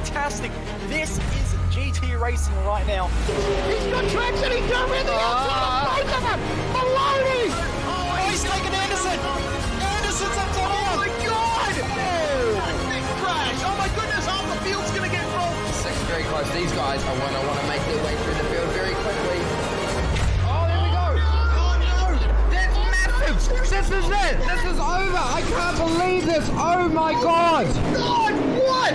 fantastic. This is GT racing right now. He's got traction, he's got everything else. Both of them. Maloney. Oh, he's taken Anderson. Anderson's up top. Oh my God. Big crash. Oh my goodness, half the field's going to get rolled. Second very close. These guys are want to make their way through the field very quickly. This is it! This is over! I can't believe this! Oh my God! God, what?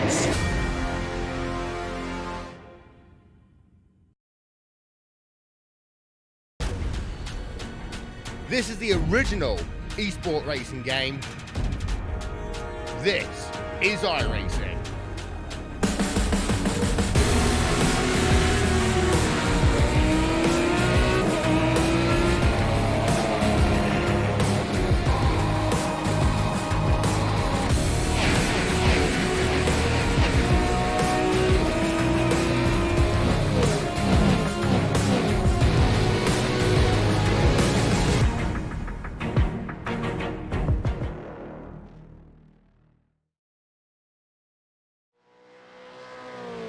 This is the original esport racing game. This is iRacing.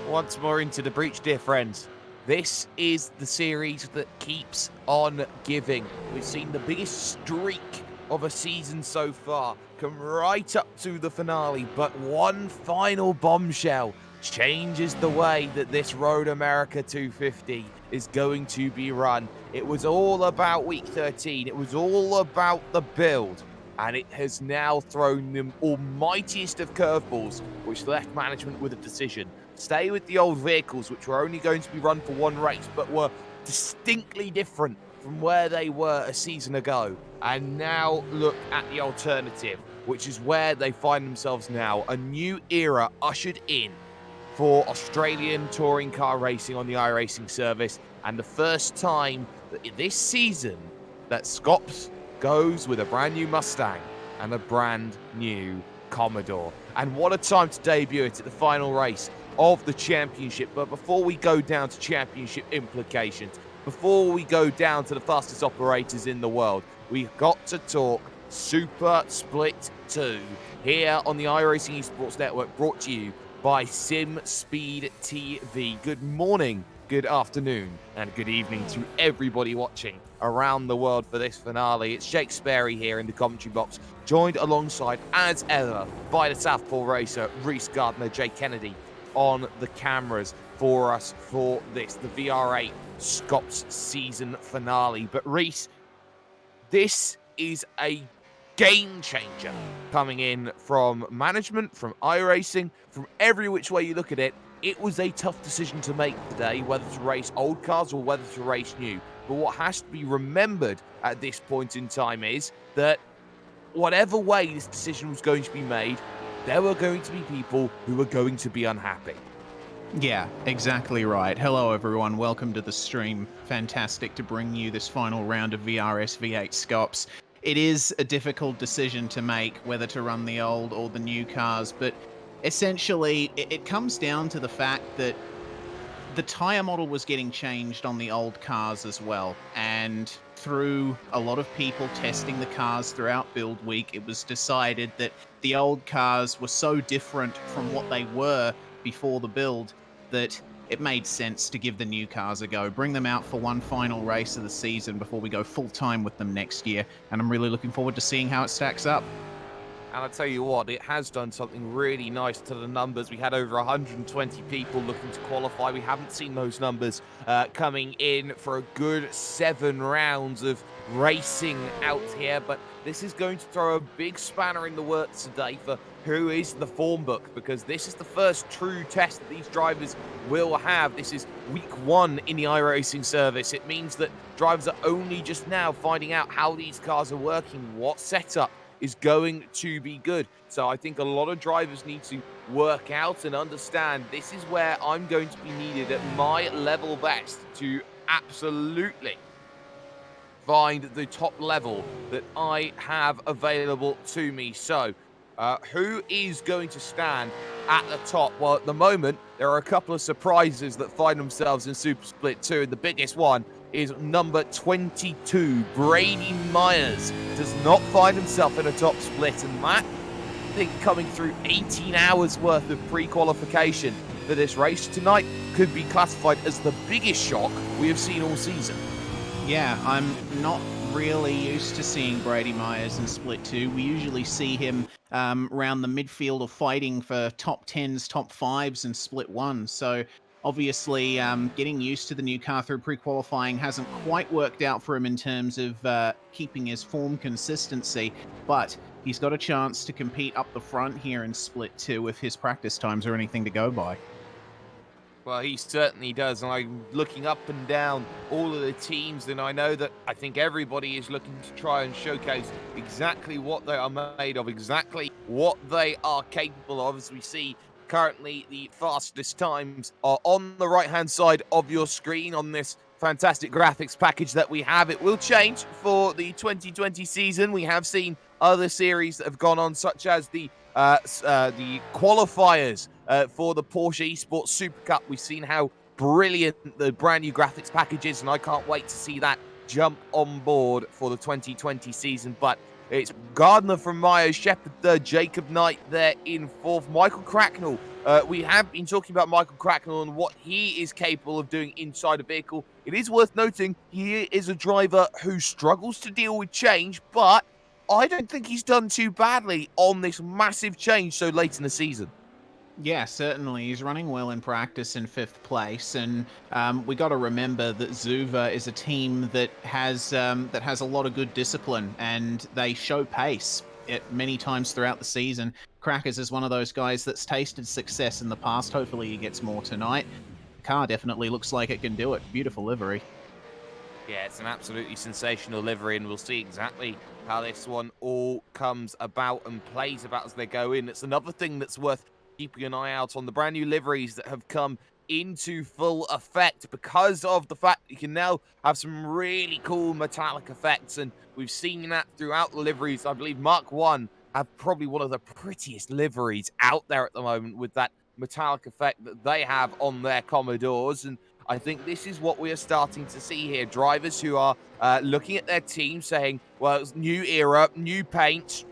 Once more into the breach, dear friends. This is the series that keeps on giving. We've seen the biggest streak of a season so far come right up to the finale, but one final bombshell changes the way that this Road America 250 is going to be run. It was all about week 13. It was all about the build. And it has now thrown the almightiest of curveballs, which left management with a decision. Stay with the old vehicles, which were only going to be run for one race, but were distinctly different from where they were a season ago. And now look at the alternative, which is where they find themselves now. A new era ushered in for Australian touring car racing on the iRacing service. And the first time that this season that SCOPS goes with a brand new Mustang and a brand new Commodore. And what a time to debut it at the final race of the championship. But before we go down to championship implications, before we go down to the fastest operators in the world, we've got to talk Super Split 2 here on the iRacing Esports Network, brought to you by Sim Speed TV. Good morning, good afternoon, and good evening to everybody watching around the world for this finale. It's Jake Sperry here in the commentary box, joined alongside, as ever, by the Southpaw racer, Reese Gardner, Jay Kennedy, on the cameras for us for this, the VR8 SCOPS season finale. But Reese, this is a game changer coming in from management, from iRacing, from every which way you look at it. It was a tough decision to make today, whether to race old cars or whether to race new. But what has to be remembered at this point in time is that whatever way this decision was going to be made, there were going to be people who were going to be unhappy. Yeah, exactly right. Hello everyone, welcome to the stream. Fantastic to bring you this final round of VRS V8SCOPS. It is a difficult decision to make whether to run the old or the new cars, but essentially it comes down to the fact that the tyre model was getting changed on the old cars as well, and through a lot of people testing the cars throughout build week, it was decided that the old cars were so different from what they were before the build that it made sense to give the new cars a go, bring them out for one final race of the season before we go full time with them next year, and I'm really looking forward to seeing how it stacks up. And I tell you what, it has done something really nice to the numbers. We had over 120 people looking to qualify. We haven't seen those numbers coming in for a good 7 rounds of racing out here. But this is going to throw a big spanner in the works today for who is the form book, because this is the first true test that these drivers will have. This is week 1 in the iRacing service. It means that drivers are only just now finding out how these cars are working, what setup is going to be good. So I think a lot of drivers need to work out and understand this is where I'm going to be needed at my level best to absolutely find the top level that I have available to me. So who is going to stand at the top? Well, at the moment, there are a couple of surprises that find themselves in Super Split 2, and the biggest one is number 22, Brady Myers, does not find himself in a top split, and that, I think, coming through 18 hours worth of pre-qualification for this race. Tonight could be classified as the biggest shock we have seen all season. Yeah, I'm not really used to seeing Brady Myers in Split 2. We usually see him around the midfield or fighting for top 10s, top 5s in Split 1. So obviously getting used to the new car through pre-qualifying hasn't quite worked out for him in terms of keeping his form consistency, but he's got a chance to compete up the front here in Split 2 if his practice times are anything to go by. Well, he certainly does, and I'm looking up and down all of the teams, and I know that I think everybody is looking to try and showcase exactly what they are made of, exactly what they are capable of. As we see currently, the fastest times are on the right-hand side of your screen on this fantastic graphics package that we have. It will change for the 2020 season. We have seen other series that have gone on, such as the qualifiers for the Porsche Esports Super Cup. We've seen how brilliant the brand new graphics package is, and I can't wait to see that jump on board for the 2020 season. But it's Gardner from Mayo, Shepard third, Jacob Knight there in fourth, Michael Cracknell. We have been talking about Michael Cracknell and what he is capable of doing inside a vehicle. It is worth noting he is a driver who struggles to deal with change, but I don't think he's done too badly on this massive change so late in the season. Yeah, certainly. He's running well in practice in 5th place, and we got to remember that Zuva is a team that has a lot of good discipline, and they show pace many times throughout the season. Crackers is one of those guys that's tasted success in the past. Hopefully he gets more tonight. The car definitely looks like it can do it. Beautiful livery. Yeah, it's an absolutely sensational livery, and we'll see exactly how this one all comes about and plays about as they go in. It's another thing that's worth keeping an eye out on, the brand new liveries that have come into full effect because of the fact you can now have some really cool metallic effects, and we've seen that throughout the liveries. I believe Mark 1 have probably one of the prettiest liveries out there at the moment with that metallic effect that they have on their Commodores, and I think this is what we are starting to see here. Drivers who are looking at their team saying, well, it's new era, new paint,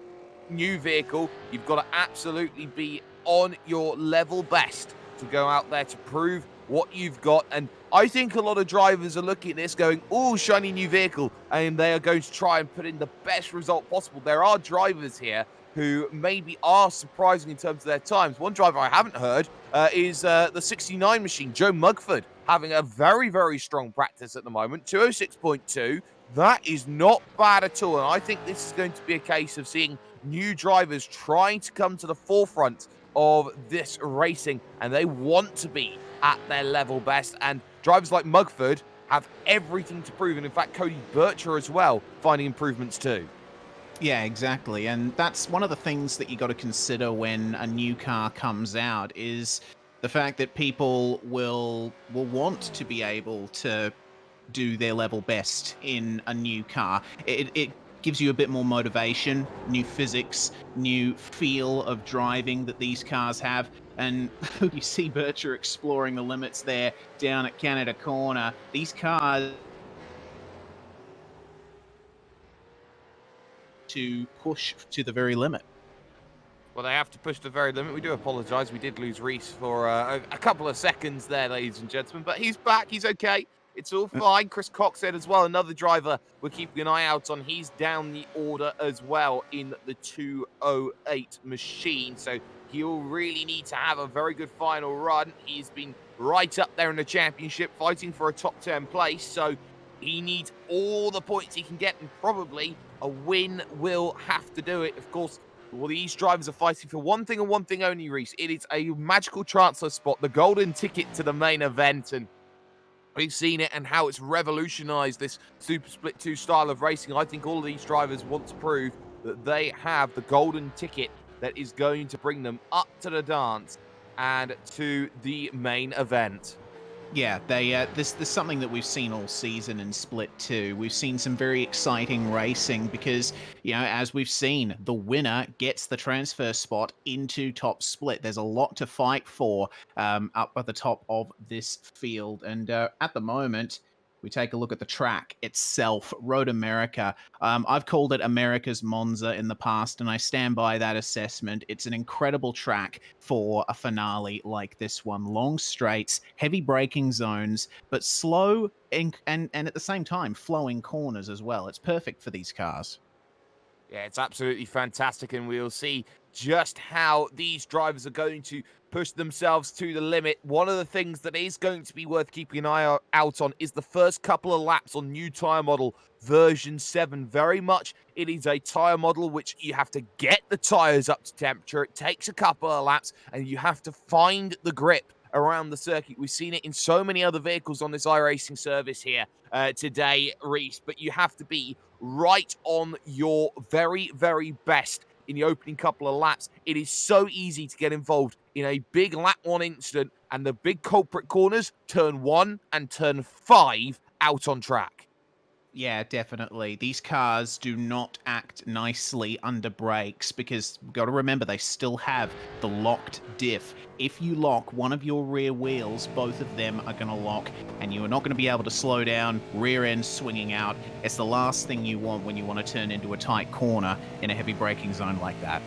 new vehicle. You've got to absolutely be on your level best to go out there to prove what you've got. And I think a lot of drivers are looking at this going, oh, shiny new vehicle, and they are going to try and put in the best result possible. There are drivers here who maybe are surprising in terms of their times. One driver I haven't heard is the 69 machine, Joe Mugford, having a very, very strong practice at the moment, 206.2. That is not bad at all, and I think this is going to be a case of seeing new drivers trying to come to the forefront of this racing, and they want to be at their level best, and drivers like Mugford have everything to prove, and in fact Cody Bircher as well finding improvements too. Yeah, exactly. And that's one of the things that you got to consider when a new car comes out, is the fact that people will want to be able to do their level best in a new car. It gives you a bit more motivation, new physics, new feel of driving that these cars have. And you see Bircher exploring the limits there down at Canada Corner. These cars to push to the very limit. Well, they have to push to the very limit. We do apologise. We did lose Reese for a couple of seconds there, ladies and gentlemen. But he's back. He's okay. It's all fine. Chris Cox said as well, another driver we're keeping an eye out on. He's down the order as well in the 208 machine. So he'll really need to have a very good final run. He's been right up there in the championship, fighting for a top 10 place. So he needs all the points he can get, and probably a win will have to do it. Of course, well, these drivers are fighting for one thing and one thing only, Reese. It is a magical transfer spot, the golden ticket to the main event, and we've seen it and how it's revolutionized this Super Split 2 style of racing. I think all of these drivers want to prove that they have the golden ticket that is going to bring them up to the dance and to the main event. Yeah, this is something that we've seen all season in Split 2. We've seen some very exciting racing because, you know, as we've seen, the winner gets the transfer spot into Top Split. There's a lot to fight for up at the top of this field. And at the moment, we take a look at the track itself, Road America. I've called it America's Monza in the past, and I stand by that assessment. It's an incredible track for a finale like this one. Long straights, heavy braking zones, but slow and at the same time, flowing corners as well. It's perfect for these cars. Yeah, it's absolutely fantastic, and we'll see just how these drivers are going to push themselves to the limit. One of the things that is going to be worth keeping an eye out on is the first couple of laps on new tyre model version 7. Very much it is a tyre model which you have to get the tyres up to temperature. It takes a couple of laps, and you have to find the grip around the circuit. We've seen it in so many other vehicles on this iRacing service here today, Reese, but you have to be right on your very, very best in the opening couple of laps. It is so easy to get involved in a big lap 1 incident, and the big culprit corners, turn 1 and turn 5 out on track. Yeah, definitely. These cars do not act nicely under brakes because we've got to remember they still have the locked diff. If you lock one of your rear wheels, both of them are going to lock, and you are not going to be able to slow down, rear end swinging out. It's the last thing you want when you want to turn into a tight corner in a heavy braking zone like that.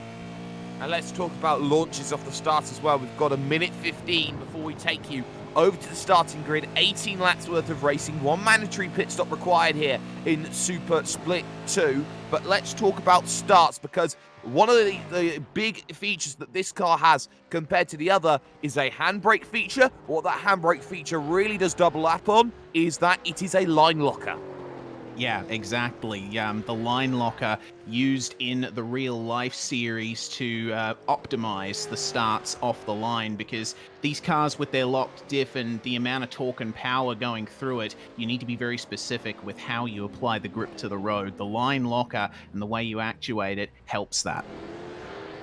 And let's talk about launches off the start as well. We've got a minute 15 before we take you over to the starting grid. 18 laps worth of racing, 1 mandatory pit stop required here in Super Split 2. But let's talk about starts, because one of the big features that this car has compared to the other is a handbrake feature. What that handbrake feature really does double up on is that it is a line locker. Yeah, exactly. The line locker used in the real life series to optimize the starts off the line, because these cars with their locked diff and the amount of torque and power going through it, you need to be very specific with how you apply the grip to the road. The line locker and the way you actuate it helps that.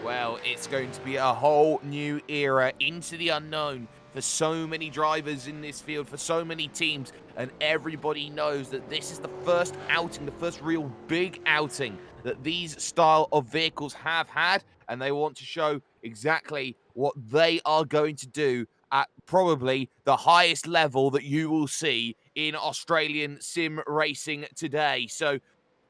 Well, it's going to be a whole new era into the unknown for so many drivers in this field, for so many teams, and everybody knows that this is the first outing, the first real big outing that these style of vehicles have had, and they want to show exactly what they are going to do at probably the highest level that you will see in Australian sim racing today. So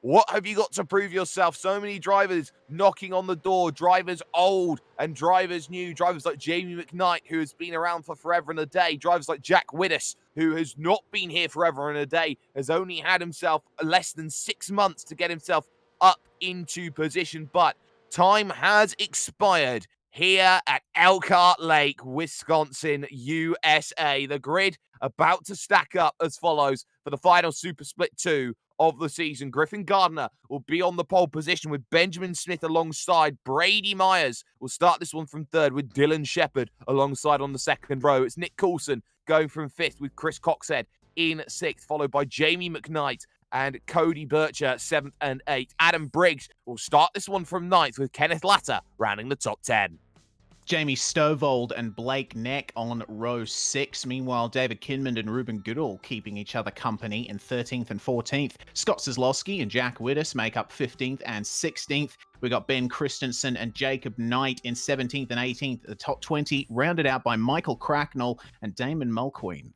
what have you got to prove yourself? So many drivers knocking on the door, drivers old and drivers new, drivers like Jamie McKnight, who has been around for forever and a day, drivers like Jack Widdus, who has not been here forever and a day, has only had himself less than 6 months to get himself up into position, but time has expired here at Elkhart Lake, Wisconsin, USA. The grid about to stack up as follows for the final Super Split 2 of the season. Griffin Gardner will be on the pole position with Benjamin Smith alongside. Brady Myers will start this one from 3rd with Dylan Shepherd alongside on the 2nd row. It's Nick Coulson going from 5th with Chris Coxhead in 6th, followed by Jamie McKnight and Cody Bircher 7th and 8th. Adam Briggs will start this one from 9th with Kenneth Latter rounding the top 10. Jamie Stovold and Blake Neck on row 6. Meanwhile, David Kinmond and Ruben Goodall keeping each other company in 13th and 14th. Scott Kozlowski and Jack Widdus make up 15th and 16th. We got Ben Christensen and Jacob Knight in 17th and 18th. The top 20 rounded out by Michael Cracknell and Damon Mulqueen.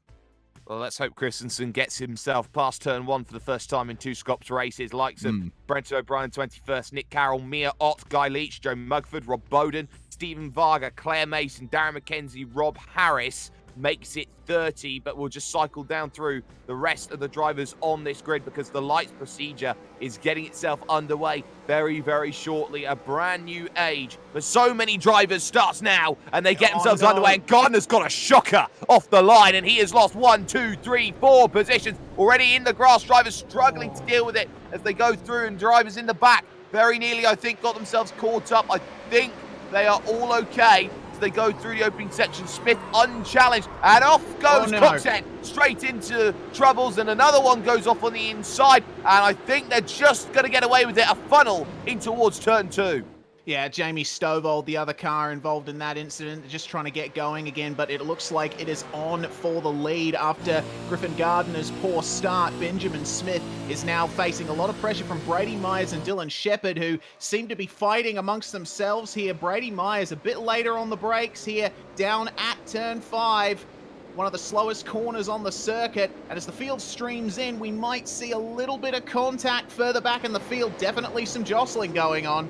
Well, let's hope Christensen gets himself past turn 1 for the first time in 2 Scops races. Likes of Brenton O'Brien 21st, Nick Carroll, Mia Ott, Guy Leach, Joe Mugford, Rob Bowden, Stephen Varga, Claire Mason, Darren McKenzie, Rob Harris makes it 30, but we'll just cycle down through the rest of the drivers on this grid because the lights procedure is getting itself underway very, very shortly. A brand new age for so many drivers starts now, and they get themselves underway, and Gardner's got a shocker off the line, and he has lost 1, 2, 3, 4 positions already in the grass. Drivers struggling to deal with it as they go through, and drivers in the back very nearly, I think, got themselves caught up. I think they are all okay as they go through the opening section. Smith unchallenged, and off goes Coxhead straight into troubles, and another one goes off on the inside, and I think they're just going to get away with it, a funnel in towards turn 2. Yeah, Jamie Stovold, the other car involved in that incident, just trying to get going again, but it looks like it is on for the lead after Griffin Gardner's poor start. Benjamin Smith is now facing a lot of pressure from Brady Myers and Dylan Shepherd, who seem to be fighting amongst themselves here. Brady Myers a bit later on the brakes here, down at turn 5. one of the slowest corners on the circuit. And as the field streams in, we might see a little bit of contact further back in the field. Definitely some jostling going on.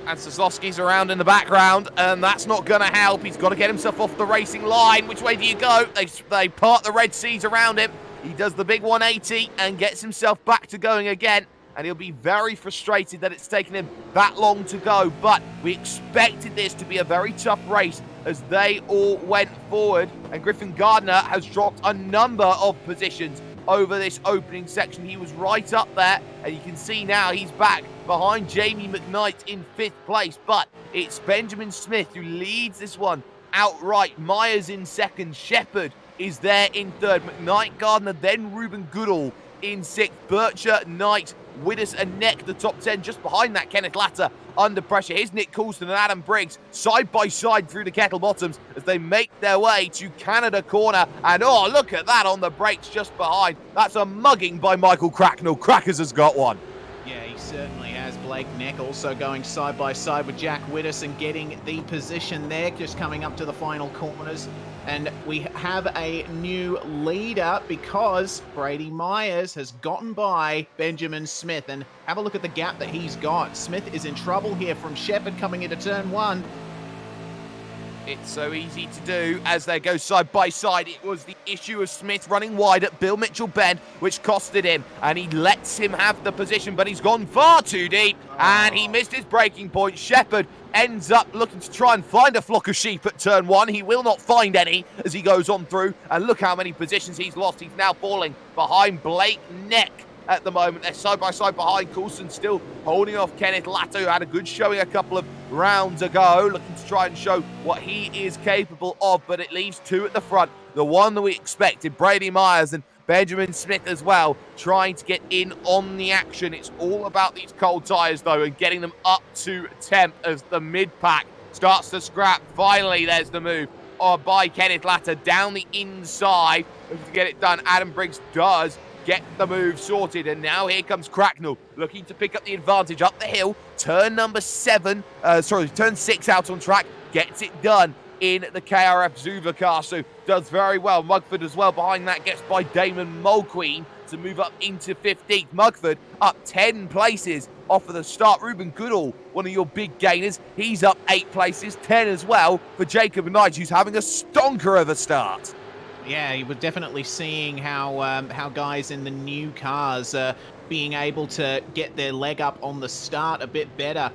And Soslovsky's around in the background, and that's not going to help. He's got to get himself off the racing line. Which way do you go? They part the Red Seas around him. He does the big 180 and gets himself back to going again. And he'll be very frustrated that it's taken him that long to go. But we expected this to be a very tough race as they all went forward. And Griffin Gardner has dropped a number of positions over this opening section. He was right up there, and you can see now he's back behind Jamie McKnight in 5th place. But it's Benjamin Smith who leads this one outright. Myers in 2nd. Shepherd is there in 3rd. McKnight, Gardner, then Ruben Goodall in 6th. Bircher, Knight, Widders and Neck, the top 10. Just behind that, Kenneth Latter under pressure. Here's Nick Coulston and Adam Briggs side by side through the kettle bottoms as they make their way to Canada corner. And oh, look at that on the brakes just behind. That's a mugging by Michael Cracknell. Crackers has got one. Yeah, he certainly has. Blake Neck also going side by side with Jack Widders and getting the position there, just coming up to the final corners. And we have a new leader because Brady Myers has gotten by Benjamin Smith. And have a look at the gap that he's got. Smith is in trouble here from Shepherd coming into turn 1. It's so easy to do as they go side by side. It was the issue of Smith running wide at Bill Mitchell Bend, which costed him, and he lets him have the position, but he's gone far too deep, and he missed his braking point. Shepherd ends up looking to try and find a flock of sheep at turn 1. He will not find any as he goes on through, and look how many positions he's lost. He's now falling behind Blake Neck. At the moment, they're side by side behind. Coulson still holding off Kenneth Latter, who had a good showing a couple of rounds ago, looking to try and show what he is capable of, but it leaves 2 at the front. The one that we expected, Brady Myers and Benjamin Smith as well, trying to get in on the action. It's all about these cold tyres, though, and getting them up to temp as the mid-pack starts to scrap. Finally, there's the move by Kenneth Latter down the inside. Looking to get it done. Adam Briggs does get the move sorted, and now here comes Cracknell looking to pick up the advantage up the hill. Turn 6 out on track, gets it done in the KRF Zuva car, so does very well. Mugford as well behind that, gets by Damon Mulqueen to move up into 15th. Mugford up 10 places off of the start. Ruben Goodall, one of your big gainers, he's up 8 places, 10 as well for Jacob Knight, who's having a stonker of a start. Yeah, you were definitely seeing how guys in the new cars are being able to get their leg up on the start a bit better.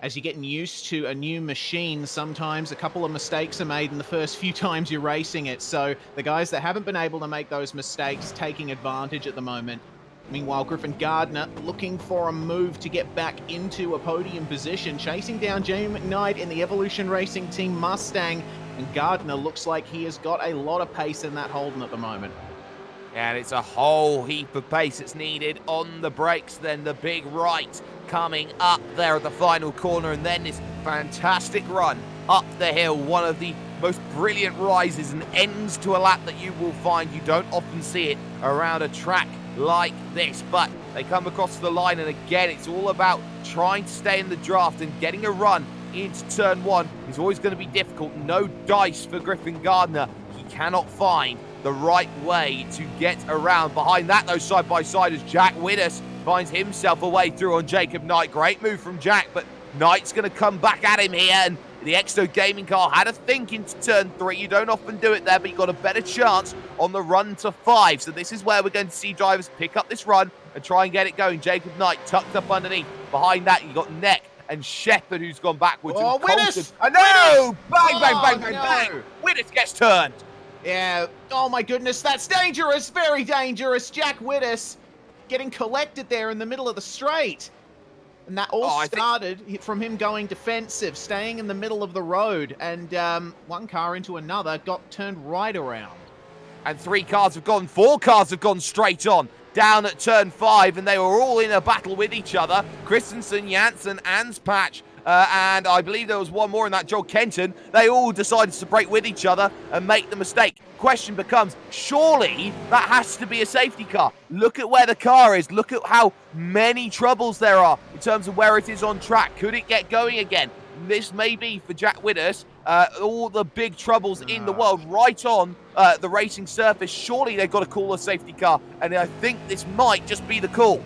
As you're getting used to a new machine, sometimes a couple of mistakes are made in the first few times you're racing it. So the guys that haven't been able to make those mistakes taking advantage at the moment. Meanwhile, Griffin Gardner looking for a move to get back into a podium position, chasing down Jamie McKnight in the Evolution Racing Team Mustang. And Gardner looks like he has got a lot of pace in that Holden at the moment. And it's a whole heap of pace that's needed on the brakes. Then the big right coming up there at the final corner. And then this fantastic run up the hill. One of the most brilliant rises and ends to a lap that you will find. You don't often see it around a track like this. But they come across the line. And again, it's all about trying to stay in the draft and getting a run into turn 1 is always going to be difficult. No dice for Griffin Gardner. He cannot find the right way to get around. Behind that, though, side by side, as Jack Widders finds himself a way through on Jacob Knight. Great move from Jack, but Knight's going to come back at him here, and the Exto Gaming car had a think into turn 3. You don't often do it there, but you got a better chance on the run to 5. So this is where we're going to see drivers pick up this run and try and get it going. Jacob Knight tucked up underneath. Behind that, you got Neck and Shepherd, who's gone backwards. Oh, Widders! No! Bang, bang, bang, bang, no. bang! Widders gets turned. Yeah, oh my goodness, that's dangerous, very dangerous. Jack Widders getting collected there in the middle of the straight. And that all started from him going defensive, staying in the middle of the road, and one car into another got turned right around. And 3 cars have gone, 4 cars have gone straight on. Down at turn 5, and they were all in a battle with each other. Christensen, Janssen, Anspatch, and I believe there was one more in that Joel Kenton. They all decided to break with each other and make the mistake. Question becomes, surely that has to be a safety car. Look at where the car is. Look at how many troubles there are in terms of where it is on track. Could it get going again? This may be for Jack Widders, all the big troubles in the world right on the racing surface. Surely they've got to call a safety car, and I think this might just be the call.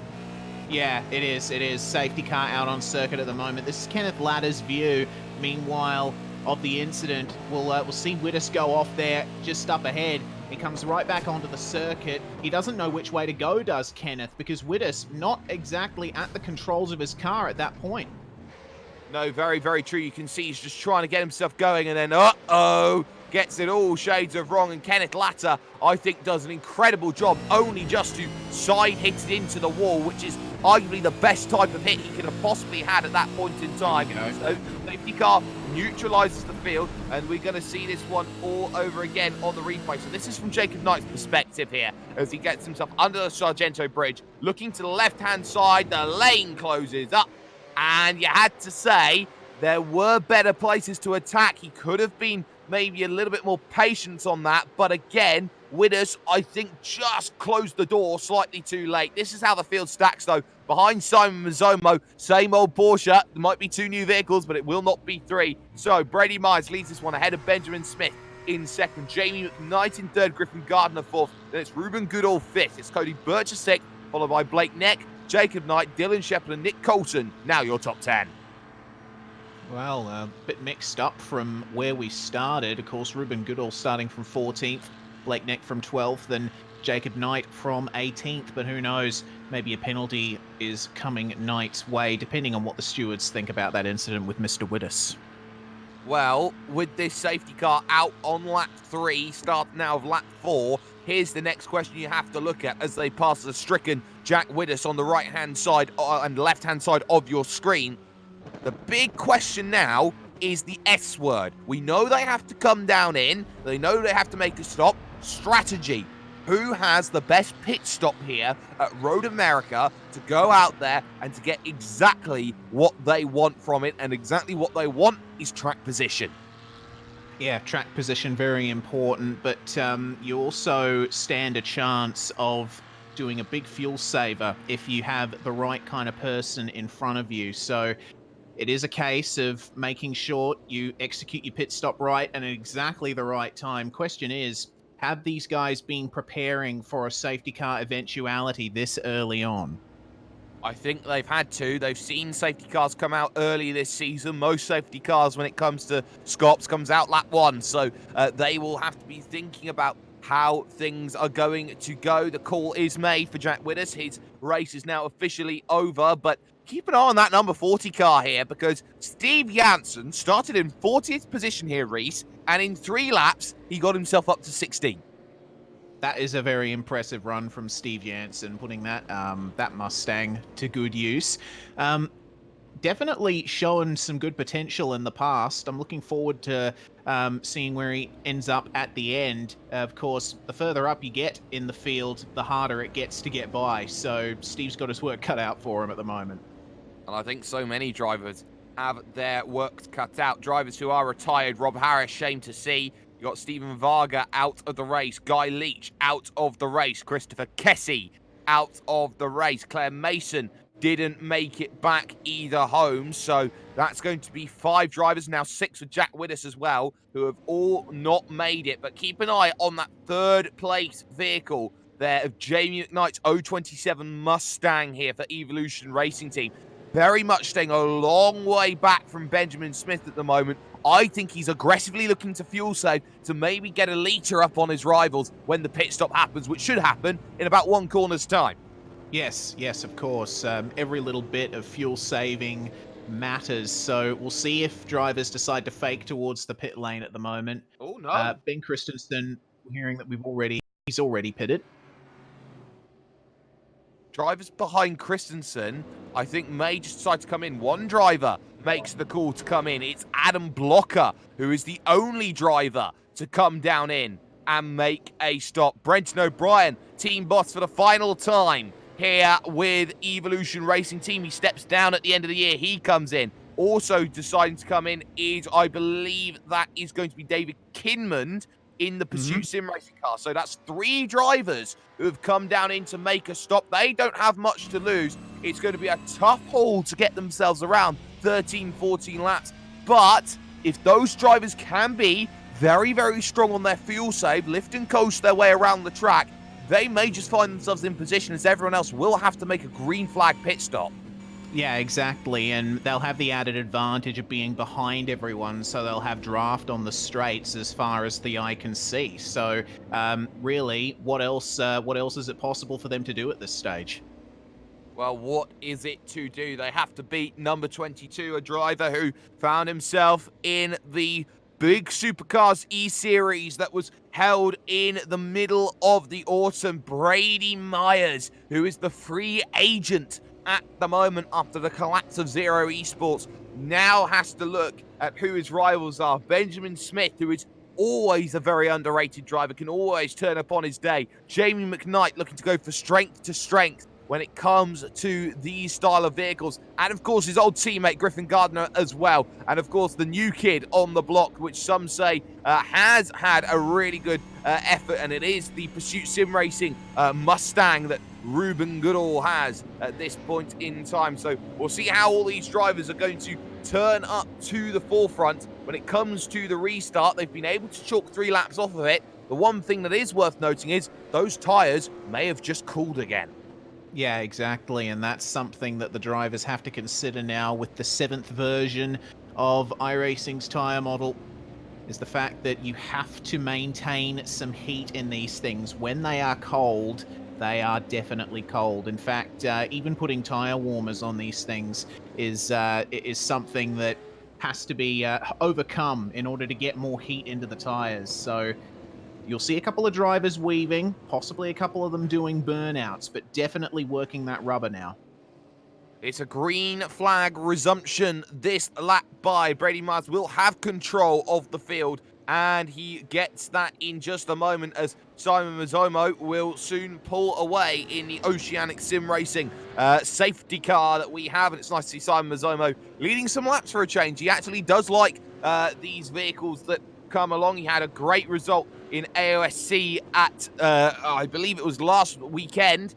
Yeah, it is. It is. Safety car out on circuit at the moment. This is Kenneth Ladder's view, meanwhile, of the incident. We'll see Widders go off there just up ahead. He comes right back onto the circuit. He doesn't know which way to go, does Kenneth, because Widders not exactly at the controls of his car at that point. No, very, very true. You can see he's just trying to get himself going, and then, uh-oh, gets it all shades of wrong. And Kenneth Latter, I think, does an incredible job, only just to side hit it into the wall, which is arguably the best type of hit he could have possibly had at that point in time. So, safety car neutralizes the field, and we're going to see this one all over again on the replay. So this is from Jacob Knight's perspective here, as he gets himself under the Sargento Bridge, looking to the left-hand side. The lane closes up. And you had to say there were better places to attack. He could have been maybe a little bit more patient on that. But again, Widders, I think, just closed the door slightly too late. This is how the field stacks, though. Behind Simon Mazzomo, same old Porsche. There might be 2 new vehicles, but it will not be 3. So Brady Myers leads this one ahead of Benjamin Smith in second. Jamie McKnight in third. Griffin Gardner fourth. Then it's Ruben Goodall fifth. It's Cody Bircher sixth, followed by Blake Neck, Jacob Knight, Dylan Shepard, and Nick Colton. Now your top 10. Well, a bit mixed up from where we started. Of course, Ruben Goodall starting from 14th, Blake Neck from 12th, and Jacob Knight from 18th. But who knows, maybe a penalty is coming Knight's way, depending on what the stewards think about that incident with Mr. Widders. Well, with this safety car out on lap 3, start now of lap 4, here's the next question you have to look at as they pass the stricken Jack Widders on the right-hand side and left-hand side of your screen. The big question now is the S word. We know they have to come down in. They know they have to make a stop. Strategy. Who has the best pit stop here at Road America to go out there and to get exactly what they want from it? And exactly what they want is track position. Yeah, track position, very important, but you also stand a chance of doing a big fuel saver if you have the right kind of person in front of you. So it is a case of making sure you execute your pit stop right and at exactly the right time. Question is, have these guys been preparing for a safety car eventuality this early on? I think they've had to. They've seen safety cars come out early this season. Most safety cars, when it comes to SCOPS, comes out lap 1. So they will have to be thinking about how things are going to go. The call is made for Jack Widders. His race is now officially over, but keep an eye on that number 40 car here, because Steve Janssen started in 40th position here, Reese, and in 3 laps, he got himself up to 16. That is a very impressive run from Steve Janssen, putting that that Mustang to good use. Definitely shown some good potential in the past. I'm looking forward to seeing where he ends up at the end. Of course, the further up you get in the field, the harder it gets to get by. So Steve's got his work cut out for him at the moment. And I think so many drivers have their work cut out. Drivers who are retired, Rob Harris, shame to see. You got Stephen Varga out of the race, Guy Leach out of the race, Christopher Kessie out of the race, Claire Mason didn't make it back either home. So that's going to be 5 drivers, now 6 with Jack Widders as well, who have all not made it. But keep an eye on that 3rd place vehicle there of Jamie McKnight's 027 Mustang here for Evolution Racing Team. Very much staying a long way back from Benjamin Smith at the moment. I think he's aggressively looking to fuel save to maybe get a litre up on his rivals when the pit stop happens, which should happen in about 1 corner's time. Yes, of course. Every little bit of fuel saving matters. So we'll see if drivers decide to fake towards the pit lane at the moment. Oh, no. Ben Christensen, hearing that he's already pitted. Drivers behind Christensen, I think, may just decide to come in. One driver makes the call to come in. It's Adam Blocker, who is the only driver to come down in and make a stop. Brenton O'Brien, team boss for the final time here with Evolution Racing Team. He steps down at the end of the year. He comes in. Also deciding to come in is, I believe, that is going to be David Kinmond in the Pursuit Sim Racing car. So that's 3 drivers who have come down in to make a stop. They don't have much to lose. It's going to be a tough haul to get themselves around 13, 14 laps. But if those drivers can be very, very strong on their fuel save, lift and coast their way around the track, they may just find themselves in position as everyone else will have to make a green flag pit stop. Yeah, exactly, and they'll have the added advantage of being behind everyone, so they'll have draft on the straights as far as the eye can see. So, really, what else is it possible for them to do at this stage? Well, what is it to do? They have to beat number 22, a driver who found himself in the big Supercars E-Series that was held in the middle of the autumn. Brady Myers, who is the free agent at the moment after the collapse of Zero Esports, now has to look at who his rivals are. Benjamin Smith, who is always a very underrated driver, can always turn up on his day. Jamie McKnight looking to go for strength to strength when it comes to these style of vehicles. And of course, his old teammate, Griffin Gardner, as well. And of course, the new kid on the block, which some say has had a really good effort. And it is the Pursuit Sim Racing Mustang that Ruben Goodall has at this point in time. So we'll see how all these drivers are going to turn up to the forefront. When it comes to the restart, they've been able to chalk 3 laps off of it. The one thing that is worth noting is those tyres may have just cooled again. Yeah, exactly, and that's something that the drivers have to consider now with the 7th version of iRacing's tyre model, is the fact that you have to maintain some heat in these things. When they are cold, they are definitely cold. In fact, even putting tyre warmers on these things is something that has to be overcome in order to get more heat into the tyres. So you'll see a couple of drivers weaving, possibly a couple of them doing burnouts, but definitely working that rubber now. It's a green flag resumption this lap by. Brady Myers will have control of the field, and he gets that in just a moment as Simon Mazzomo will soon pull away in the Oceanic Sim Racing safety car that we have. And it's nice to see Simon Mazzomo leading some laps for a change. He actually does like these vehicles that come along. He had a great result in AOSC at, I believe it was last weekend,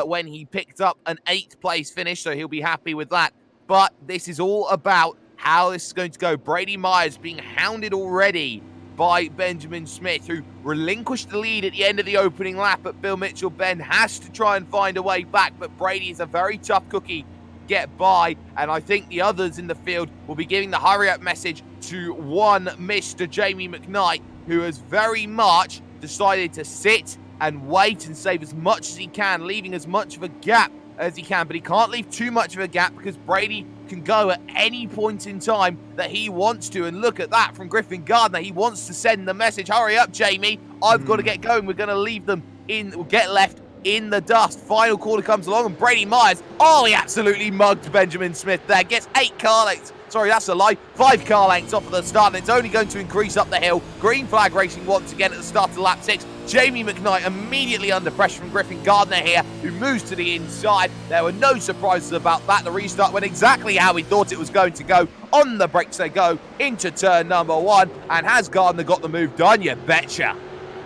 when he picked up an 8th place finish, so he'll be happy with that. But this is all about how this is going to go. Brady Myers being hounded already by Benjamin Smith, who relinquished the lead at the end of the opening lap at Bill Mitchell Bend, has to try and find a way back, but Brady is a very tough cookie to get by, and I think the others in the field will be giving the hurry-up message to one Mr. Jamie McKnight, who has very much decided to sit and wait and save as much as he can, leaving as much of a gap as he can. But he can't leave too much of a gap because Brady can go at any point in time that he wants to. And look at that from Griffin Gardner. He wants to send the message, hurry up, Jamie. I've got to get going. We're going to leave them in, we'll get left in the dust. Final corner comes along and Brady Myers, oh, he absolutely mugged Benjamin Smith there. Gets 8 car lengths. Sorry, that's a lie. 5 car lengths off of the start, and it's only going to increase up the hill. Green flag racing once again at the start of lap 6. Jamie McKnight immediately under pressure from Griffin Gardner here, who moves to the inside. There were no surprises about that. The restart went exactly how we thought it was going to go. On the brakes they go into turn number 1, and has Gardner got the move done? You betcha.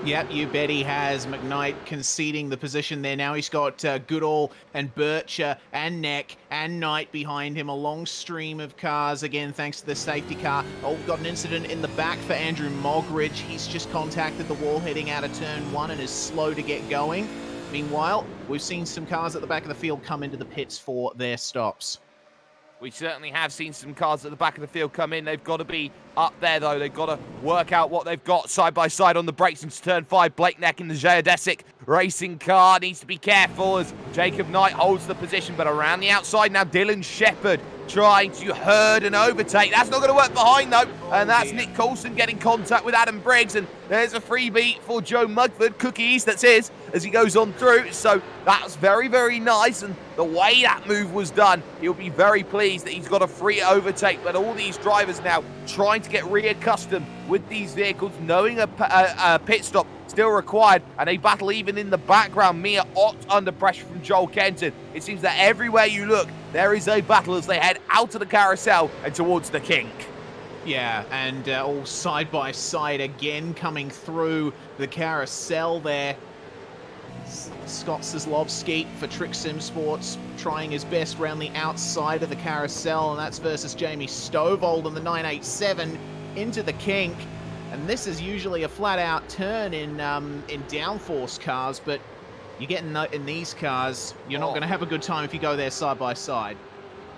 Yep, you bet he has. McKnight conceding the position there. Now he's got Goodall and Bircher and Neck and Knight behind him. A long stream of cars, again, thanks to the safety car. Oh, we've got an incident in the back for Andrew Mogridge. He's just contacted the wall heading out of turn 1 and is slow to get going. Meanwhile, we've seen some cars at the back of the field come into the pits for their stops. We certainly have seen some cars at the back of the field come in. They've got to be up there, though. They've got to work out what they've got side by side on the brakes into turn 5. Blake Neck in the Geodesic racing car needs to be careful as Jacob Knight holds the position. But around the outside now, Dylan Shepherd trying to herd and overtake. That's not going to work behind, though. And that's Nick Coulson getting contact with Adam Briggs. And there's a freebie for Joe Mugford. Cookies, that's his, as he goes on through. So that's very, very nice. And the way that move was done, he'll be very pleased that he's got a free overtake. But all these drivers now trying to get reaccustomed with these vehicles, knowing a pit stop still required, and a battle even in the background. Mia Ott under pressure from Joel Kenton. It seems that everywhere you look, there is a battle as they head out of the carousel and towards the kink. Yeah, and all side by side again coming through the carousel there. Scott Sislovsky for Trick Sim Sports trying his best round the outside of the carousel, and that's versus Jamie Stovold on the 987 into the kink. And this is usually a flat-out turn in downforce cars, but you get in these cars, you're not going to have a good time if you go there side by side.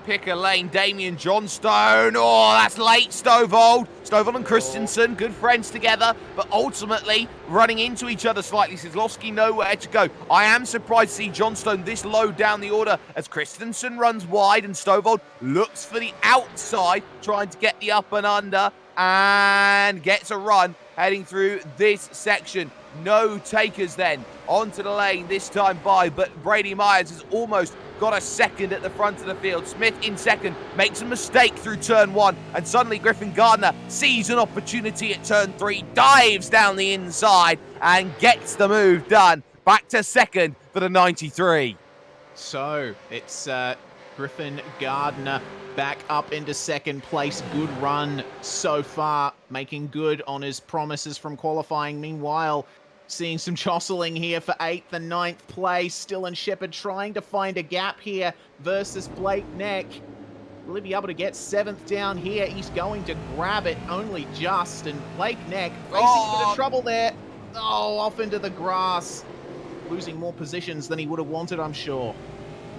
Pick a lane, Damien Johnstone. Oh, that's late, Stovold. Stovold and Christensen, good friends together, but ultimately running into each other slightly. Sislovsky nowhere to go. I am surprised to see Johnstone this low down the order as Christensen runs wide and Stovold looks for the outside, trying to get the up and under, and gets a run heading through this section. No takers then onto the lane this time by, but Brady Myers has almost got a second at the front of the field. Smith in second makes a mistake through turn 1, and suddenly Griffin Gardner sees an opportunity at turn 3, dives down the inside and gets the move done. Back to second for the 93. So it's Griffin Gardner back up into second place. Good run so far, making good on his promises from qualifying. Meanwhile, seeing some jostling here for 8th and 9th place. Dylan Shepard trying to find a gap here versus Blake Neck. Will he be able to get 7th down here? He's going to grab it only just, and Blake Neck facing a bit of trouble there. Oh, off into the grass. Losing more positions than he would have wanted, I'm sure.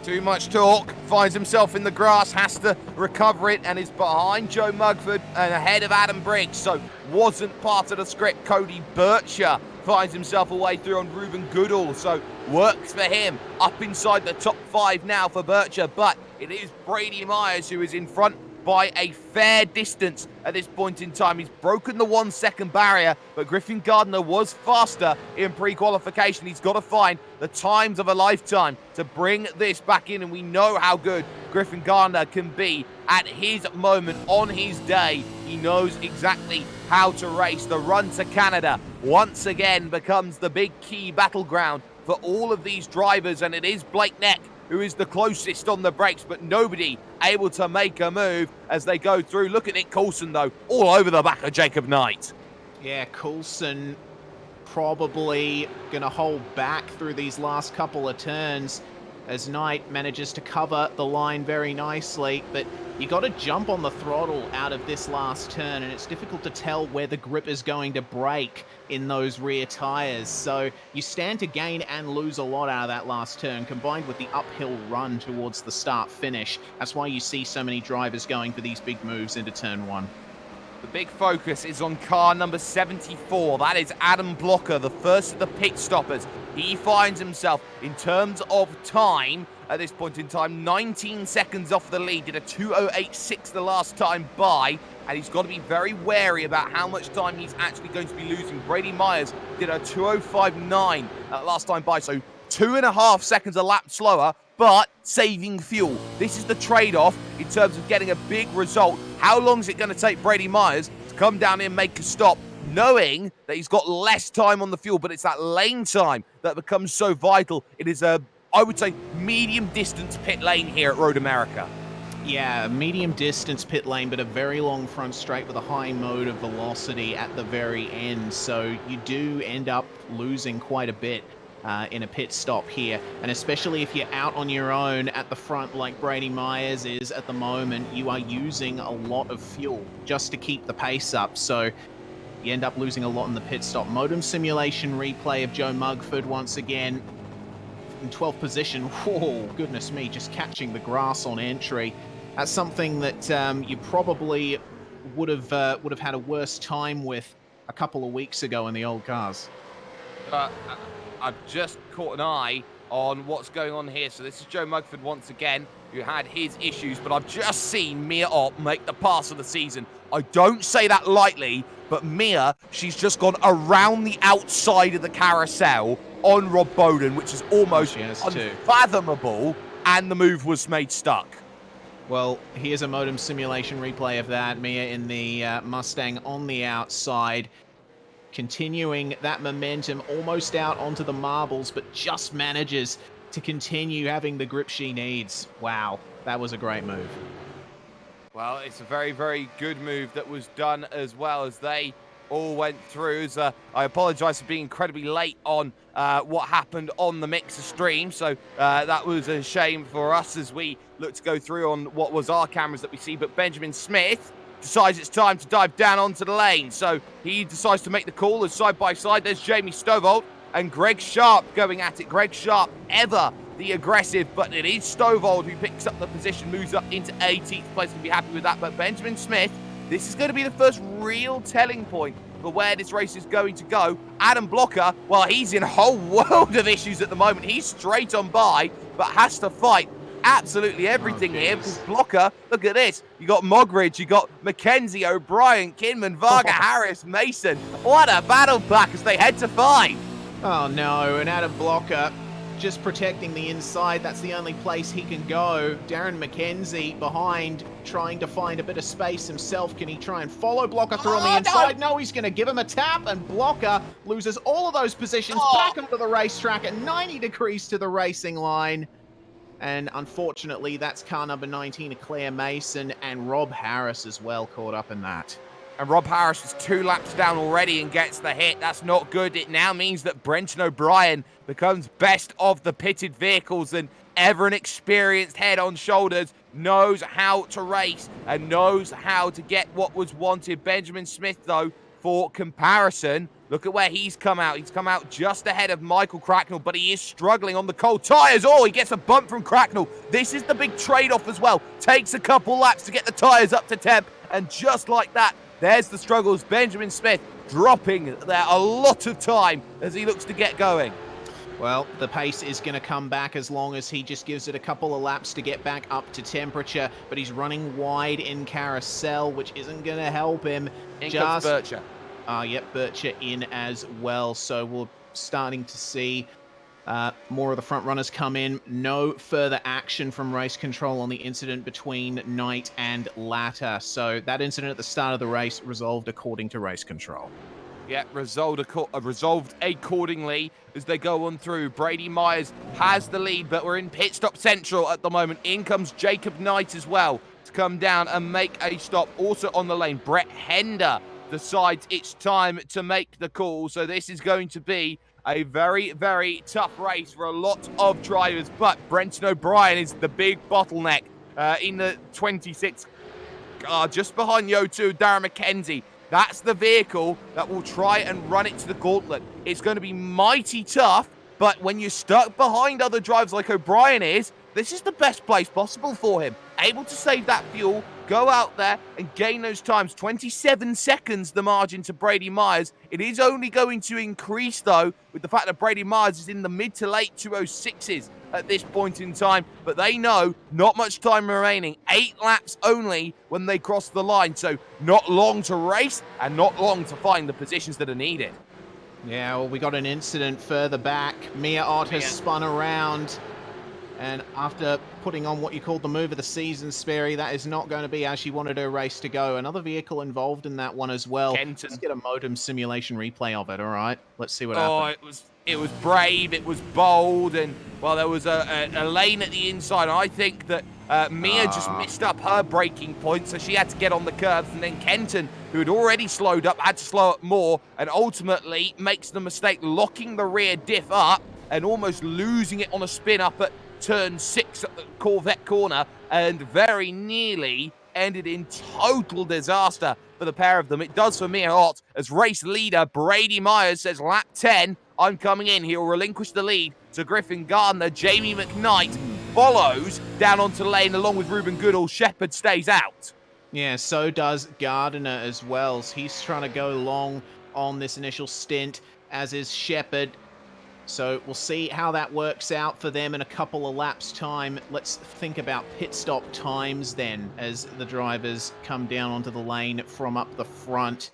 Too much talk, finds himself in the grass, has to recover it, and is behind Joe Mugford and ahead of Adam Briggs, so wasn't part of the script. Cody Bircher finds himself a way through on Ruben Goodall, so works for him. Up inside the top 5 now for Bircher, but it is Brady Myers who is in front by a fair distance at this point in time. He's broken the 1 second barrier, but Griffin Gardner was faster in pre-qualification. He's got to find the times of a lifetime to bring this back in, and we know how good Griffin Gardner can be at his moment on his day. He knows exactly how to race. The run to Canada once again becomes the big key battleground for all of these drivers, and it is Blake Neck who is the closest on the brakes, but nobody able to make a move as they go through. Look at Nick Coulson, though, all over the back of Jacob Knight. Yeah, Coulson probably going to hold back through these last couple of turns as Knight manages to cover the line very nicely, but you got to jump on the throttle out of this last turn, and it's difficult to tell where the grip is going to break in those rear tires. So you stand to gain and lose a lot out of that last turn, combined with the uphill run towards the start finish. That's why you see so many drivers going for these big moves into turn 1. The big focus is on car number 74. That is Adam Blocker, the first of the pit stoppers. He finds himself, in terms of time, at this point in time, 19 seconds off the lead. Did a 2:08.6 the last time by, and he's got to be very wary about how much time he's actually going to be losing. Brady Myers did a 2:05.9 last time by, so 2.5 seconds a lap slower, but saving fuel. This is the trade-off in terms of getting a big result. How long is it going to take Brady Myers to come down here and make a stop, knowing that he's got less time on the fuel, but it's that lane time that becomes so vital. It is a, I would say, medium distance pit lane here at Road America. Yeah, medium distance pit lane, but a very long front straight with a high mode of velocity at the very end. So you do end up losing quite a bit in a pit stop here, and especially if you're out on your own at the front like Brady Myers is at the moment, you are using a lot of fuel just to keep the pace up, so you end up losing a lot in the pit stop. Modem simulation replay of Joe Mugford once again in 12th position. Whoa, goodness me, just catching the grass on entry. That's something that you probably would have had a worse time with a couple of weeks ago in the old cars. I've just caught an eye on what's going on here. So this is Joe Mugford once again, who had his issues, but I've just seen Mia Ott make the pass of the season. I don't say that lightly, but Mia, she's just gone around the outside of the carousel on Rob Bowden, which is almost unfathomable, and the move was made stuck. Well, here's a modem simulation replay of that. Mia in the Mustang on the outside, continuing that momentum, almost out onto the marbles, but just manages to continue having the grip she needs. Wow. That was a great move. Well, it's a very, very good move that was done as well as they all went through. I apologise for being incredibly late on what happened on the Mixer stream. So that was a shame for us as we look to go through on what was our cameras that we see. But Benjamin Smith decides it's time to dive down onto the lane. So he decides to make the call as side by side. There's Jamie Stovall and Greg Sharp going at it. Greg Sharp, ever the aggressive, but it is Stovall who picks up the position, moves up into 18th place, can be happy with that. But Benjamin Smith, this is going to be the first real telling point for where this race is going to go. Adam Blocker, well, he's in a whole world of issues at the moment. He's straight on by, but has to fight absolutely everything here because Blocker, look at this. You got Mogridge, you got Mackenzie, O'Brien, Kinman, Varga, Harris, Mason. What a battle pack as they head to 5. Oh no, and Adam Blocker just protecting the inside. That's the only place he can go. Darren McKenzie behind, trying to find a bit of space himself. Can he try and follow Blocker through on the inside? No, he's going to give him a tap, and Blocker loses all of those positions back onto the racetrack at 90 degrees to the racing line. And unfortunately, that's car number 19, Claire Mason, and Rob Harris as well caught up in that. And Rob Harris is 2 laps down already and gets the hit. That's not good. It now means that Brenton O'Brien becomes best of the pitted vehicles, and ever an experienced head on shoulders knows how to race and knows how to get what was wanted. Benjamin Smith, though, for comparison, look at where he's come out. He's come out just ahead of Michael Cracknell, but he is struggling on the cold tyres. Oh, he gets a bump from Cracknell. This is the big trade-off as well. Takes a couple laps to get the tyres up to temp, and just like that, there's the struggles. Benjamin Smith dropping there a lot of time as he looks to get going. Well, the pace is going to come back as long as he just gives it a couple of laps to get back up to temperature, but he's running wide in carousel, which isn't going to help him. In comes Bircher. Yep, Bircher in as well, so we're starting to see more of the front runners come in. No further action from race control on the incident between Knight and Latta. So that incident at the start of the race resolved according to race control. Yeah, resolved accordingly as they go on through. Brady Myers has the lead, but we're in pit stop central at the moment. In comes Jacob Knight as well to come down and make a stop. Also on the lane, Brett Hender decides it's time to make the call. So this is going to be a very, very tough race for a lot of drivers, but Brenton O'Brien is the big bottleneck in the 26 car, just behind Yo2, Darren McKenzie. That's the vehicle that will try and run it to the gauntlet. It's going to be mighty tough, but when you're stuck behind other drivers like O'Brien is, this is the best place possible for him. Able to save that fuel, go out there and gain those times. 27 seconds the margin to Brady Myers. It is only going to increase, though, with the fact that Brady Myers is in the mid to late 206s at this point in time. But they know not much time remaining. 8 laps only when they cross the line. So not long to race and not long to find the positions that are needed. Yeah, well, we got an incident further back. Mia Ott has spun around. And after putting on what you called the move of the season, Sperry, that is not going to be how she wanted her race to go. Another vehicle involved in that one as well. Kenton. Let's get a modem simulation replay of it, all right? Let's see what happens. It was brave, it was bold, and, well, there was a lane at the inside. And I think that Mia just missed up her braking point, so she had to get on the curves. And then Kenton, who had already slowed up, had to slow up more, and ultimately makes the mistake locking the rear diff up and almost losing it on a spin up at turn 6 at the Corvette corner, and very nearly ended in total disaster for the pair of them. It does for Mia Ott as race leader Brady Myers says, lap 10, I'm coming in. He'll relinquish the lead to Griffin Gardner. Jamie McKnight follows down onto the lane along with Ruben Goodall. Shepard stays out. Yeah, so does Gardner as well. So he's trying to go long on this initial stint, as is Shepard. So we'll see how that works out for them in a couple of laps' time. Let's think about pit stop times then as the drivers come down onto the lane from up the front.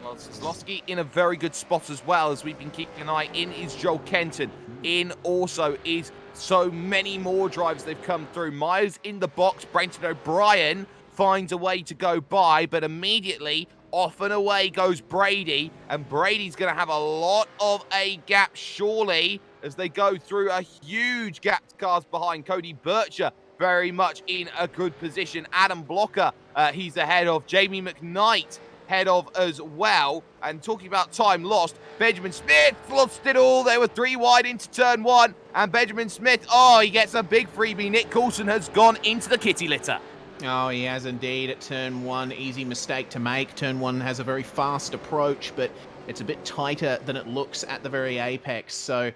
Well, Zlowski in a very good spot as well, as we've been keeping an eye. In is Joel Kenton. In also is so many more drivers they've come through. Myers in the box. Brenton O'Brien finds a way to go by, but immediately off and away goes Brady, and Brady's going to have a lot of a gap, surely, as they go through a huge gap to cars behind. Cody Bircher very much in a good position. Adam Blocker, he's ahead of. Jamie McKnight head of as well. And talking about time lost, Benjamin Smith lost it all. They were 3 wide into turn 1, and Benjamin Smith, he gets a big freebie. Nick Coulson has gone into the kitty litter. Oh, he has indeed at turn 1. Easy mistake to make. Turn 1 has a very fast approach, but it's a bit tighter than it looks at the very apex. So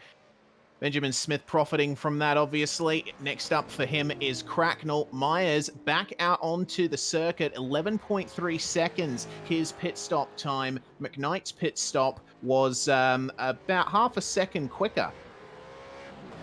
Benjamin Smith profiting from that, obviously. Next up for him is Cracknell. Myers back out onto the circuit, 11.3 seconds, his pit stop time. McKnight's pit stop was about half a second quicker.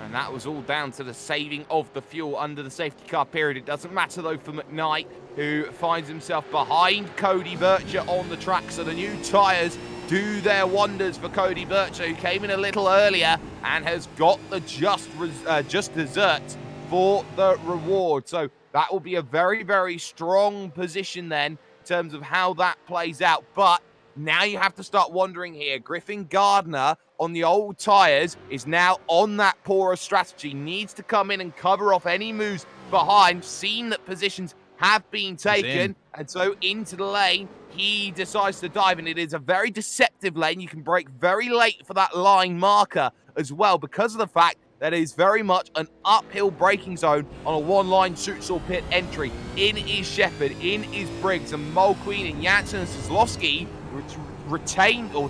And that was all down to the saving of the fuel under the safety car period. It doesn't matter, though, for McKnight, who finds himself behind Cody Bircher on the track. So the new tyres do their wonders for Cody Bircher, who came in a little earlier and has got the just desserts for the reward. So that will be a very, very strong position then in terms of how that plays out. But now you have to start wondering here. Griffin Gardner on the old tyres is now on that poorer strategy. Needs to come in and cover off any moves behind. Seen that positions have been taken, and so into the lane he decides to dive, and it is a very deceptive lane. You can brake very late for that line marker as well, because of the fact that it is very much an uphill braking zone on a one-line Suitsall pit entry. In is Shepherd, in is Briggs, and Mulqueen and Janssen and Soslovsky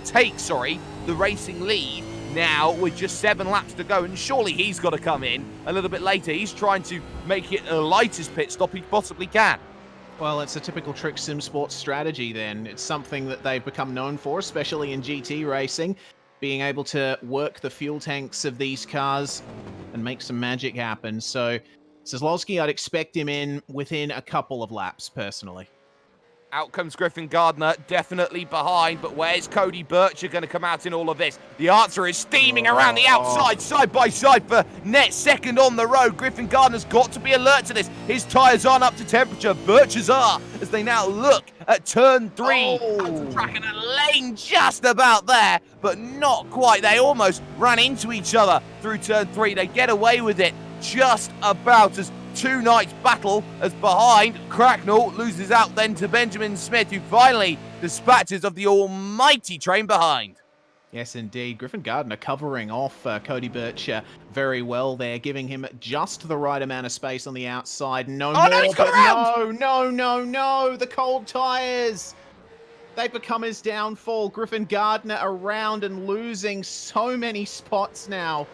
take the racing lead now with just 7 laps to go, and surely he's got to come in a little bit later. He's trying to make it the lightest pit stop he possibly can. Well, it's a typical Trick Sim Sports strategy then. It's something that they've become known for, especially in GT racing, being able to work the fuel tanks of these cars and make some magic happen. So Soslovsky, I'd expect him in within a couple of laps, personally. Out comes Griffin Gardner, definitely behind, but where's Cody Bircher going to come out in all of this? The answer is steaming around the outside, side by side for net second on the road. Griffin Gardner's got to be alert to this. His tyres aren't up to temperature. Bircher's are, as they now look at turn 3. Out the track in a lane just about there, but not quite. They almost ran into each other through turn 3. They get away with it just about as two knights battle as behind. Cracknell loses out then to Benjamin Smith, who finally dispatches of the almighty train behind. Yes, indeed. Griffin Gardner covering off Cody Bircher very well there, giving him just the right amount of space on the outside. No, the cold tyres. They become his downfall. Griffin Gardner around and losing so many spots now.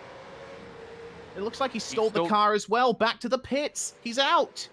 It looks like he stalled the car as well. Back to the pits. He's out.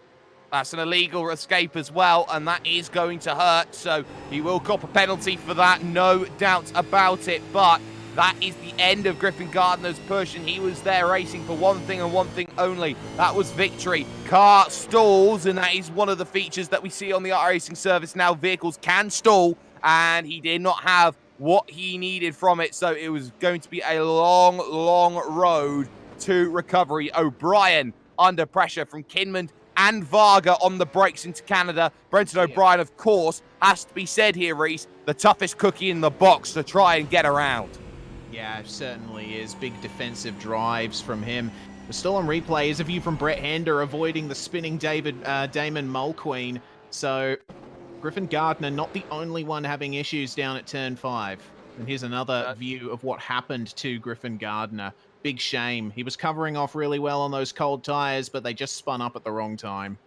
That's an illegal escape as well, and that is going to hurt. So he will cop a penalty for that, no doubt about it. But that is the end of Griffin Gardner's push, and he was there racing for one thing and one thing only. That was victory. Car stalls, and that is one of the features that we see on the iRacing service now. Vehicles can stall, and he did not have what he needed from it. So it was going to be a long, long road to recovery. O'Brien under pressure from Kinman and Varga on the brakes into Canada. Brenton O'Brien, of course, has to be said here, Reese, the toughest cookie in the box to try and get around. Yeah, it certainly is. Big defensive drives from him. We're still on replay is a view from Brett Hender avoiding the spinning Damon Mulqueen. So Griffin Gardner not the only one having issues down at turn 5. And here's another view of what happened to Griffin Gardner. Big shame. He was covering off really well on those cold tyres, but they just spun up at the wrong time.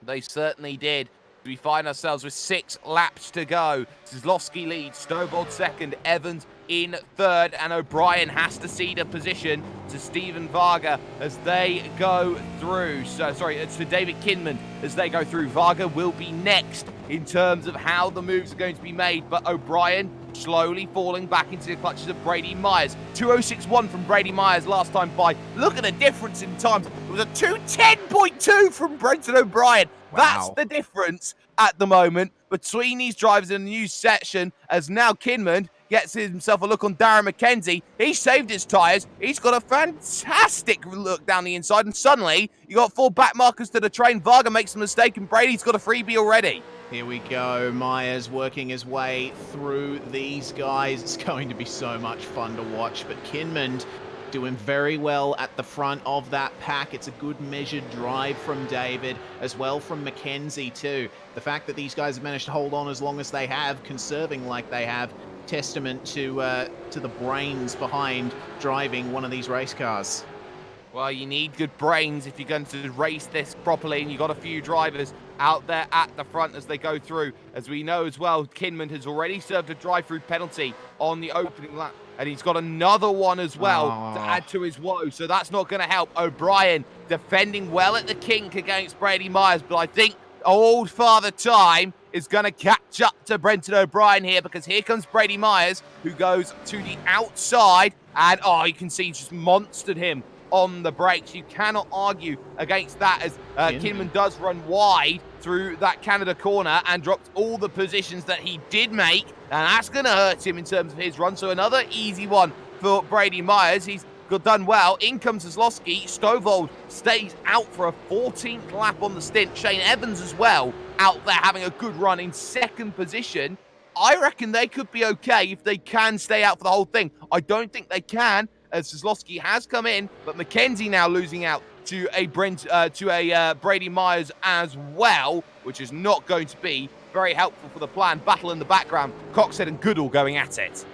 They certainly did. We find ourselves with 6 laps to go. Soslovsky leads, Snowball second, Evans in third, and O'Brien has to cede a position to Stephen Varga as they go through. It's to David Kinman as they go through. Varga will be next in terms of how the moves are going to be made, but O'Brien slowly falling back into the clutches of Brady Myers. 2:06.1 from Brady Myers last time by. Look at the difference in times. It was a 2:10.2 from Brenton O'Brien. Wow. That's the difference at the moment between these drivers in a new section, as now Kinman gets himself a look on Darren McKenzie. He saved his tyres. He's got a fantastic look down the inside, and suddenly you got 4 back markers to the train. Varga makes a mistake, and Brady's got a freebie already. Here we go. Myers working his way through these guys. It's going to be so much fun to watch. But Kinman doing very well at the front of that pack. It's a good measured drive from David, as well from Mackenzie too. The fact that these guys have managed to hold on as long as they have, conserving like they have, testament to the brains behind driving one of these race cars. Well, you need good brains if you're going to race this properly, and you've got a few drivers out there at the front as they go through. As we know as well, Kinman has already served a drive-through penalty on the opening lap, and he's got another one as well to add to his woe, so that's not going to help. O'Brien defending well at the kink against Brady Myers, but I think old Father Time is going to catch up to Brenton O'Brien here, because here comes Brady Myers, who goes to the outside, and you can see just monstered him on the brakes. You cannot argue against that, as Kinman does run wide through that Canada corner and dropped all the positions that he did make, and that's going to hurt him in terms of his run. So another easy one for Brady Myers. He's done well. In comes Zaslowski. Stovall stays out for a 14th lap on the stint. Shane Evans as well out there having a good run in second position. I reckon they could be okay if they can stay out for the whole thing. I don't think they can, as Zaslowski has come in, but Mackenzie now losing out to a Brady Myers as well, which is not going to be very helpful for the plan. Battle in the background, Coxhead and Goodall going at it.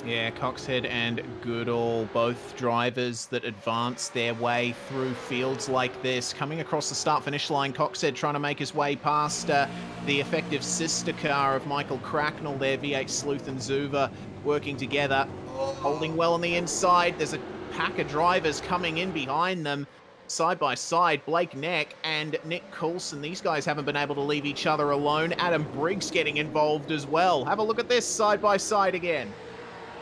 Yeah, Coxhead and Goodall, both drivers that advance their way through fields like this. Coming across the start-finish line, Coxhead trying to make his way past the effective sister car of Michael Cracknell there, V8 Sleuth and Zuva working together. Holding well on the inside. There's a pack of drivers coming in behind them. Side by side, Blake Neck and Nick Coulson. These guys haven't been able to leave each other alone. Adam Briggs getting involved as well. Have a look at this side by side again.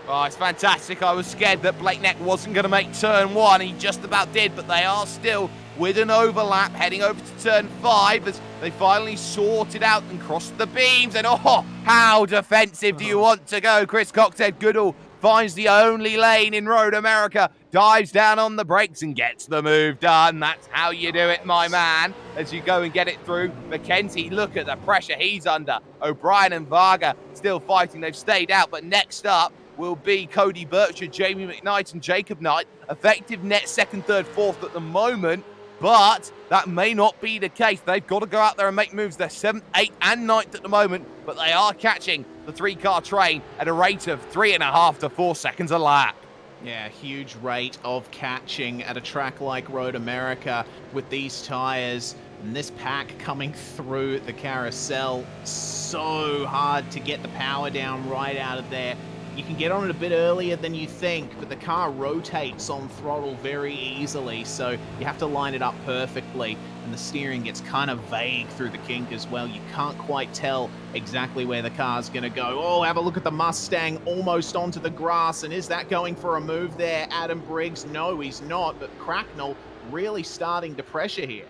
Oh, it's fantastic. I was scared that Blake Neck wasn't going to make turn 1. He just about did, but they are still with an overlap heading over to turn 5 as they finally sorted out and crossed the beams. And how defensive do you want to go? Chris Coxhead Goodall finds the only lane in Road America, dives down on the brakes and gets the move done. That's how you do it, my man, as you go and get it through. Mackenzie, look at the pressure he's under. O'Brien and Varga still fighting. They've stayed out, but next up will be Cody Bircher, Jamie McKnight and Jacob Knight. Effective net second, third, fourth at the moment, but that may not be the case. They've got to go out there and make moves. They're 7th, 8th and 9th at the moment, but they are catching the 3-car train at a rate of 3.5 to 4 seconds a lap. Yeah, huge rate of catching at a track like Road America with these tyres. And this pack coming through the carousel, so hard to get the power down right out of there. You can get on it a bit earlier than you think, but the car rotates on throttle very easily, so you have to line it up perfectly, and the steering gets kind of vague through the kink as well. You can't quite tell exactly where the car's going to go. Oh, have a look at the Mustang almost onto the grass, and is that going for a move there? Adam Briggs, no, he's not, but Cracknell really starting to pressure here.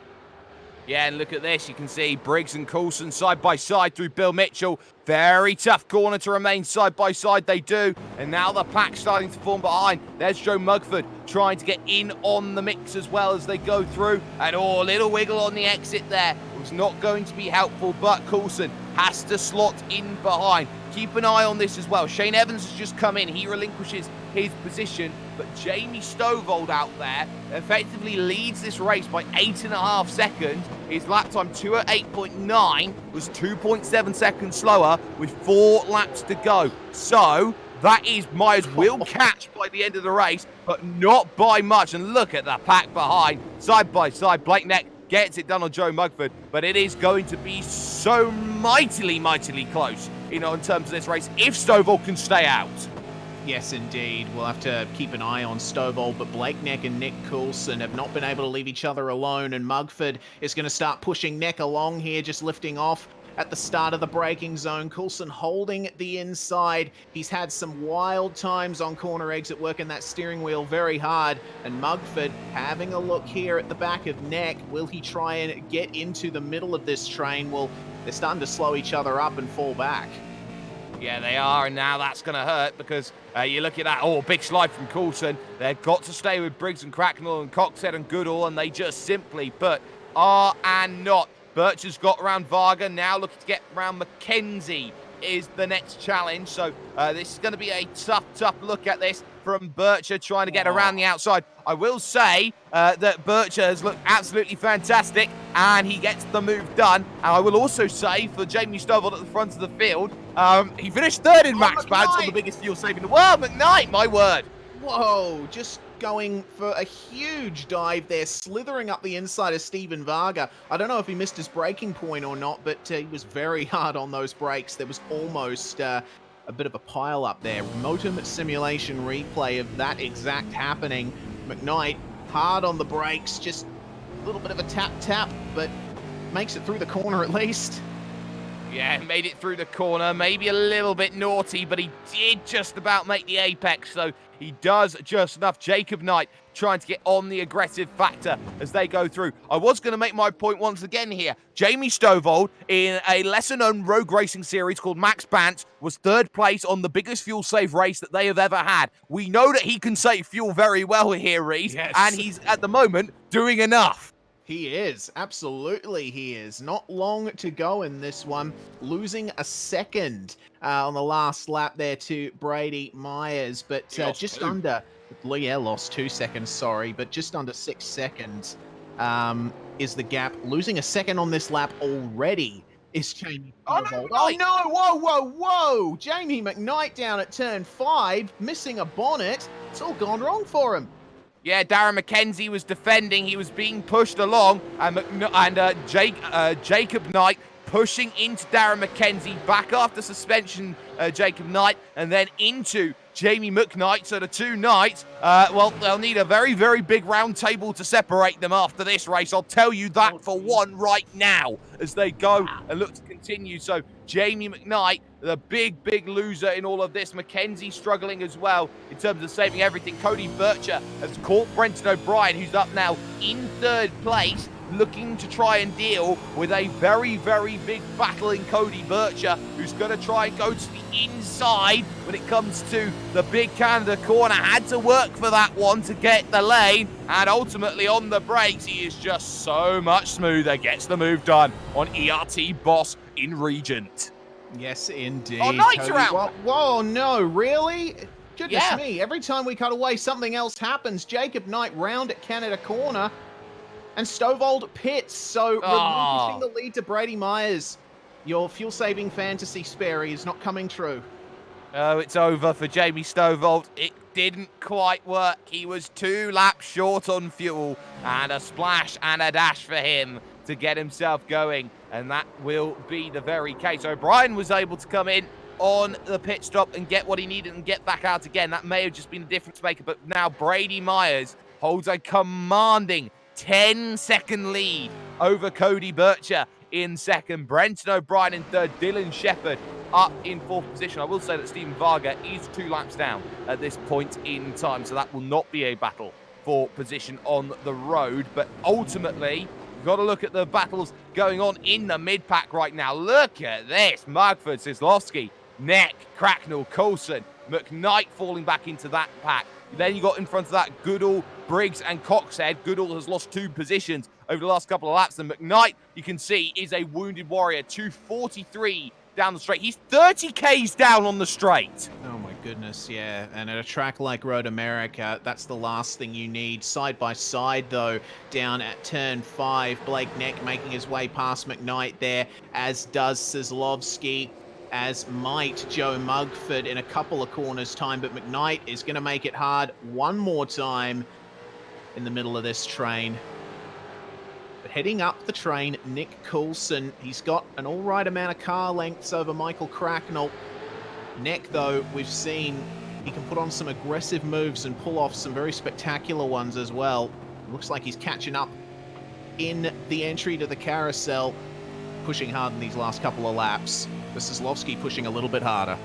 Yeah, and look at this. You can see Briggs and Coulson side by side through Bill Mitchell. Very tough corner to remain side by side. They do. And now the pack starting to form behind. There's Joe Mugford trying to get in on the mix as well as they go through. And little wiggle on the exit there. It was not going to be helpful, but Coulson has to slot in behind. Keep an eye on this as well. Shane Evans has just come in. He relinquishes his position, but Jamie Stovold out there effectively leads this race by 8.5 seconds. His lap time 2 at 8.9 was 2.7 seconds slower with 4 laps to go. So that is Myers will catch by the end of the race, but not by much. And look at the pack behind, side by side. Blake Neck gets it done on Joe Mugford, but it is going to be so mightily close, in terms of this race, if Stovall can stay out. Yes, indeed. We'll have to keep an eye on Stovall, but Blake Neck and Nick Coulson have not been able to leave each other alone, and Mugford is going to start pushing Neck along here, just lifting off at the start of the braking zone. Coulson holding the inside. He's had some wild times on corner exit, working that steering wheel very hard, and Mugford having a look here at the back of Neck. Will he try and get into the middle of this train? Well, they're starting to slow each other up and fall back. Yeah, they are, and now that's going to hurt because you look at that, big slide from Coulson. They've got to stay with Briggs and Cracknell and Coxhead and Goodall, and they just simply are and not. Birch has got around Varga, now looking to get around Mackenzie is the next challenge. So this is going to be a tough look at this. from Bircher trying to get around the outside. I will say that Bircher has looked absolutely fantastic, and he gets the move done. And I will also say for Jamie Stovall at the front of the field, he finished third in max bounce on the biggest fuel save in the world. McKnight, my word. Whoa, just going for a huge dive there, slithering up the inside of Steven Varga. I don't know if he missed his braking point or not, but he was very hard on those brakes. There was almost a bit of a pile up there. Motum simulation replay of that exact happening. McKnight hard on the brakes, just a little bit of a tap, but makes it through the corner at least. Yeah, made it through the corner, maybe a little bit naughty, but he did just about make the apex, so he does just enough. Jacob Knight trying to get on the aggressive factor as they go through. I was going to make my point once again here. Jamie Stovall, in a lesser-known rogue racing series called Max Bant, was third place on the biggest fuel save race that they have ever had. We know that he can save fuel very well here, Reed, and he's, at the moment, doing enough. He is. Absolutely he is. Not long to go in this one. Losing a second on the last lap there to Brady Myers. But just under... Yeah, lost 2 seconds, sorry. But just under 6 seconds is the gap. Losing a second on this lap already is Jamie McKnight. Oh, no! Whoa! Jamie McKnight down at turn 5, missing a bonnet. It's all gone wrong for him. Yeah, Darren McKenzie was defending. He was being pushed along, and Jacob Knight pushing into Darren McKenzie, back after suspension, Jacob Knight, and then into Jamie McKnight. So the two Knights, well, they'll need a very, very big round table to separate them after this race. I'll tell you that for one right now as they go and look to continue. So Jamie McKnight, the big, big loser in all of this. McKenzie struggling as well in terms of saving everything. Cody Bircher has caught Brenton O'Brien, who's up now in third place, looking to try and deal with a very, very big battle in Cody Bircher, who's going to try and go to the inside when it comes to the big Canada corner. Had to work for that one to get the lane, and ultimately on the brakes, he is just so much smoother. Gets the move done on ERT Boss in Regent. Yes, indeed. Oh, Knight's around. Whoa, no, really? Goodness me, every time we cut away, something else happens. Jacob Knight round at Canada corner, and Stovall pits, so relinquishing the lead to Brady Myers. Your fuel-saving fantasy, Sperry, is not coming true. Oh, it's over for Jamie Stovall. It didn't quite work. He was 2 laps short on fuel, and a splash and a dash for him to get himself going, and that will be the very case. O'Brien was able to come in on the pit stop and get what he needed and get back out again. That may have just been a difference maker, but now Brady Myers holds a commanding 10-second lead over Cody Bircher in second. Brenton O'Brien in third. Dylan Shepherd up in fourth position. I will say that Steven Varga is 2 laps down at this point in time, so that will not be a battle for position on the road. But ultimately, you've got to look at the battles going on in the mid-pack right now. Look at this. Mugford, Sislovsky, Neck, Cracknell, Coulson, McKnight falling back into that pack. Then you got in front of that Goodall, Briggs, and Coxhead. Goodall has lost 2 positions over the last couple of laps. And McKnight, you can see, is a wounded warrior. 243 down the straight. He's 30 Ks down on the straight. Oh my goodness, yeah. And at a track like Road America, that's the last thing you need. Side by side, though, down at turn 5, Blake Neck making his way past McKnight there, as does Sislovsky, as might Joe Mugford in a couple of corners' time. But McKnight is going to make it hard one more time in the middle of this train. But heading up the train, Nick Coulson. He's got an all right amount of car lengths over Michael Cracknell. Neck, though, we've seen he can put on some aggressive moves and pull off some very spectacular ones as well. Looks like he's catching up in the entry to the carousel, pushing hard in these last couple of laps. Sislovsky pushing a little bit harder.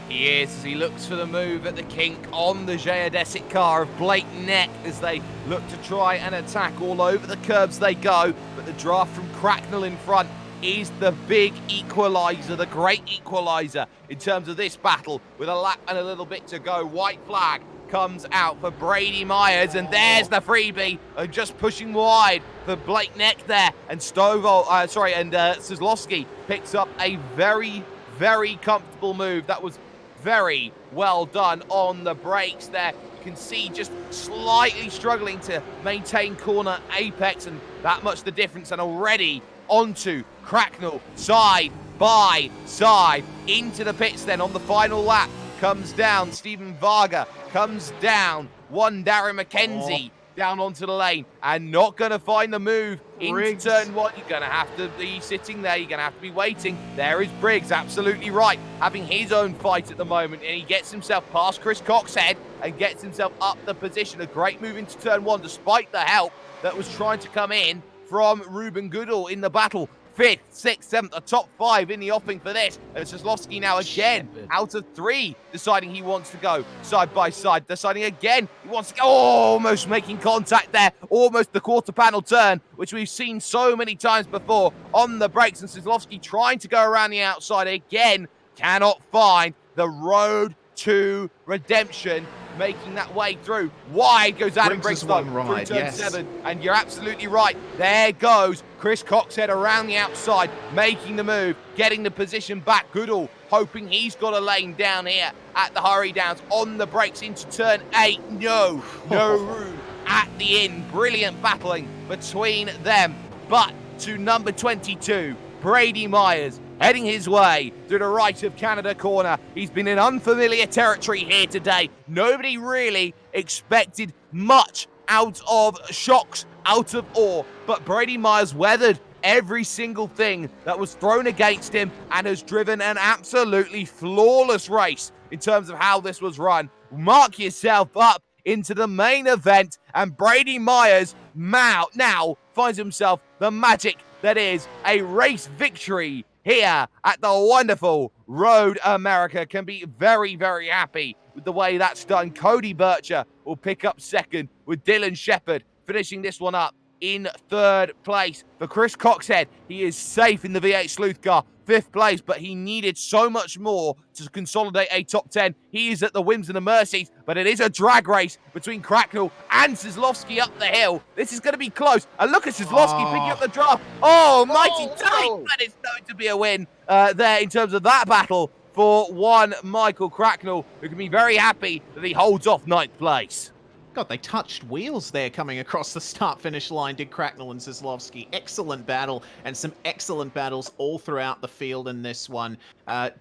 He is, as he looks for the move at the kink on the geodesic car of Blake Neck as they look to try and attack. All over the curbs they go, but the draft from Cracknell in front is the big equaliser, the great equaliser in terms of this battle. With a lap and a little bit to go, white flag comes out for Brady Myers, and there's the freebie, just pushing wide for Blake Neck there, and Sislovsky picks up a very, very comfortable move. That was Very well done on the brakes there. You can see just slightly struggling to maintain corner apex, and that much the difference. And already onto Cracknell, side by side, into the pits then on the final lap. Comes down Stephen Varga, comes down one Darren McKenzie. Down onto the lane and not going to find the move into turn one. You're going to have to be sitting there. You're going to have to be waiting. There is Briggs, absolutely right, having his own fight at the moment, and he gets himself past Chris Coxhead and gets himself up the position. A great move into turn one, despite the help that was trying to come in from Ruben Goodall in the battle. 5th, 6th, 7th, a top 5 in the offing for this. And Kozlowski now again out of 3, deciding he wants to go side by side, deciding again he wants to go, almost making contact there, almost the quarter panel turn, which we've seen so many times before on the brakes. And Kozlowski trying to go around the outside again, cannot find the road to redemption, making that way through. Wide goes Adam Briggs through turn 7, and you're absolutely right. There goes Chris Coxhead around the outside, making the move, getting the position back. Goodall hoping he's got a lane down here at the hurry downs on the brakes into turn 8. No room at the end. Brilliant battling between them, but to number 22, Brady Myers, heading his way through the right of Canada corner. He's been in unfamiliar territory here today. Nobody really expected much out of shocks, out of awe, but Brady Myers weathered every single thing that was thrown against him and has driven an absolutely flawless race in terms of how this was run. Mark yourself up into the main event, and Brady Myers now finds himself the magic that is a race victory here at the wonderful Road America. Can be very, very happy with the way that's done. Cody Bircher will pick up 2nd, with Dylan Shepherd finishing this one up in 3rd place. For Chris Coxhead, he is safe in the V8 Sleuth car, 5th place, but he needed so much more to consolidate a top 10. He is at the whims and the mercies, but it is a drag race between Cracknell and Kozlowski up the hill. This is going to be close. And look at Kozlowski picking up the draft. Mighty tight, but it's going to be a win there in terms of that battle for one Michael Cracknell, who can be very happy that he holds off 9th place. God, they touched wheels there coming across the start-finish line, did Cracknell and Kozlowski. Excellent battle, and some excellent battles all throughout the field in this one.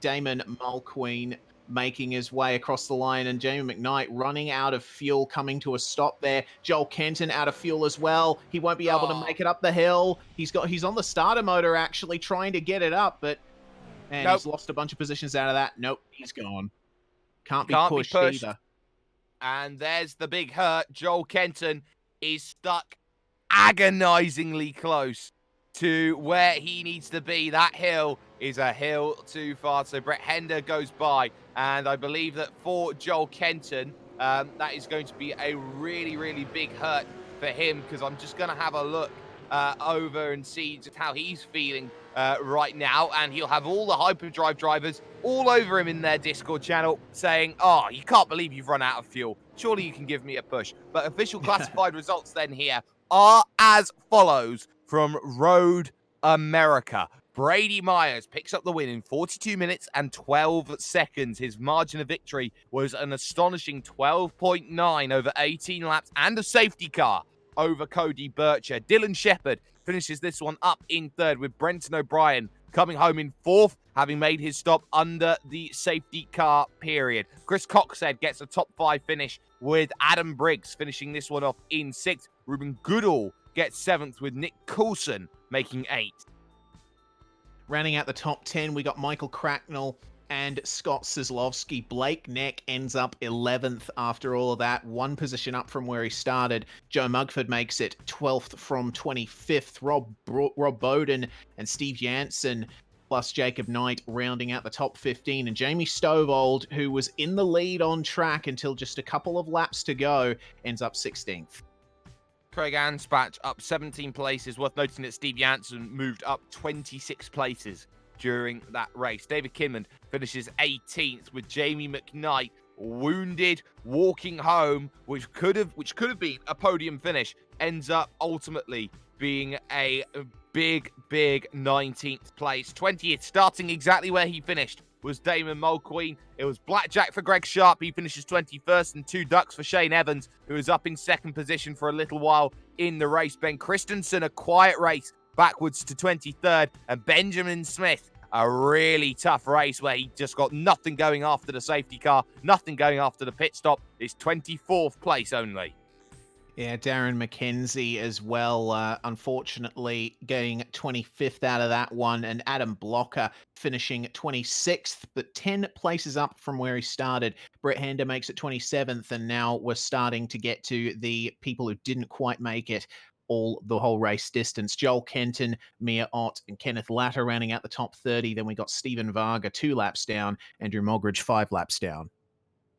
Damon Mulqueen making his way across the line, and Jamie McKnight running out of fuel, coming to a stop there. Joel Kenton out of fuel as well. He won't be able to make it up the hill. He's on the starter motor, actually, trying to get it up, but he's lost a bunch of positions out of that. Nope, he's gone. Can't be pushed either. And there's the big hurt. Joel Kenton is stuck agonizingly close to where he needs to be. That hill is a hill too far. So Brett Hender goes by. And I believe that for Joel Kenton, that is going to be a really, really big hurt for him, because I'm just going to have a look over and see just how he's feeling right now. And he'll have all the Hyperdrive drivers all over him in their Discord channel saying, you can't believe you've run out of fuel. Surely you can give me a push. But official classified results then here are as follows from Road America. Brady Myers picks up the win in 42 minutes and 12 seconds. His margin of victory was an astonishing 12.9 over 18 laps and a safety car over Cody Bircher. Dylan Shepherd finishes this one up in 3rd, with Brenton O'Brien coming home in 4th, having made his stop under the safety car period. Chris Coxhead gets a top 5 finish, with Adam Briggs finishing this one off in 6th. Ruben Goodall gets 7th, with Nick Coulson making 8th. Rounding out the top 10, we got Michael Cracknell and Scott Kozlowski. Blake Neck ends up 11th after all of that, 1 position up from where he started. Joe Mugford makes it 12th from 25th. Rob Bowden and Steve Jansen plus Jacob Knight rounding out the top 15. And Jamie Stovold, who was in the lead on track until just a couple of laps to go, ends up 16th. Craig Anspach up 17 places. Worth noting that Steve Jansen moved up 26 places during that race. David Kinman finishes 18th, with Jamie McKnight wounded, walking home, which could have been a podium finish, ends up ultimately being a big 19th place. 20th, starting exactly where he finished was Damon Mulqueen. It was blackjack for Greg Sharp. He finishes 21st, and 2 ducks for Shane Evans, who was up in second position for a little while in the race. Ben Christensen, a quiet race backwards to 23rd, and Benjamin Smith, a really tough race where he just got nothing going after the safety car, nothing going after the pit stop. It's 24th place only. Yeah, Darren McKenzie as well, unfortunately getting 25th out of that one, and Adam Blocker finishing 26th, but 10 places up from where he started. Brett Hander makes it 27th, and now we're starting to get to the people who didn't quite make it the whole race distance. Joel Kenton, Mia Ott, and Kenneth Latter rounding out the top 30. Then we got Stephen Varga 2 laps down, Andrew Mogridge 5 laps down.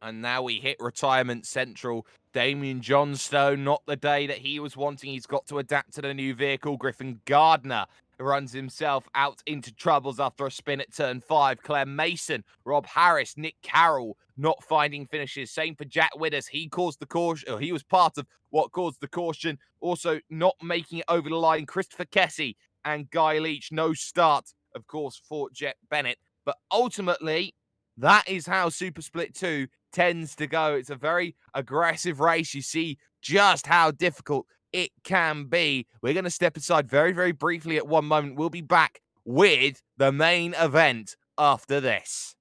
And now we hit retirement central. Damien Johnstone, not the day that he was wanting. He's got to adapt to the new vehicle. Griffin Gardner runs himself out into troubles after a spin at turn 5. Claire Mason, Rob Harris, Nick Carroll not finding finishes. Same for Jack Widders. He caused the caution, or he was part of what caused the caution. Also not making it over the line, Christopher Kessie and Guy Leach. No start, of course, for Jet Bennett. But ultimately, that is how Super Split 2 tends to go. It's a very aggressive race. You see just how difficult it can be. We're going to step aside very, very briefly at one moment. We'll be back with the main event after this.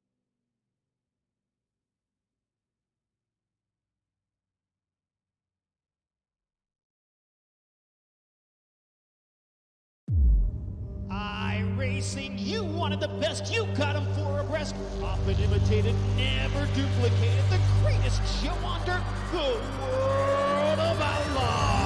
iRacing, you wanted the best, you got them 4 abreast. Often imitated, never duplicated. The greatest show on dirt, the World of Outlaws.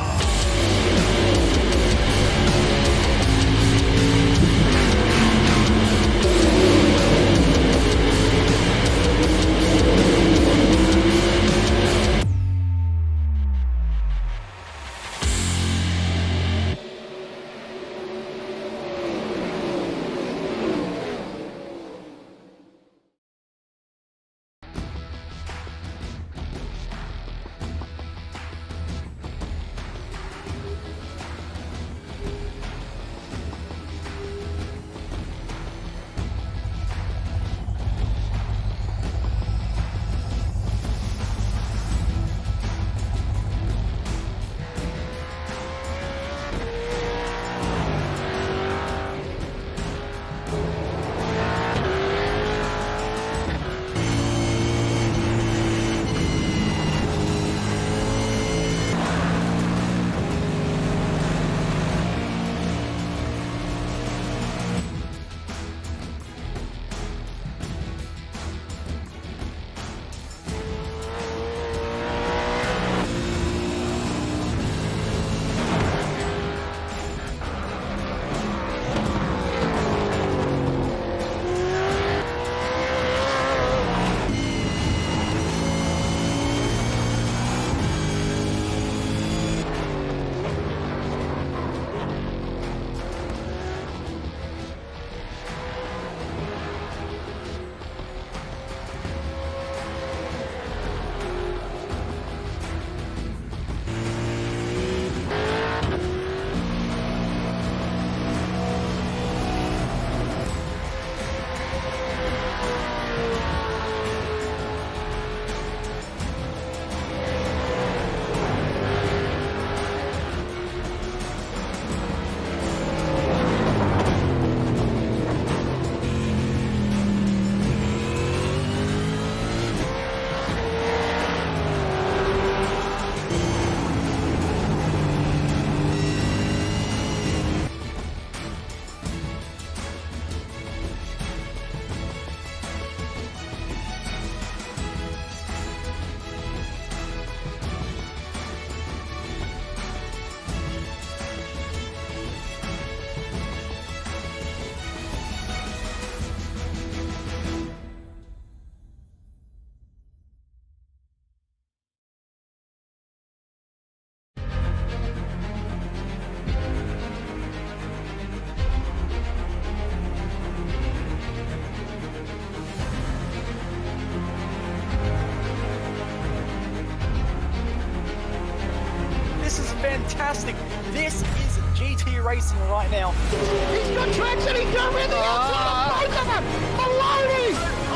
fantastic. This is GT racing right now. He's got traction, he's got everything else on both of them. Maloney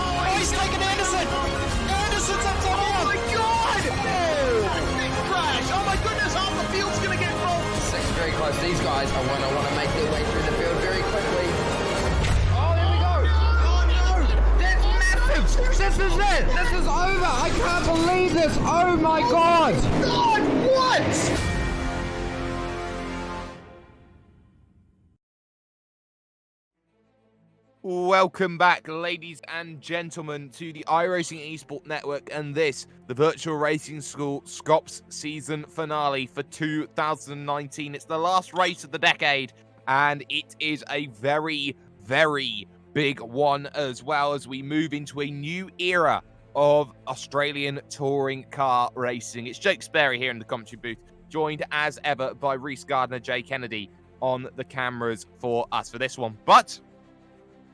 This is it! This is over! I can't believe this! Oh my god! God, what? Welcome back, ladies and gentlemen, to the iRacing Esport Network and this, the Virtual Racing School SCOPS season finale for 2019. It's the last race of the decade, and it is a very, very big one as well as we move into a new era of Australian touring car racing. It's Jake Sperry here in the commentary booth, joined as ever by Reese Gardner, Jay Kennedy on the cameras for us for this one. But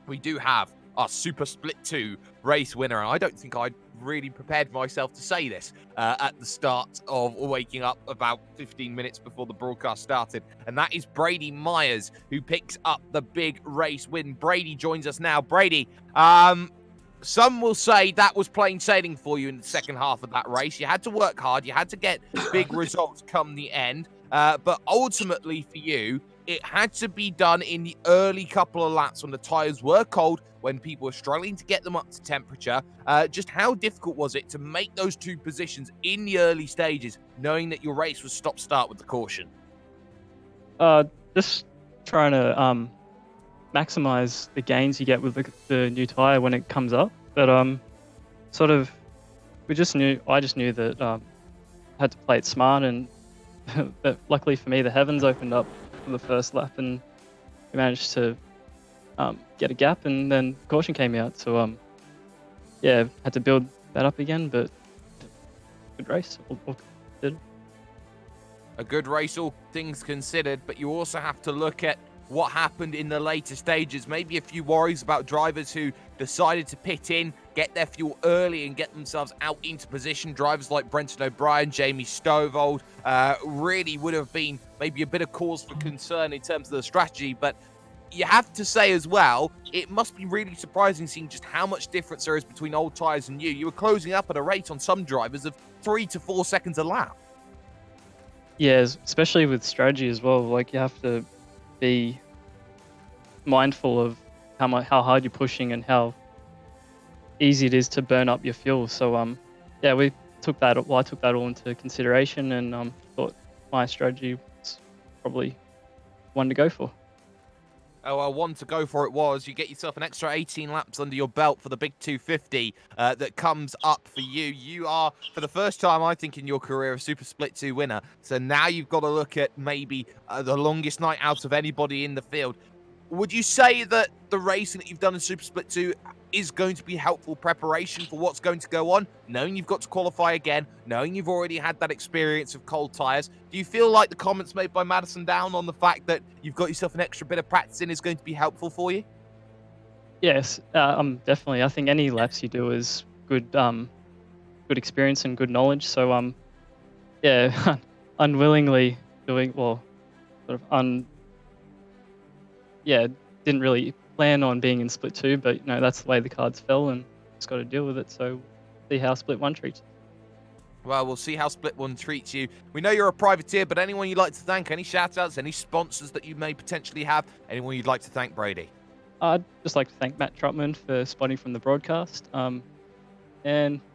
we do have our Super Split 2 race winner. And I don't think I'd really prepared myself to say this at the start of waking up about 15 minutes before the broadcast started. And that is Brady Myers, who picks up the big race win. Brady joins us now. Brady, some will say that was plain sailing for you in the second half of that race. You had to work hard. You had to get big results come the end. But ultimately for you, it had to be done in the early couple of laps when the tyres were cold, when people were struggling to get them up to temperature. Just how difficult was it to make those two positions in the early stages, knowing that your race was stop-start with the caution? Just trying to maximize the gains you get with the new tyre when it comes up. But I just knew that I had to play it smart, and but luckily for me, the heavens opened up for the first lap, and we managed to get a gap, and then caution came out. So yeah, had to build that up again, but good race. All considered. A good race, all things considered, but you also have to look at what happened in the later stages. Maybe a few worries about drivers who decided to pit in, get their fuel early and get themselves out into position. Drivers like Brenton O'Brien, Jamie Stovold, really would have been maybe a bit of cause for concern in terms of the strategy. But you have to say as well, it must be really surprising seeing just how much difference there is between old tyres and new. You were closing up at a rate on some drivers of 3 to 4 seconds a lap. Yeah, especially with strategy as well. Like, you have to be mindful of how hard you're pushing and how easy it is to burn up your fuel. So yeah, I took that all into consideration, and thought my strategy was probably one to go for. Oh, well, one to go for it was. You get yourself an extra 18 laps under your belt for the big 250 that comes up for you. You are, for the first time, I think, in your career, a Super Split 2 winner. So now you've got to look at maybe the longest night out of anybody in the field. Would you say that the racing that you've done in Super Split 2 is going to be helpful preparation for what's going to go on, knowing you've got to qualify again, knowing you've already had that experience of cold tyres? Do you feel like the comments made by Madison Down on the fact that you've got yourself an extra bit of practice in is going to be helpful for you? Yes, definitely. I think any laps you do is good, good experience and good knowledge. So yeah, unwillingly doing, well, sort of didn't really plan on being in Split 2, but you know, that's the way the cards fell, and just got to deal with it. So see how Split 1 treats you. Well, we'll see how Split 1 treats you. We know you're a privateer, but anyone you'd like to thank, any shout-outs, any sponsors that you may potentially have, anyone you'd like to thank, Brady? I'd just like to thank Matt Trotman for spotting from the broadcast. And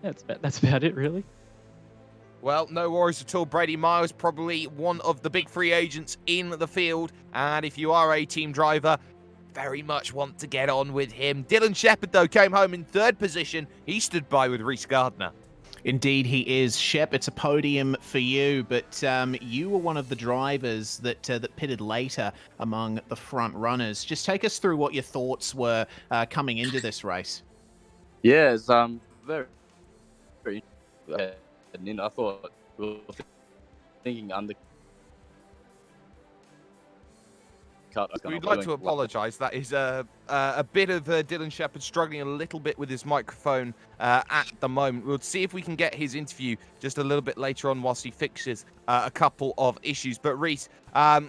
yeah, that's about it, really. Well, no worries at all. Brady Myers, probably one of the big free agents in the field. And if you are a team driver, very much want to get on with him. Dylan Shepherd, though, came home in third position. He stood by with Reese Gardner. Indeed, he is. Shep, it's a podium for you, but you were one of the drivers that pitted later among the front runners. Just take us through what your thoughts were coming into this race. Yeah, it's very, very. And I thought we were thinking under. We'd like to apologise. That is a bit of Dylan Shepherd struggling a little bit with his microphone at the moment. We'll see if we can get his interview just a little bit later on whilst he fixes a couple of issues. But Reese, yeah,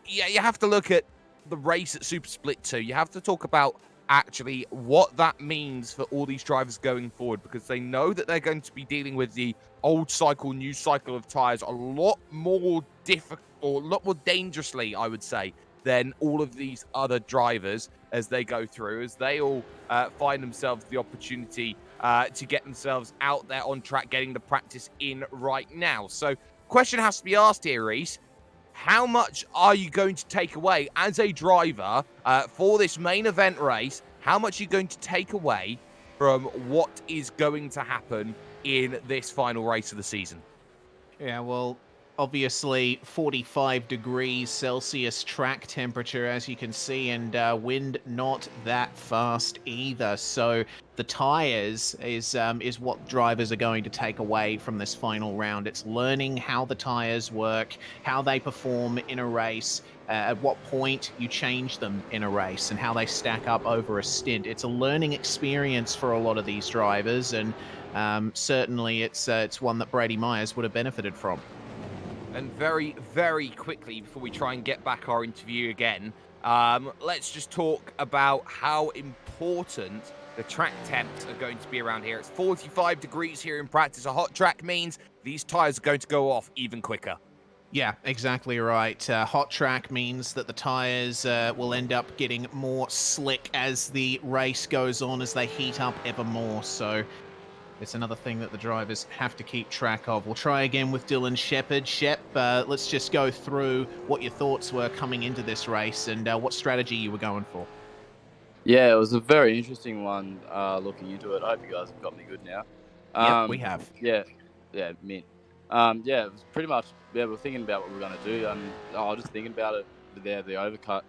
you have to look at the race at Super Split 2. You have to talk about actually what that means for all these drivers going forward, because they know that they're going to be dealing with the old cycle, new cycle of tyres a lot more difficult, or a lot more dangerously, I would say, than all of these other drivers. as they go through, as they all find themselves the opportunity to get themselves out there on track, getting the practice in right now. So question has to be asked here, Reese. How much are you going to take away as a driver for this main event race? How much are you going to take away from what is going to happen in this final race of the season? Yeah, well, obviously 45 degrees Celsius track temperature, as you can see, and wind not that fast either. So the tires is what drivers are going to take away from this final round. It's learning how the tires work, how they perform in a race, at what point you change them in a race, and how they stack up over a stint. It's a learning experience for a lot of these drivers, and certainly it's one that Brady Myers would have benefited from. And very, very quickly, before we try and get back our interview again, let's just talk about how important the track temps are going to be around here. It's 45 degrees here in practice. A hot track means these tires are going to go off even quicker. Yeah, exactly right. Hot track means that the tires will end up getting more slick as the race goes on, as they heat up ever more. So it's another thing that the drivers have to keep track of. We'll try again with Dylan Shepherd. Shep, let's just go through what your thoughts were coming into this race and what strategy you were going for. Yeah, it was a very interesting one looking into it. I hope you guys have got me good now. Yep, we have. Yeah, mint. Yeah, it was pretty much, we were thinking about what we were going to do. I was just thinking about it there, the overcut.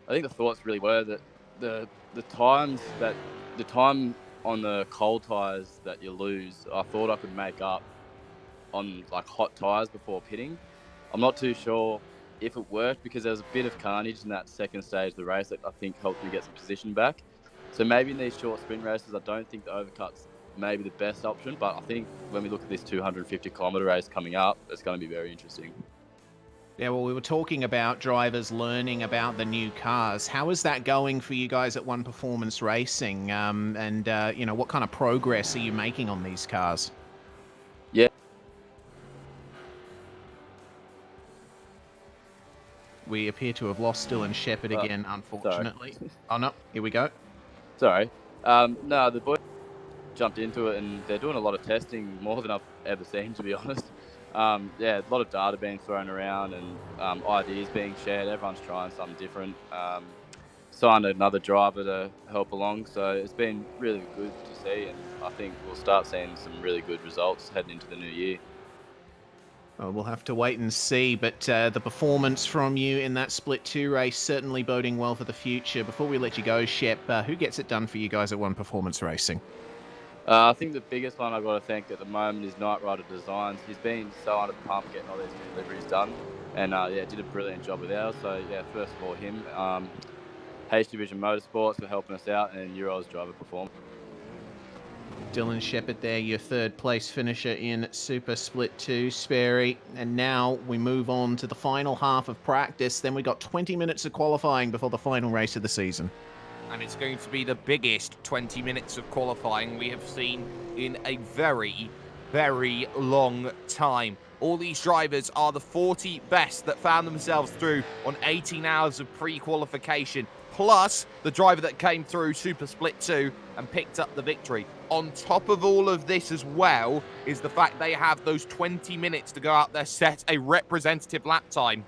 I think the thoughts really were that the time on the cold tires that you lose, I thought I could make up on like hot tires before pitting. I'm not too sure if it worked because there was a bit of carnage in that second stage of the race that I think helped me get some position back. So maybe in these short sprint races, I don't think the overcut's maybe the best option, but I think when we look at this 250-kilometre race coming up, it's going to be very interesting. Yeah, well, we were talking about drivers learning about the new cars. How is that going for you guys at One Performance Racing? And what kind of progress are you making on these cars? Yeah. We appear to have lost Dylan Shepherd again, unfortunately. Sorry. Oh, no, here we go. Sorry. No, the boys jumped into it, and they're doing a lot of testing, more than I've ever seen, to be honest. A lot of data being thrown around and ideas being shared. Everyone's trying something different. Signed another driver to help along, so it's been really good to see, and I think we'll start seeing some really good results heading into the new year. Well, we'll have to wait and see, but the performance from you in that Split 2 race certainly boding well for the future. Before we let you go, Shep, who gets it done for you guys at One Performance Racing? I think the biggest one I've got to thank at the moment is Knight Rider Designs. He's been so under the pump getting all these new deliveries done, and did a brilliant job with ours. So first of all, him, H Division Motorsports for helping us out, and Euro's driver performance. Dylan Shepherd there, your third place finisher in Super Split 2, Sperry. And now we move on to the final half of practice. Then we got 20 minutes of qualifying before the final race of the season. And it's going to be the biggest 20 minutes of qualifying we have seen in a very, very long time. All these drivers are the 40 best that found themselves through on 18 hours of pre-qualification, plus the driver that came through Super Split 2 and picked up the victory. On top of all of this as well is the fact they have those 20 minutes to go out there, set a representative lap time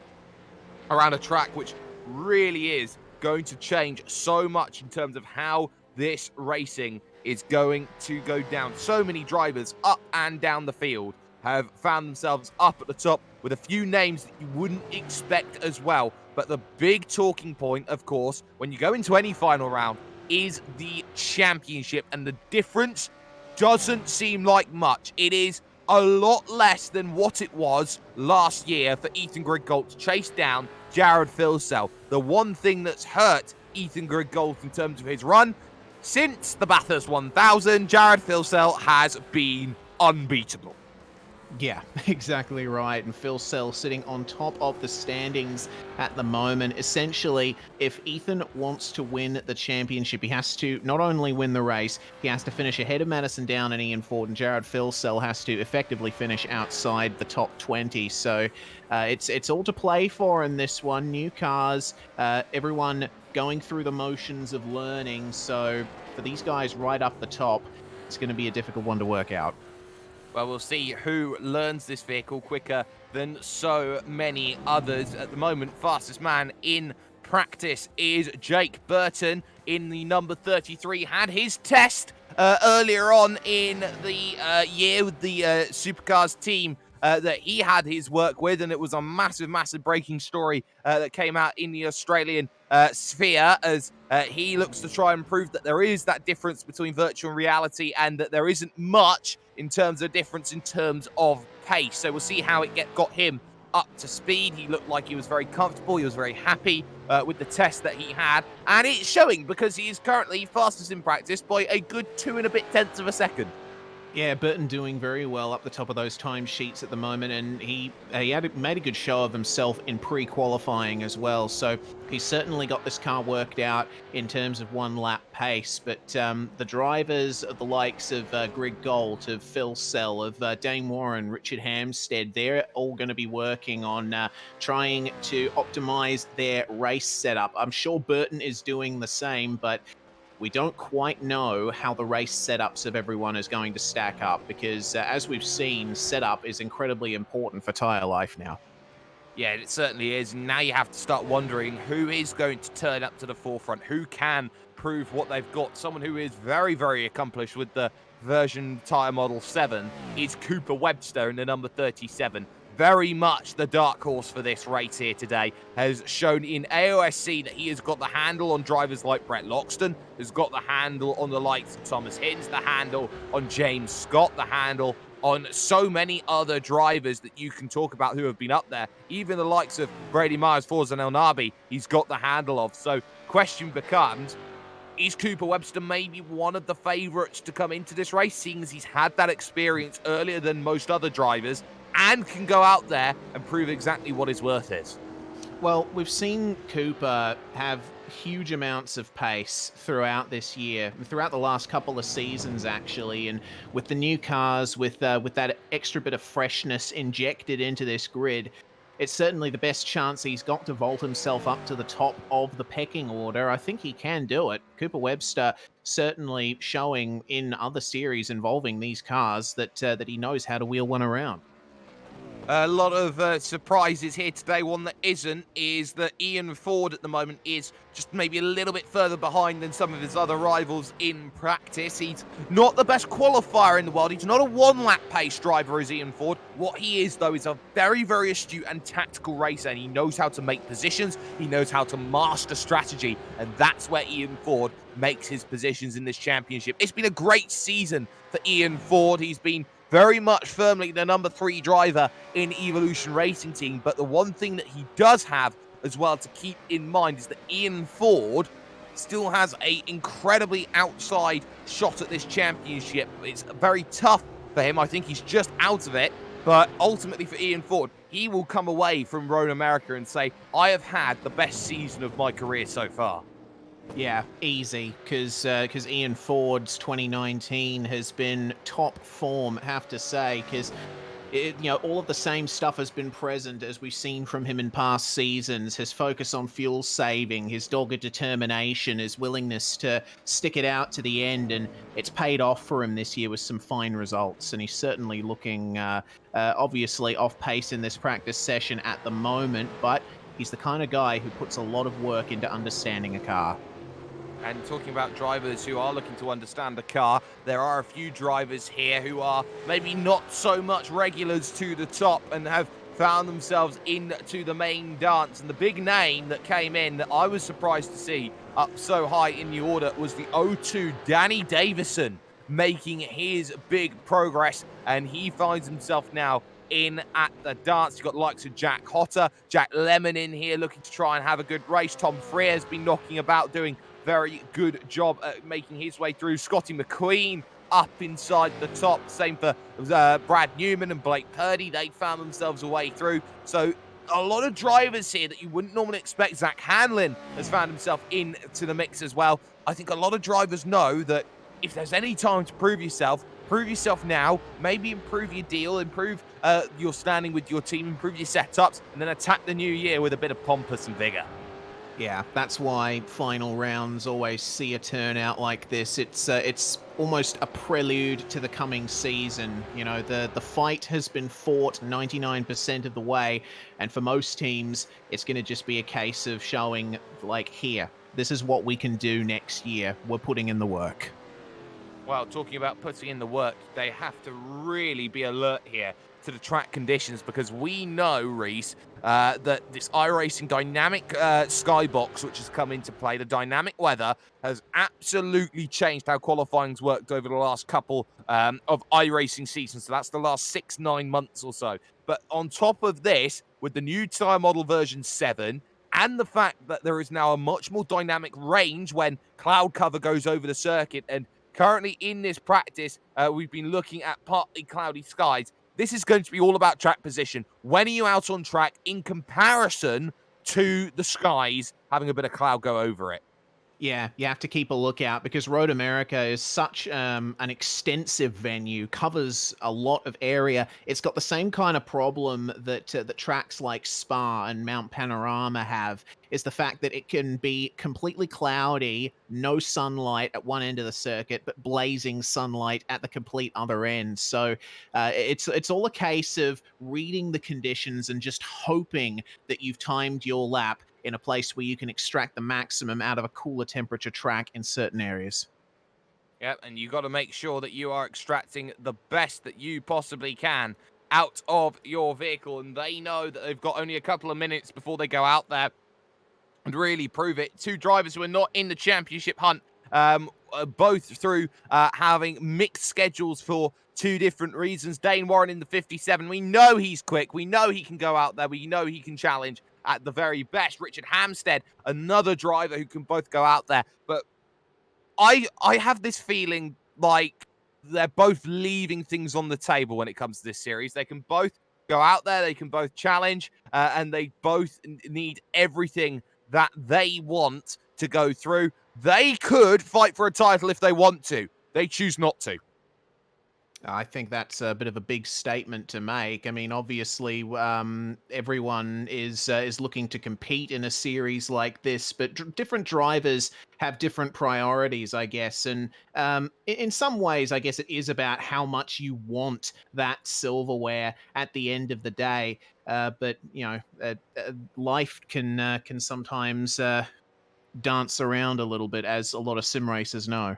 around a track which really is going to change so much in terms of how this racing is going to go down. So many drivers up and down the field have found themselves up at the top with a few names that you wouldn't expect as well. But the big talking point, of course, when you go into any final round is the championship, and the difference doesn't seem like much. It is a lot less than what it was last year for Ethan Griggold to chase down Jared Filsell. The one thing that's hurt Ethan Griggold in terms of his run, since the Bathurst 1000, Jared Filsell has been unbeatable. Yeah, exactly right. And Phil Sell sitting on top of the standings at the moment. Essentially, if Ethan wants to win the championship, he has to not only win the race, he has to finish ahead of Madison Down and Ian Ford, and Jared Phil Sell has to effectively finish outside the top 20. So it's all to play for in this one. New cars, everyone going through the motions of learning. So for these guys right up the top, it's going to be a difficult one to work out. Well, we'll see who learns this vehicle quicker than so many others. At the moment, fastest man in practice is Jake Burton in the number 33. Had his test earlier on in the year with the Supercars team that he had his work with, and it was a massive, massive breaking story that came out in the Australian sphere as he looks to try and prove that there is that difference between virtual and reality and that there isn't much in terms of difference in terms of pace. So we'll see how it got him up to speed. He looked like he was very comfortable. He was very happy with the test that he had. And it's showing because he is currently fastest in practice by a good 2 and a bit tenths of a second. Yeah, Burton doing very well up the top of those timesheets at the moment, and he made a good show of himself in pre-qualifying as well. So he's certainly got this car worked out in terms of one-lap pace. But the drivers of the likes of Greg Galt, of Phil Sell, of Dane Warren, Richard Hamstead, they're all going to be working on trying to optimize their race setup. I'm sure Burton is doing the same, but we don't quite know how the race setups of everyone is going to stack up because, as we've seen, setup is incredibly important for tyre life now. Yeah, it certainly is. Now you have to start wondering who is going to turn up to the forefront, who can prove what they've got. Someone who is very, very accomplished with the version tyre model 7 is Cooper Webster in the number 37. Very much the dark horse for this race here today, has shown in AOSC that he has got the handle on drivers like Brett Loxton, has got the handle on the likes of Thomas Hinz, the handle on James Scott, the handle on so many other drivers that you can talk about who have been up there. Even the likes of Brady Myers, Forza El Nabi, he's got the handle of. So question becomes, is Cooper Webster maybe one of the favourites to come into this race, seeing as he's had that experience earlier than most other drivers and can go out there and prove exactly what his worth is? Well, we've seen Cooper have huge amounts of pace throughout this year, throughout the last couple of seasons, actually, and with the new cars, with that extra bit of freshness injected into this grid, it's certainly the best chance he's got to vault himself up to the top of the pecking order. I think he can do it. Cooper Webster certainly showing in other series involving these cars that he knows how to wheel one around. A lot of surprises here today. One that isn't is that Ian Ford at the moment is just maybe a little bit further behind than some of his other rivals in practice. He's not the best qualifier in the world. He's not a one-lap pace driver as Ian Ford. What he is, though, is a very, very astute and tactical racer, and he knows how to make positions. He knows how to master strategy, and that's where Ian Ford makes his positions in this championship. It's been a great season for Ian Ford. He's been very much firmly the number 3 driver in Evolution Racing Team. But the one thing that he does have as well to keep in mind is that Ian Ford still has an incredibly outside shot at this championship. It's very tough for him. I think he's just out of it. But ultimately for Ian Ford, he will come away from Road America and say, I have had the best season of my career so far. Yeah, easy, because Ian Ford's 2019 has been top form, I have to say, because all of the same stuff has been present as we've seen from him in past seasons. His focus on fuel saving, his dogged determination, his willingness to stick it out to the end, and it's paid off for him this year with some fine results. And he's certainly looking obviously off pace in this practice session at the moment, but he's the kind of guy who puts a lot of work into understanding a car. And talking about drivers who are looking to understand the car, there are a few drivers here who are maybe not so much regulars to the top and have found themselves into the main dance. And the big name that came in that I was surprised to see up so high in the order was the O2 Danny Davison making his big progress. And he finds himself now in at the dance. You've got the likes of Jack Hotter, Jack Lemon in here looking to try and have a good race. Tom Freer has been knocking about, doing very good job at making his way through. Scotty McQueen up inside the top. Same for Brad Newman and Blake Purdy. They found themselves a way through. So a lot of drivers here that you wouldn't normally expect. Zach Hanlon has found himself into the mix as well. I think a lot of drivers know that if there's any time to prove yourself now, maybe improve your deal, improve your standing with your team, improve your setups, and then attack the new year with a bit of pompous and vigor. Yeah, that's why final rounds always see a turnout like this. It's almost a prelude to the coming season. You know, the fight has been fought 99% of the way, and for most teams, it's going to just be a case of showing, like, here, this is what we can do next year. We're putting in the work. Well, talking about putting in the work, they have to really be alert here to the track conditions, because we know, Reese, that this iRacing dynamic skybox, which has come into play, the dynamic weather, has absolutely changed how qualifying's worked over the last couple of iRacing seasons. So that's the last 6-9 months or so. But on top of this, with the new tyre model version 7, and the fact that there is now a much more dynamic range when cloud cover goes over the circuit, and currently in this practice, we've been looking at partly cloudy skies. This is going to be all about track position. When are you out on track in comparison to the skies having a bit of cloud go over it? Yeah, you have to keep a lookout because Road America is such an extensive venue, covers a lot of area. It's got the same kind of problem that that tracks like Spa and Mount Panorama have, is the fact that it can be completely cloudy, no sunlight at one end of the circuit, but blazing sunlight at the complete other end. So it's all a case of reading the conditions and just hoping that you've timed your lap in a place where you can extract the maximum out of a cooler temperature track in certain areas. Yep, and you got to make sure that you are extracting the best that you possibly can out of your vehicle, and they know that they've got only a couple of minutes before they go out there and really prove it. Two drivers who are not in the championship hunt, both through having mixed schedules for two different reasons. Dane Warren in the 57, we know he's quick, we know he can go out there, we know he can challenge at the very best. Richard Hampstead, another driver who can both go out there. But I have this feeling like they're both leaving things on the table when it comes to this series. They can both go out there, they can both challenge, and they both need everything that they want to go through. They could fight for a title if they want to. They choose not to. I think that's a bit of a big statement to make. I mean, obviously, everyone is looking to compete in a series like this, but different drivers have different priorities, I guess. And in some ways, I guess it is about how much you want that silverware at the end of the day. But you know, life can sometimes dance around a little bit, as a lot of sim racers know.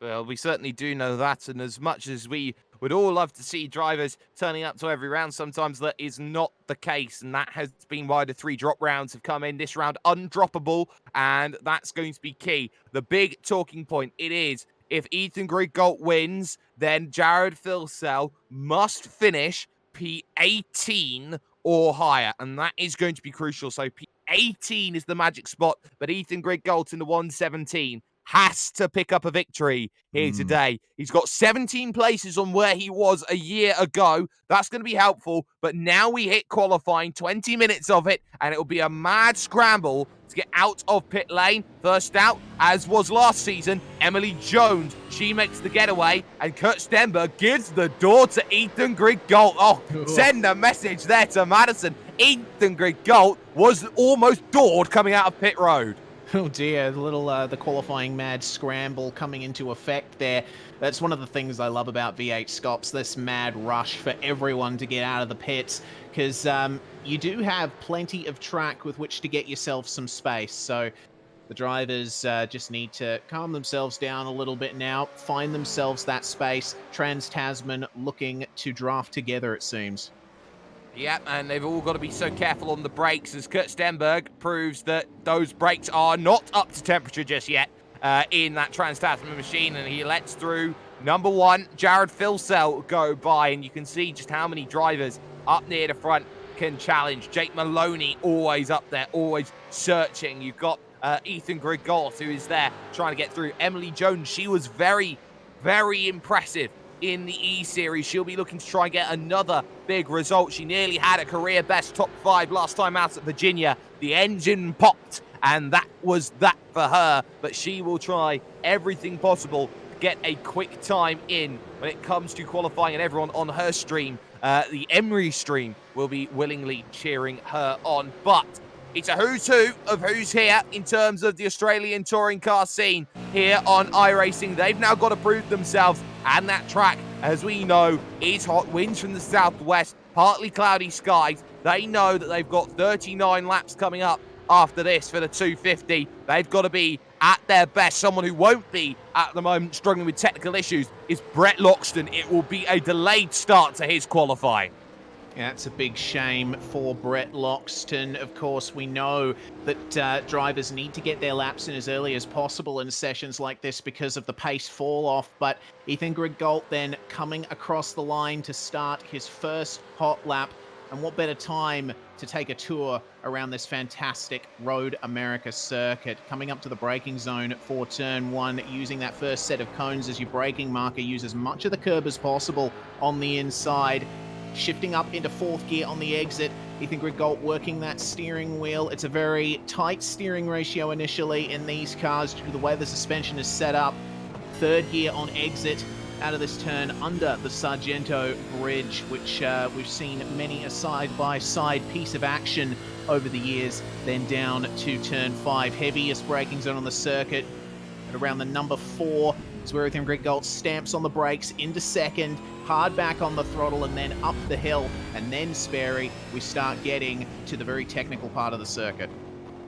Well, we certainly do know that, and as much as we would all love to see drivers turning up to every round, sometimes that is not the case, and that has been why the 3 drop rounds have come in. This round undroppable, and that's going to be key. The big talking point, it is, if Ethan Grigalt wins, then Jared Filsell must finish P18 or higher, and that is going to be crucial. So P18 is the magic spot, but Ethan Grigalt in the 117 has to pick up a victory here today. He's got 17 places on where he was a year ago. That's going to be helpful. But now we hit qualifying, 20 minutes of it, and it'll be a mad scramble to get out of pit lane. First out, as was last season, Emily Jones. She makes the getaway, and Kurt Stenberg gives the door to Ethan Grigalt. Oh, send a message there to Madison. Ethan Grigalt was almost doored coming out of pit road. Oh dear, the little the qualifying mad scramble coming into effect there. That's one of the things I love about V8SCOPS, this mad rush for everyone to get out of the pits, because you do have plenty of track with which to get yourself some space. So the drivers just need to calm themselves down a little bit now, find themselves that space. Trans-Tasman looking to draft together, it seems. Yep, and they've all got to be so careful on the brakes, as Kurt Stenberg proves that those brakes are not up to temperature just yet in that Trans-Tasman machine, and he lets through number 1, Jared Filsell, go by, and you can see just how many drivers up near the front can challenge. Jake Maloney always up there, always searching. You've got Ethan Grigalt, who is there trying to get through. Emily Jones, she was very very impressive in the E-Series. She'll be looking to try and get another big result. She nearly had a career best top 5 last time out at Virginia. The engine popped, and that was that for her. But she will try everything possible to get a quick time in when it comes to qualifying, and everyone on her stream, the Emery stream, will be willingly cheering her on. But it's a who's who of who's here in terms of the Australian touring car scene here on iRacing. They've now got to prove themselves, and that track, as we know, is hot. Winds from the southwest, partly cloudy skies. They know that they've got 39 laps coming up after this for the 250. They've got to be at their best. Someone who won't be at the moment struggling with technical issues is Brett Loxton. It will be a delayed start to his qualifying. Yeah, it's a big shame for Brett Loxton. Of course, we know that drivers need to get their laps in as early as possible in sessions like this because of the pace fall-off, but Ethan Grigalt then coming across the line to start his first hot lap, and what better time to take a tour around this fantastic Road America circuit. Coming up to the braking zone for turn 1, using that first set of cones as your braking marker. Use as much of the curb as possible on the inside. Shifting up into 4th gear on the exit. Ethan Grigalt working that steering wheel. It's a very tight steering ratio initially in these cars due to the way the suspension is set up. 3rd gear on exit out of this turn under the Sargento Bridge, which we've seen many a side-by-side piece of action over the years. Then down to turn 5, heaviest braking zone on the circuit. At around the number 4 is where Ethan Grigalt stamps on the brakes into 2nd. Hard back on the throttle and then up the hill, and then Sperry, we start getting to the very technical part of the circuit.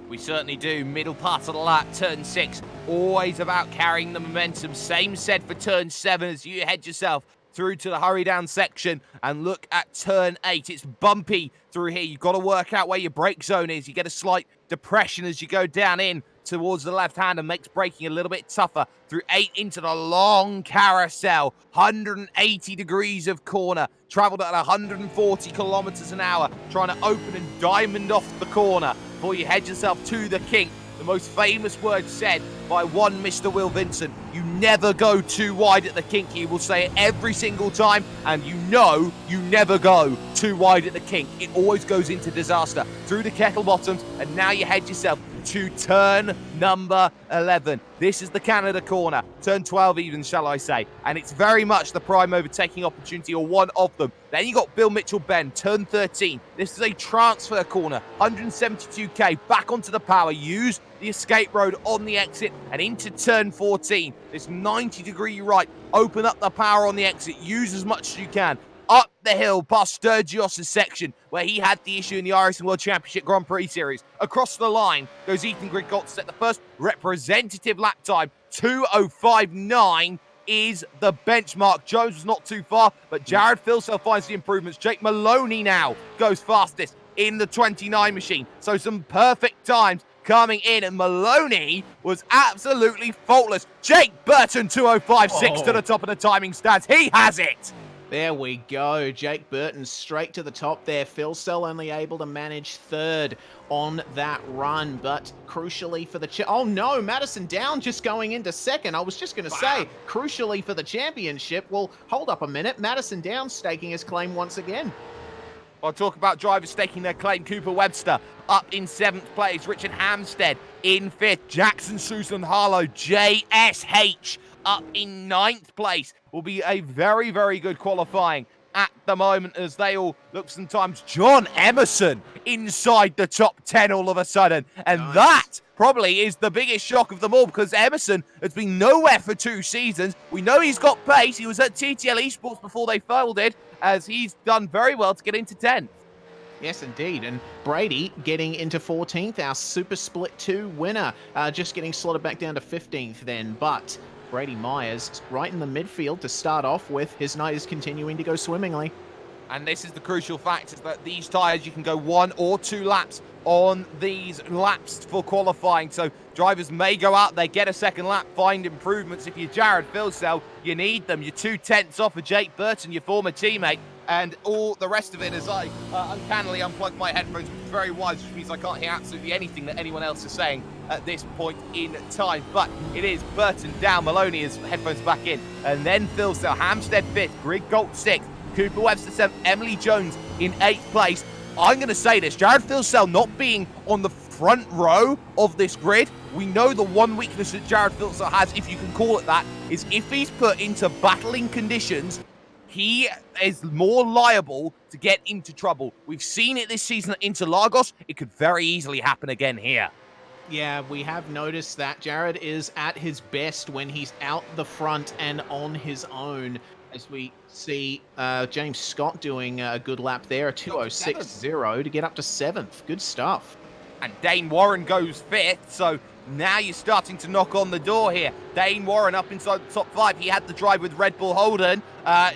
We certainly do. Middle part of the lap, turn 6, always about carrying the momentum. Same said for turn 7 as you head yourself through to the hurry down section, and look at turn 8. It's bumpy through here. You've got to work out where your brake zone is. You get a slight depression as you go down in towards the left hand, and makes braking a little bit tougher through 8 into the long carousel. 180 degrees of corner, traveled at 140 kilometers an hour, trying to open and diamond off the corner before you head yourself to the kink. The most famous word said by one Mr. Will Vincent: you never go too wide at the kink. He will say it every single time, and you know you never go too wide at the kink. It always goes into disaster through the kettle bottoms, and now you head yourself to turn number 11. This is the Canada corner, turn 12 even, shall I say, and it's very much the prime overtaking opportunity, or one of them. Then you got Bill Mitchell Bend, turn 13. This is a transfer corner, 172k, back onto the power. Use the escape road on the exit and into turn 14. This 90-degree right, open up the power on the exit, use as much as you can. Up the hill past Sturgios' section, where he had the issue in the iRacing World Championship Grand Prix Series. Across the line goes Ethan Grigalt to set the first representative lap time. 2:05.9 is the benchmark. Jones was not too far, but Jared Filsell finds the improvements. Jake Maloney now goes fastest in the 29 machine. So some perfect times coming in, and Maloney was absolutely faultless. Jake Burton, 2:05.6 to the top of the timing stats. He has it. There we go. Jake Burton straight to the top there. Filsell only able to manage 3rd on that run, but crucially for the... oh no, Madison Down just going into 2nd. I was just going to say, crucially for the championship. Well, hold up a minute. Madison Down staking his claim once again. I'll talk about drivers staking their claim. Cooper Webster up in 7th place. Richard Hamstead in 5th. Jackson Susan Harlow, JSH, up in 9th place. Will be a very, very good qualifying at the moment as they all look sometimes. John Emerson inside the top 10 all of a sudden. And nice. That probably is the biggest shock of them all, because Emerson has been nowhere for 2 seasons. We know he's got pace. He was at TTL Esports before they folded, as he's done very well to get into 10th. Yes, indeed. And Brady getting into 14th, our Super Split 2 winner, just getting slotted back down to 15th then. But Brady Myers right in the midfield to start off with. His night is continuing to go swimmingly. And this is the crucial fact, is that these tyres, you can go 1 or 2 laps on these laps for qualifying. So drivers may go out, they get a second lap, find improvements. If you're Jared Filsell, you need them. You're 2 tenths off of Jake Burton, your former teammate. and all the rest of it as I uncannily unplug my headphones, which is very wise, which means I can't hear absolutely anything that anyone else is saying at this point in time. But it is Burton down, Maloney has headphones back in, and then Philsell, Hampstead 5th, Grid Gold 6th, Cooper Webster 7th, Emily Jones in 8th place. I'm going to say this, Jared Philsell not being on the front row of this grid, we know the one weakness that Jared Philsell has, if you can call it that, is if he's put into battling conditions, he is more liable to get into trouble. We've seen it this season at Interlagos. It could very easily happen again here. Yeah, we have noticed that Jared is at his best when he's out the front and on his own. As we see James Scott doing a good lap there, a 2:06.0 to get up to 7th. Good stuff. And Dane Warren goes 5th, so now you're starting to knock on the door here. Dane Warren up inside the top 5. He had the drive with Red Bull Holden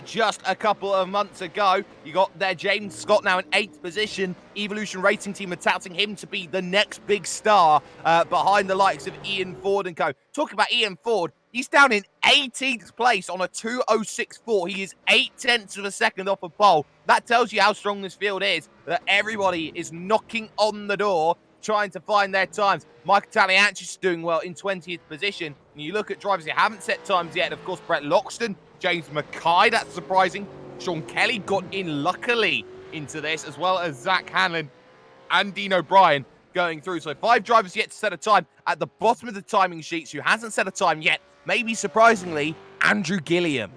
just a couple of months ago. You got there James Scott now in 8th position. Evolution Racing Team are touting him to be the next big star behind the likes of Ian Ford and co. Talking about Ian Ford, he's down in 18th place on a 2:06.4. He is 0.8 of a second off of pole. That tells you how strong this field is, that everybody is knocking on the door, trying to find their times. Michael Talianchis is doing well in 20th position. And you look at drivers who haven't set times yet. Of course, Brett Loxton, James Mackay, that's surprising. Sean Kelly got in luckily into this, as well as Zach Hanlon and Dean O'Brien going through. So 5 drivers yet to set a time. At the bottom of the timing sheets, who hasn't set a time yet, maybe surprisingly, Andrew Gilliam.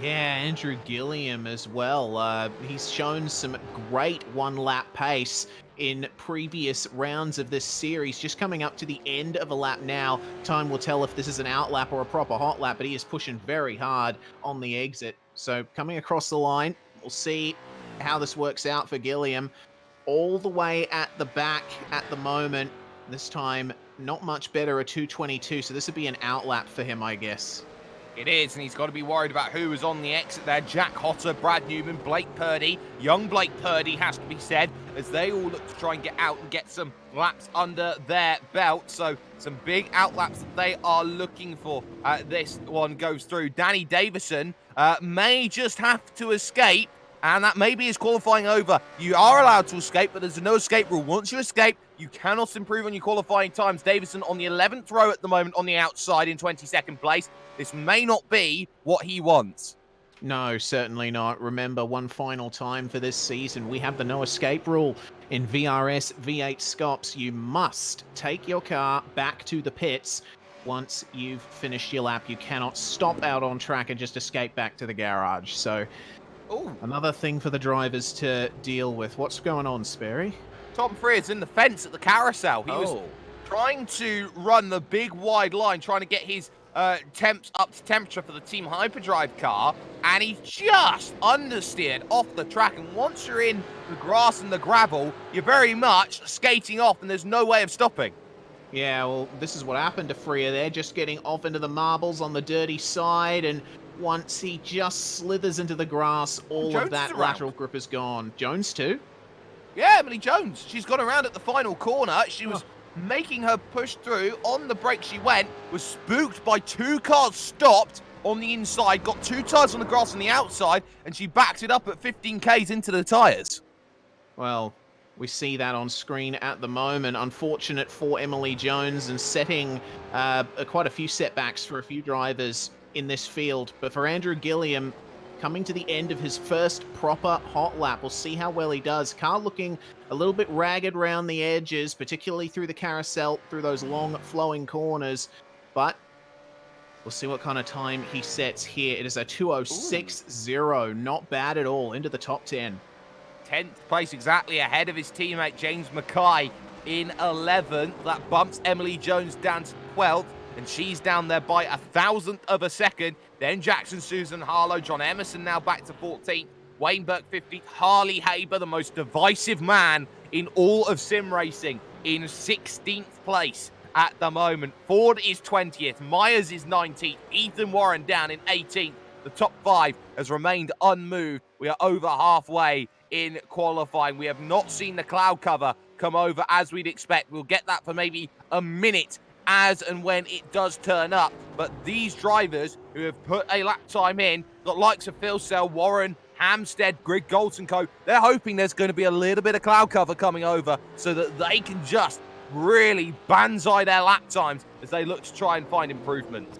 Yeah, Andrew Gilliam as well. He's shown some great one-lap pace in previous rounds of this series. Just coming up to the end of a lap now. Time will tell if this is an out lap or a proper hot lap, but he is pushing very hard on the exit. So coming across the line, we'll see how this works out for Gilliam. All the way at the back at the moment. This time, not much better, a 2:22, so this would be an out lap for him, I guess. It is, and he's got to be worried about who is on the exit there. Jack Hotter, Brad Newman, Blake Purdy. Young Blake Purdy has to be said, as they all look to try and get out and get some laps under their belt. So some big out laps that they are looking for. This one goes through. Danny Davison may just have to escape, and that may be his qualifying over. You are allowed to escape, but there's a no escape rule. Once you escape, you cannot improve on your qualifying times. Davison on the 11th row at the moment on the outside in 22nd place. This may not be what he wants. No, certainly not. Remember, one final time for this season, we have the no escape rule. In VRS V8 SCOPS, you must take your car back to the pits once you've finished your lap. You cannot stop out on track and just escape back to the garage. So, another thing for the drivers to deal with. What's going on, Sperry? Tom Frears in the fence at the carousel. He was trying to run the big wide line, trying to get his temps up to temperature for the Team Hyperdrive car, and he just understeered off the track. And once you're in the grass and the gravel, you're very much skating off, and there's no way of stopping. Yeah, well, this is what happened to Freer there, just getting off into the marbles on the dirty side, and once he just slithers into the grass, all of that lateral grip is gone. Jones too? Yeah, Emily Jones. She's gone around at the final corner. She was making her push through. On the brake she went, was spooked by 2 cars stopped on the inside, got 2 tires on the grass on the outside, and she backed it up at 15 Ks into the tyres. Well, we see that on screen at the moment. Unfortunate for Emily Jones and setting quite a few setbacks for a few drivers in this field. But for Andrew Gilliam, coming to the end of his first proper hot lap. We'll see how well he does. Car looking a little bit ragged around the edges, particularly through the carousel, through those long flowing corners. But we'll see what kind of time he sets here. It is a 2:06.0. Not bad at all. Into the top 10. 10th place, exactly ahead of his teammate James Mackay in 11th. That bumps Emily Jones down to 12th. And she's down there by 1,000th of a second. Then Jackson Susan Harlow, John Emerson now back to 14th. Wayne Burke 15th. Harley Haber, the most divisive man in all of sim racing, in 16th place at the moment. Ford is 20th. Myers is 19th. Ethan Warren down in 18th. The top 5 has remained unmoved. We are over halfway in qualifying. We have not seen the cloud cover come over as we'd expect. We'll get that for maybe a minute as and when it does turn up. But these drivers who have put a lap time in, got likes of Phil Sell, Warren, Hampstead, Grid Golds and Co. They're hoping there's going to be a little bit of cloud cover coming over so that they can just really banzai their lap times as they look to try and find improvements.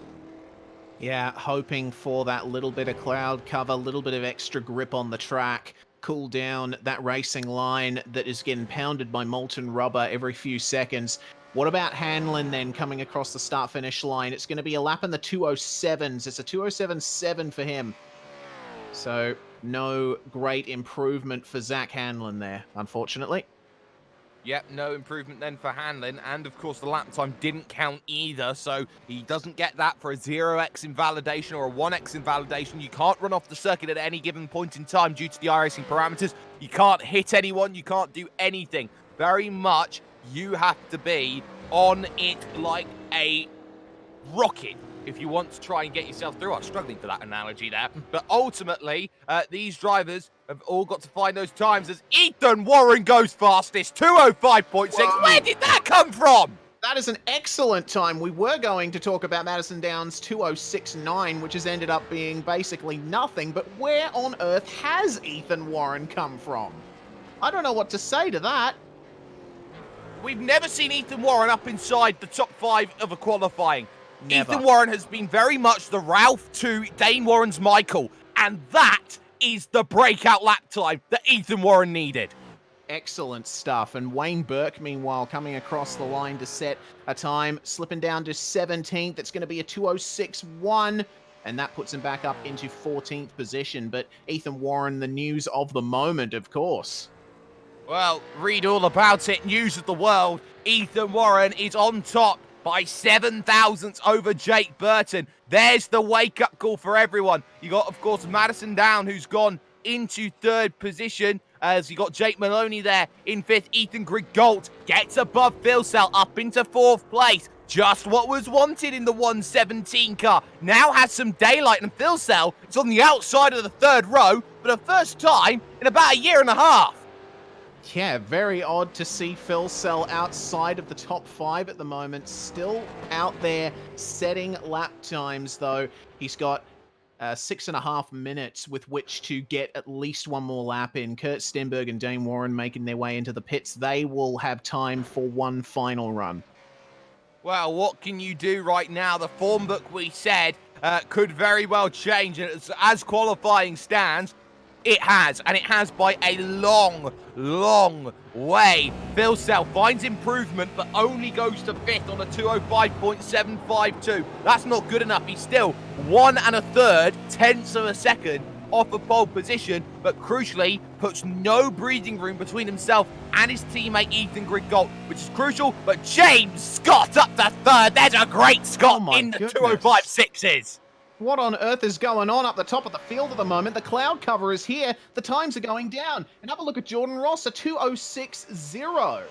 Yeah, hoping for that little bit of cloud cover, little bit of extra grip on the track, cool down that racing line that is getting pounded by molten rubber every few seconds. What about Hanlon then coming across the start-finish line? It's going to be a lap in the 207s. It's a 207.7 for him. So no great improvement for Zach Hanlon there, unfortunately. Yep, no improvement then for Hanlon, and of course the lap time didn't count either, so he doesn't get that for a 0x invalidation or a 1x invalidation. You can't run off the circuit at any given point in time due to the iRacing parameters. You can't hit anyone, you can't do anything. Very much, you have to be on it like a rocket if you want to try and get yourself through. I'm struggling for that analogy there. But ultimately, these drivers have all got to find those times as Ethan Warren goes fastest, 205.6. Where did that come from? That is an excellent time. We were going to talk about Madison Downs' 206.9, which has ended up being basically nothing, but where on earth has Ethan Warren come from? I don't know what to say to that. We've never seen Ethan Warren up inside the top 5 of a qualifying. Never. Ethan Warren has been very much the Ralph to Dane Warren's Michael, and that is the breakout lap time that Ethan Warren needed. Excellent stuff. And Wayne Burke, meanwhile, coming across the line to set a time, slipping down to 17th. It's going to be a 206.1, and that puts him back up into 14th position. But Ethan Warren, the news of the moment, of course. Well, read all about it. News of the world. Ethan Warren is on top by 7 thousandths over Jake Burton. There's the wake-up call for everyone. You got, of course, Madison Down, who's gone into 3rd position, as you got Jake Maloney there in 5th. Ethan Grigault gets above Phil Sell up into 4th place. Just what was wanted in the 117 car. Now has some daylight, and Phil Sell is on the outside of the 3rd row for the first time in about a year and a half. Yeah, very odd to see Phil Sell outside of the top 5 at the moment. Still out there setting lap times, though. He's got 6.5 minutes with which to get at least one more lap in. Kurt Stenberg and Dane Warren making their way into the pits. They will have time for one final run. Well, what can you do right now? The form book, we said, could very well change. And as qualifying stands, it has, and it has by a long, long way. Phil Sell finds improvement, but only goes to 5th on a 205.752. That's not good enough. He's still 1 1/3 tenths of a second off a pole position, but crucially puts no breathing room between himself and his teammate Ethan Grigault, which is crucial. But James Scott up to 3rd. There's a great Scott in the 205.6s. What on earth is going on up the top of the field at the moment? The cloud cover is here. The times are going down. And have a look at Jordan Ross, a 206.0.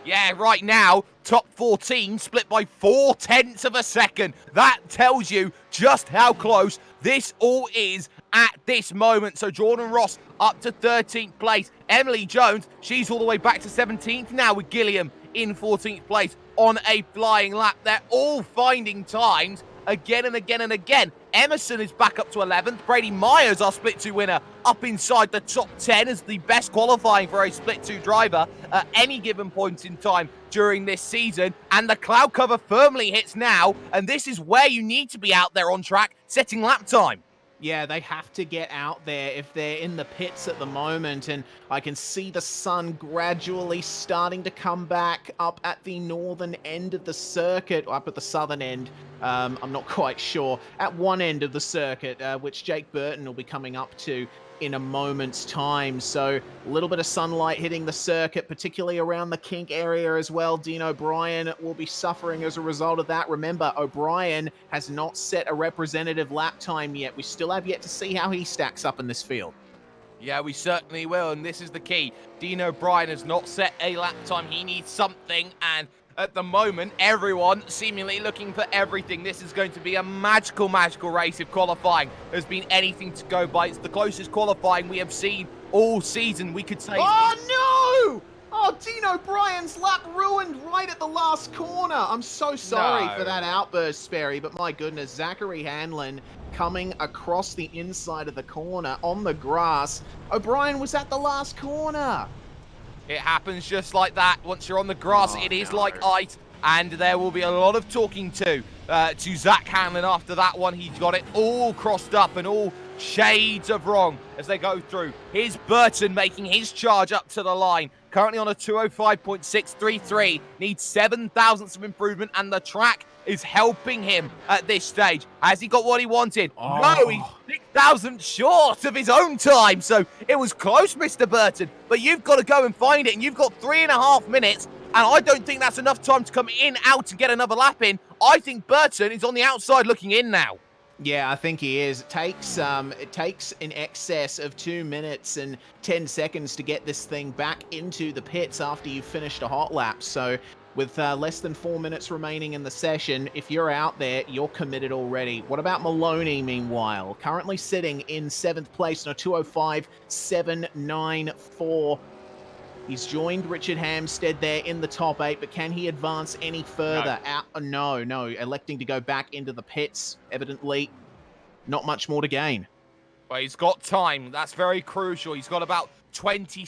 Yeah, right now, top 14 split by 4 tenths of a second. That tells you just how close this all is at this moment. So Jordan Ross up to 13th place. Emily Jones, she's all the way back to 17th now with Gilliam in 14th place on a flying lap. They're all finding times again and again and again. Emerson is back up to 11th. Brady Myers, our Split 2 winner, up inside the top 10 as the best qualifying for a Split 2 driver at any given point in time during this season. And the cloud cover firmly hits now, and this is where you need to be out there on track, setting lap time. Yeah, they have to get out there if they're in the pits at the moment, and I can see the sun gradually starting to come back up at the northern end of the circuit, up at the southern end. I'm not quite sure. At one end of the circuit, which Jake Burton will be coming up to in a moment's time. So a little bit of sunlight hitting the circuit, particularly around the kink area as well. Dean O'Brien will be suffering as a result of that. Remember, O'Brien has not set a representative lap time yet. We still have yet to see how he stacks up in this field. Yeah, we certainly will, and this is the key. Dean O'Brien has not set a lap time. He needs something, and at the moment, everyone seemingly looking for everything. This is going to be a magical, magical race if qualifying has been anything to go by. It's the closest qualifying we have seen all season, we could say. Oh, no! Oh, Dean O'Brien's lap ruined right at the last corner. I'm so sorry for that outburst, Sperry, but my goodness, Zachary Hanlon coming across the inside of the corner on the grass. O'Brien was at the last corner. It happens just like that. Once you're on the grass, it is like ice. And there will be a lot of talking to Zach Hanlon after that one. He's got it all crossed up and all shades of wrong as they go through. Here's Burton making his charge up to the line. Currently on a 205.633. Needs 7 thousandths of improvement, and the track is helping him at this stage. Has he got what he wanted? No, he's 6,000 short of his own time. So it was close, Mr. Burton. But you've got to go and find it, and you've got 3.5 minutes. And I don't think that's enough time to come in, out, and get another lap in. I think Burton is on the outside looking in now. Yeah, I think he is. It takes in excess of 2 minutes and 10 seconds to get this thing back into the pits after you've finished a hot lap. So with less than 4 minutes remaining in the session, if you're out there, you're committed already. What about Maloney, meanwhile? Currently sitting in 7th place on a 205.794. He's joined Richard Hampstead there in the top 8, but can he advance any further? No. No, electing to go back into the pits, evidently. Not much more to gain. Well, he's got time. That's very crucial. He's got about 30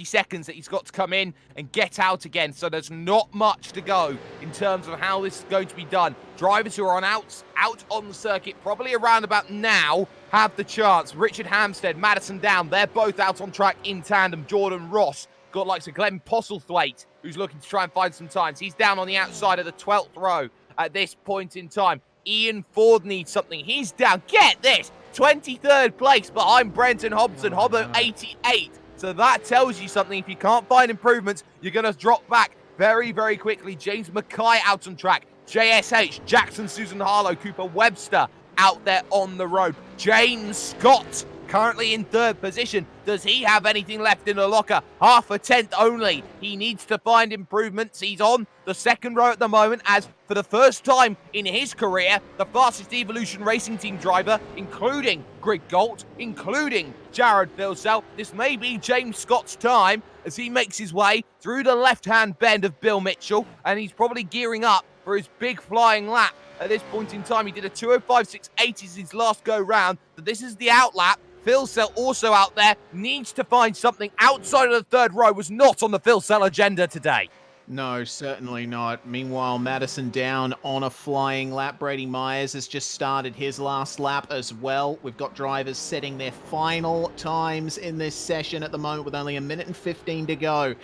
seconds that he's got to come in and get out again. So there's not much to go in terms of how this is going to be done. Drivers who are out on the circuit, probably around about now, have the chance. Richard Hampstead, Madison Down, they're both out on track in tandem. Jordan Ross got likes of Glenn Postlethwaite, who's looking to try and find some times. He's down on the outside of the 12th row at this point in time. Ian Ford needs something. He's down. Get this! 23rd place behind Brenton Hobson. Hobbo 88. So that tells you something. If you can't find improvements, you're going to drop back very, very quickly. James Mackay out on track. JSH, Jackson Susan Harlow, Cooper Webster out there on the road. James Scott currently in 3rd position. Does he have anything left in the locker? Half a tenth only. He needs to find improvements. He's on the 2nd row at the moment, as for the first time in his career, the fastest Evolution Racing Team driver, including Greg Galt, including Jared Filsell. This may be James Scott's time as he makes his way through the left-hand bend of Bill Mitchell, and he's probably gearing up for his big flying lap. At this point in time, he did a 205.680 as his last go round, but this is the out lap. Filsell also out there, needs to find something outside of the 3rd row, was not on the Filsell agenda today. No, certainly not. Meanwhile, Madison Down on a flying lap. Brady Myers has just started his last lap as well. We've got drivers setting their final times in this session at the moment with only 1 minute and 15 to go.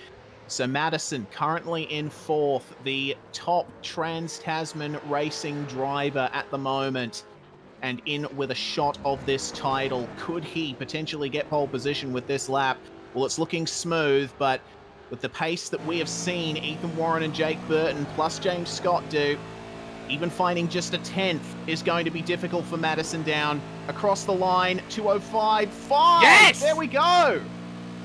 So Madison currently in 4th, the top Trans-Tasman racing driver at the moment, and in with a shot of this title. Could he potentially get pole position with this lap? Well, it's looking smooth, but with the pace that we have seen Ethan Warren and Jake Burton plus James Scott do, even finding just a 10th is going to be difficult for Madison Down. Across the line, 205.5. Yes! There we go!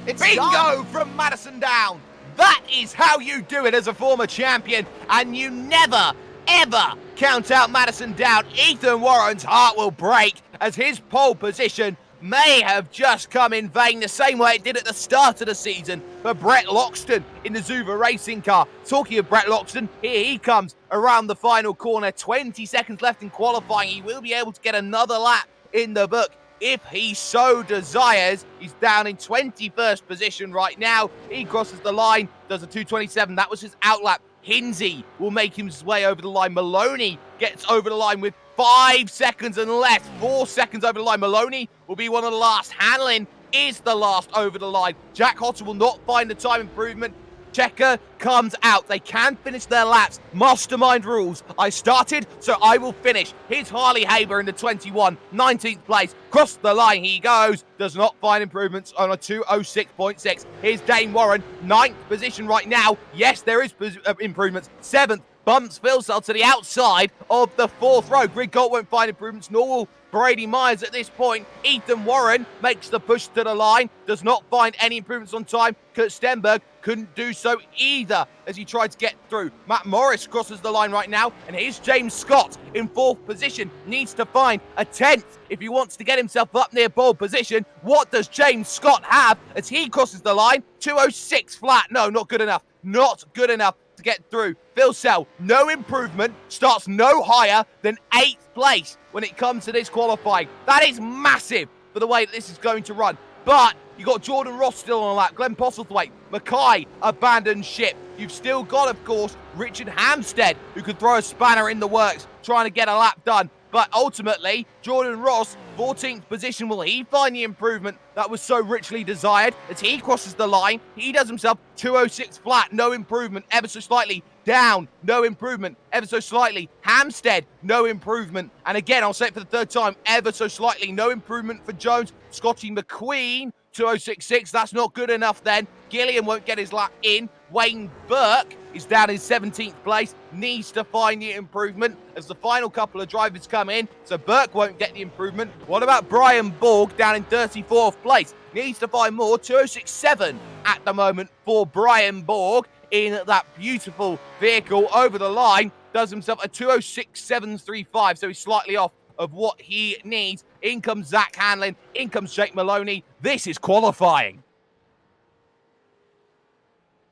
It's Bingo done. from Madison Down. That is how you do it as a former champion, and you never, ever count out Madison Down. Ethan Warren's heart will break as his pole position may have just come in vain, the same way it did at the start of the season for Brett Loxton in the Zuva racing car. Talking of Brett Loxton, here he comes around the final corner. 20 seconds left in qualifying. He will be able to get another lap in the book if he so desires. He's down in 21st position right now. He crosses the line, does a 227. That was his outlap. Hinsey will make his way over the line. Maloney gets over the line with 5 seconds and less. 4 seconds over the line. Maloney will be one of the last. Hanlon is the last over the line. Jack Hotter will not find the time improvement. Checker comes out. They can finish their laps. Mastermind rules. I started, so I will finish. Here's Harley Haber in the 21, 19th place. Cross the line he goes. Does not find improvements on a 206.6. Here's Dane Warren, 9th position right now. Yes, there is improvements. 7th. Bumps Filsell to the outside of the 4th row. Greg Galt won't find improvements, nor will Brady Myers at this point. Ethan Warren makes the push to the line. Does not find any improvements on time. Kurt Stenberg couldn't do so either as he tried to get through. Matt Morris crosses the line right now. And here's James Scott in 4th position. Needs to find a 10th if he wants to get himself up near pole position. What does James Scott have as he crosses the line? 206 flat. No, not good enough. Not good enough to get through. Filsell, no improvement, starts no higher than 8th place when it comes to this qualifying. That is massive for the way that this is going to run. But you got Jordan Ross still on a lap, Glenn Postlethwaite, Mackay abandoned ship. You've still got, of course, Richard Hampstead, who could throw a spanner in the works, trying to get a lap done. But ultimately, Jordan Ross, 14th position, will he find the improvement that was so richly desired? As he crosses the line, he does himself 206 flat, no improvement, ever so slightly. Down, no improvement, ever so slightly. Hampstead, no improvement. And again, I'll say it for the third time, ever so slightly, no improvement for Jones. Scotty McQueen, 2066, that's not good enough then. Gilliam won't get his lap in. Wayne Burke is down in 17th place, needs to find the improvement as the final couple of drivers come in, so Burke won't get the improvement. What about Brian Borg down in 34th place? Needs to find more, 2067 at the moment for Brian Borg in that beautiful vehicle over the line. Does himself a 206.735, so he's slightly off of what he needs. In comes Zach Hanlon, in comes Jake Maloney. This is qualifying.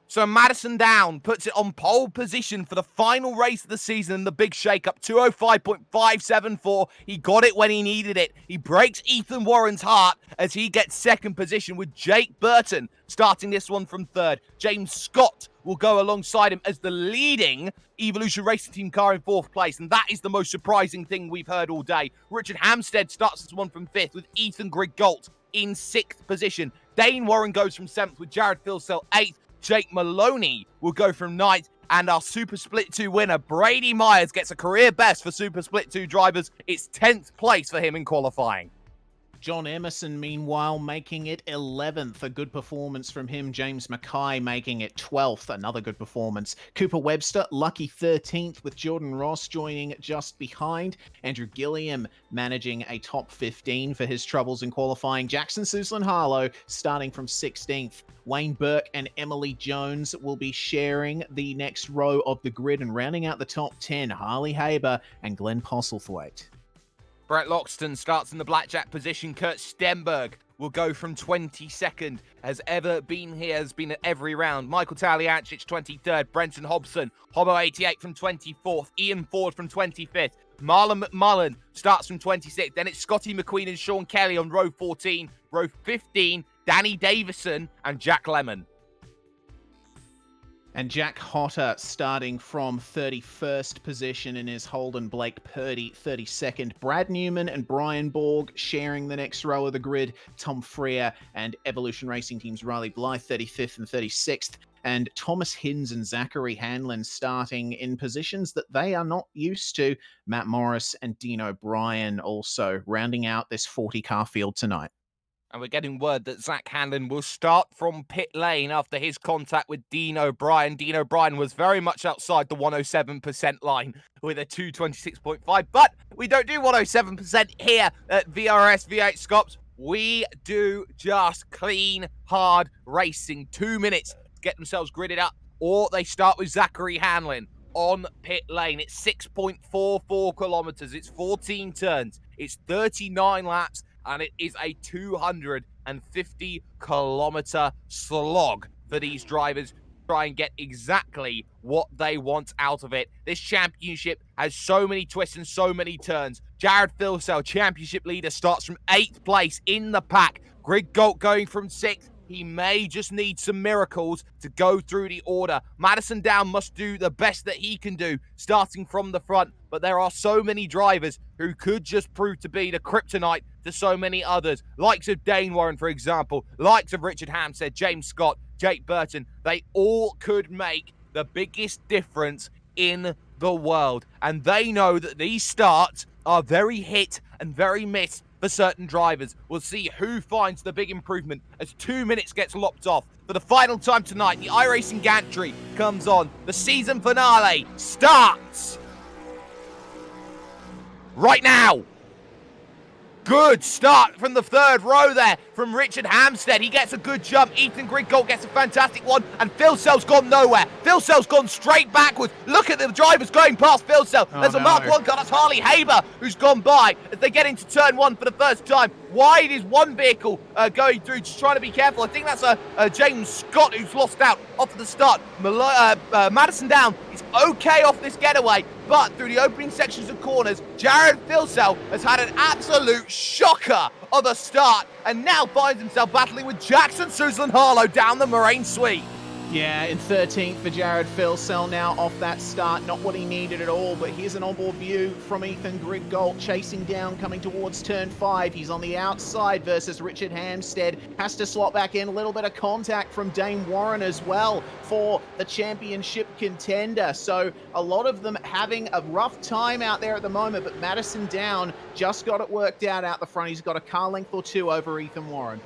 So Madison Down puts it on pole position for the final race of the season in the big shake-up, 205.574. He got it when he needed it. He breaks Ethan Warren's heart as he gets second position with Jake Burton starting this one from third. James Scott will go alongside him as the leading Evolution Racing Team car in fourth place, and that is the most surprising thing we've heard all day. Richard Hampstead starts this one from fifth with Ethan Grigalt in sixth position. Dane Warren goes from seventh with Jared Filsell eighth. Jake Maloney will go from ninth, and our Super Split 2 winner, Brady Myers, gets a career best for Super Split 2 drivers. It's 10th place for him in qualifying. John Emerson, meanwhile, making it 11th. A good performance from him. James Mackay making it 12th. Another good performance. Cooper Webster, lucky 13th, with Jordan Ross joining just behind. Andrew Gilliam managing a top 15 for his troubles in qualifying. Jackson Suslin-Harlow starting from 16th. Wayne Burke and Emily Jones will be sharing the next row of the grid, and rounding out the top 10, Harley Haber and Glenn Postlethwaite. Brett Loxton starts in the blackjack position. Kurt Stenberg will go from 22nd. Has ever been here, has been at every round. Michael Taliancic, 23rd. Brenton Hobson, Hobbo 88 from 24th. Ian Ford from 25th. Marlon McMullen starts from 26th. Then it's Scotty McQueen and Sean Kelly on row 14. Row 15, Danny Davison and Jack Lemon. And Jack Hotter starting from 31st position in his Holden. Blake Purdy 32nd. Brad Newman and Brian Borg sharing the next row of the grid. Tom Freer and Evolution Racing Team's Riley Blythe 35th and 36th. And Thomas Hinz and Zachary Hanlon starting in positions that they are not used to. Matt Morris and Dean O'Brien also rounding out this 40-car field tonight. And we're getting word that Zach Hanlon will start from pit lane after his contact with Dean O'Brien. Dean O'Brien was very much outside the 107% line with a 226.5. But we don't do 107% here at VRS V8SCOPS. We do just clean, hard racing. 2 minutes to get themselves gridded up. Or they start with Zachary Hanlon on pit lane. It's 6.44 kilometers. It's 14 turns. It's 39 laps. And it is a 250-kilometer slog for these drivers to try and get exactly what they want out of it. This championship has so many twists and so many turns. Jared Filsell, championship leader, starts from 8th place in the pack. Greg Galt going from 6th. He may just need some miracles to go through the order. Madison Down must do the best that he can do, starting from the front. But there are so many drivers who could just prove to be the kryptonite to so many others. Likes of Dane Warren, for example. Likes of Richard Hampstead, James Scott, Jake Burton. They all could make the biggest difference in the world. And they know that these starts are very hit and very miss for certain drivers. We'll see who finds the big improvement as 2 minutes gets lopped off. For the final time tonight, the iRacing gantry comes on. The season finale starts right now. Good start from the third row there from Richard Hampstead. He gets a good jump. Ethan Griggold gets a fantastic one. And Filsell's gone nowhere. Filsell's gone straight backwards. Look at the drivers going past Filsell. There's a Mark 1 car. That's Harley Haber who's gone by as they get into turn one for the first time. wide is one vehicle going through, just trying to be careful. I think that's James Scott who's lost out off at the start. Madison Down is okay off this getaway, but through the opening sections of corners, Jared Filsell has had an absolute shocker of a start and now finds himself battling with Jackson Suzlin-Harlow down the Moraine Sweep. Yeah, in 13th for Jared Filsell now off that start. Not what he needed at all, but here's an onboard view from Ethan Griggolt chasing down, coming towards turn 5. He's on the outside versus Richard Hampstead. Has to slot back in. A little bit of contact from Dane Warren as well for the championship contender. So a lot of them having a rough time out there at the moment, but Madison Down just got it worked out the front. He's got a car length or two over Ethan Warren.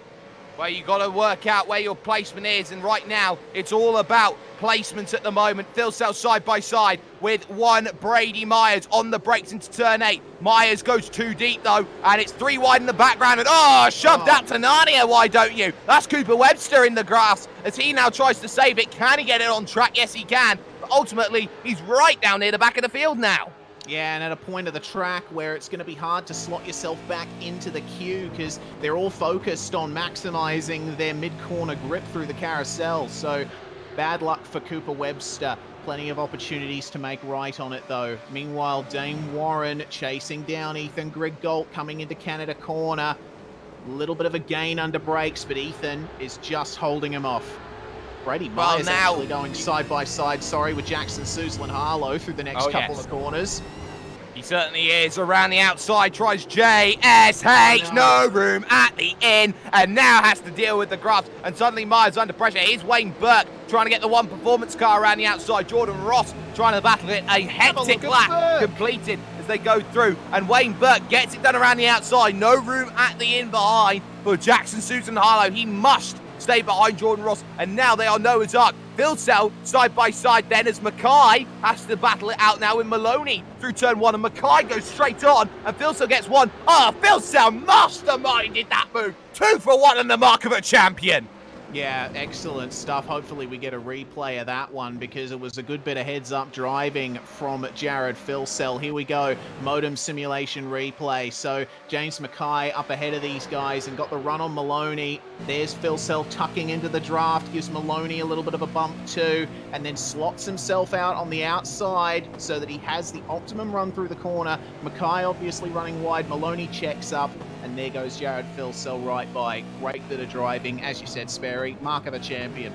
Well, you got to work out where your placement is, and right now it's all about placements at the moment. Filsell side by side with one Brady Myers on the brakes into turn 8. Myers goes too deep though, and it's 3 wide in the background, and shoved out to Narnia, why don't you? That's Cooper Webster in the grass as he now tries to save it. Can he get it on track? Yes, he can, but ultimately he's right down near the back of the field now. Yeah, and at a point of the track where it's going to be hard to slot yourself back into the queue because they're all focused on maximizing their mid-corner grip through the carousel. So bad luck for Cooper Webster. Plenty of opportunities to make right on it, though. Meanwhile, Dane Warren chasing down Ethan Griggolt coming into Canada corner. A little bit of a gain under brakes, but Ethan is just holding him off. Brady Myers actually going side by side, with Jackson Suzlin-Harlow through the next couple of corners. He certainly is. Around the outside, tries JSH, no room at the end, and now has to deal with the grass, and suddenly Myers under pressure. Here's Wayne Burke trying to get the one performance car around the outside. Jordan Ross trying to battle it. A hectic lap completed as they go through, and Wayne Burke gets it done around the outside. No room at the end behind for Jackson Suzlin-Harlow. He must stay behind Jordan Ross, and now they are Noah's Ark. Filsell side by side then as Mackay has to battle it out now with Maloney through turn 1, and Mackay goes straight on, and Filsell gets one. Filsell masterminded that move. 2 for 1 and the mark of a champion. Yeah, excellent stuff. Hopefully we get a replay of that one because it was a good bit of heads-up driving from Jared Filsell. Here we go, modem simulation replay. So James Mackay up ahead of these guys and got the run on Maloney. There's Filsell tucking into the draft, gives Maloney a little bit of a bump too, and then slots himself out on the outside so that he has the optimum run through the corner. Mackay obviously running wide, Maloney checks up, and there goes Jared Filsell right by. Great bit of driving, as you said, Sperry. Mark of a champion.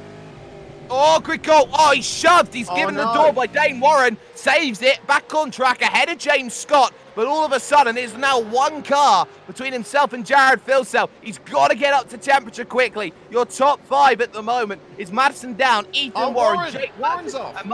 Griggolt. He's shoved. He's given the door by Dane Warren. Saves it. Back on track ahead of James Scott. But all of a sudden, it's now one car between himself and Jared Filsell. He's got to get up to temperature quickly. Your top 5 at the moment is Madison Down, Ethan Warren, Jake Warren's off.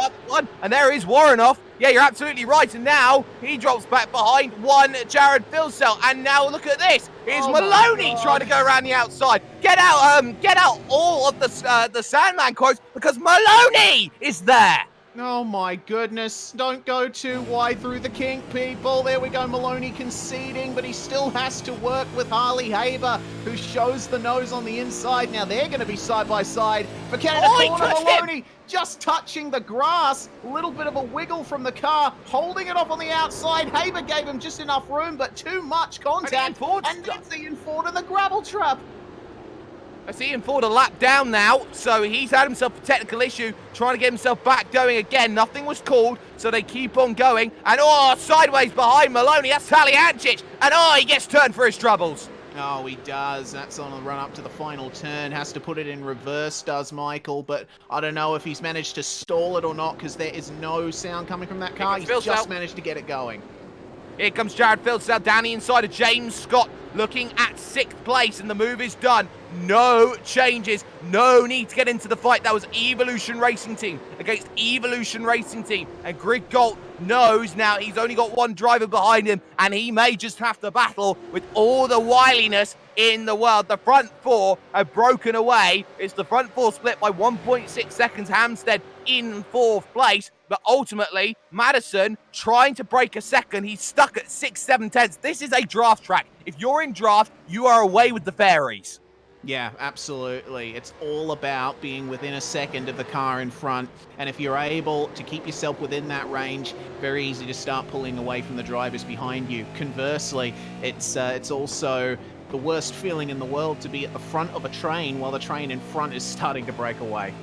And there is Warren off. Yeah, you're absolutely right. And now he drops back behind one Jared Filsell. And now look at this. Here's Maloney trying to go around the outside. Get out all of the Sandman quotes because Maloney is there. Oh my goodness, don't go too wide through the kink, people. There we go, Maloney conceding, but he still has to work with Harley Haber, who shows the nose on the inside. Now they're going to be side by side for Canada corner. Maloney just touching the grass. A little bit of a wiggle from the car, holding it off on the outside. Haber gave him just enough room, but too much contact. And that's Ian Ford in the gravel trap. I see Ian Ford a lap down now, so he's had himself a technical issue, trying to get himself back going again. Nothing was called, so they keep on going. And sideways behind Maloney, that's Taliancic. And he gets turned for his troubles. Oh, he does. That's on the run up to the final turn. Has to put it in reverse, does Michael. But I don't know if he's managed to stall it or not because there is no sound coming from that car. He's just managed to get it going. Here comes Jared Filsell down the inside of James Scott, looking at 6th place, and the move is done. No changes, no need to get into the fight. That was Evolution Racing Team against Evolution Racing Team, and Griggolt knows now he's only got one driver behind him, and he may just have to battle with all the wiliness in the world. The front 4 have broken away. It's the front 4 split by 1.6 seconds. Hampstead in 4th place, but ultimately Madison trying to break a second. He's stuck at 6/7/10. This is a draft track. If you're in draft, you are away with the fairies. Yeah, absolutely. It's all about being within a second of the car in front. And if you're able to keep yourself within that range, very easy to start pulling away from the drivers behind you. Conversely, it's also the worst feeling in the world to be at the front of a train while the train in front is starting to break away.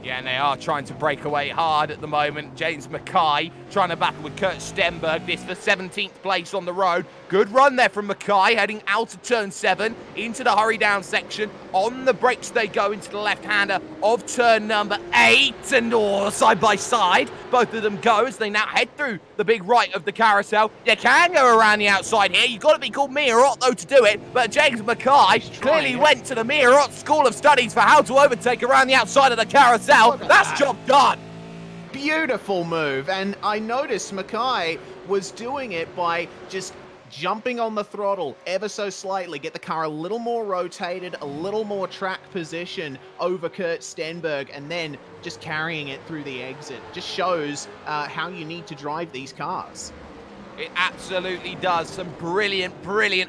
Yeah, and they are trying to break away hard at the moment. James Mackay trying to battle with Kurt Stenberg. This for 17th place on the road. Good run there from Mackay, heading out of turn 7 into the hurry down section. On the brakes they go into the left-hander of turn number 8. And side by side, both of them go as they now head through the big right of the carousel. You can go around the outside here. You've got to be called Meerot, though, to do it. But James Mackay clearly went to the Meerot School of Studies for how to overtake around the outside of the carousel. That's job done. Beautiful move. And I noticed Mackay was doing it by just jumping on the throttle ever so slightly, get the car a little more rotated, a little more track position over Kurt Stenberg, and then just carrying it through the exit. Just shows how you need to drive these cars. It absolutely does. Some brilliant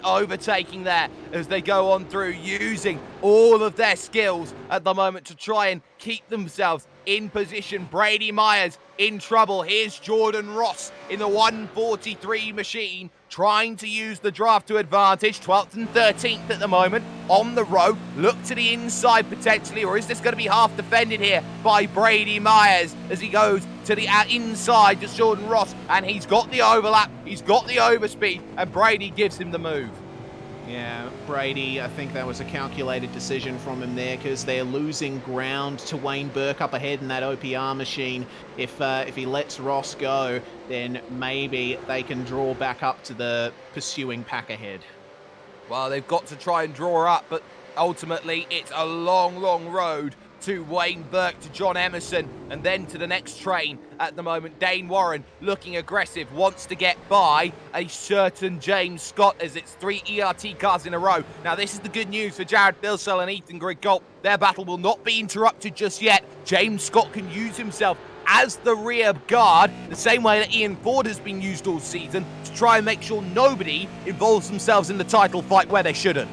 overtaking there as they go on through, using all of their skills at the moment to try and keep themselves in position. Brady Myers in trouble. Here's Jordan Ross in the 143 machine, trying to use the draft to advantage. 12th and 13th at the moment on the road. Look to the inside potentially, or is this going to be half defended here by Brady Myers as he goes to the inside to Jordan Ross, and he's got the overlap, he's got the overspeed, and Brady gives him the move. Yeah, Brady, I think that was a calculated decision from him there, because they're losing ground to Wayne Burke up ahead in that OPR machine. If he lets Ross go, then maybe they can draw back up to the pursuing pack ahead. Well, they've got to try and draw up, but ultimately it's a long road to Wayne Burke, to John Emerson, and then to the next train at the moment. Dane Warren looking aggressive, wants to get by a certain James Scott, as it's 3 ERT cars in a row. Now, this is the good news for Jared Bilsell and Ethan Grigol. Their battle will not be interrupted just yet. James Scott can use himself as the rear guard, the same way that Ian Ford has been used all season, to try and make sure nobody involves themselves in the title fight where they shouldn't.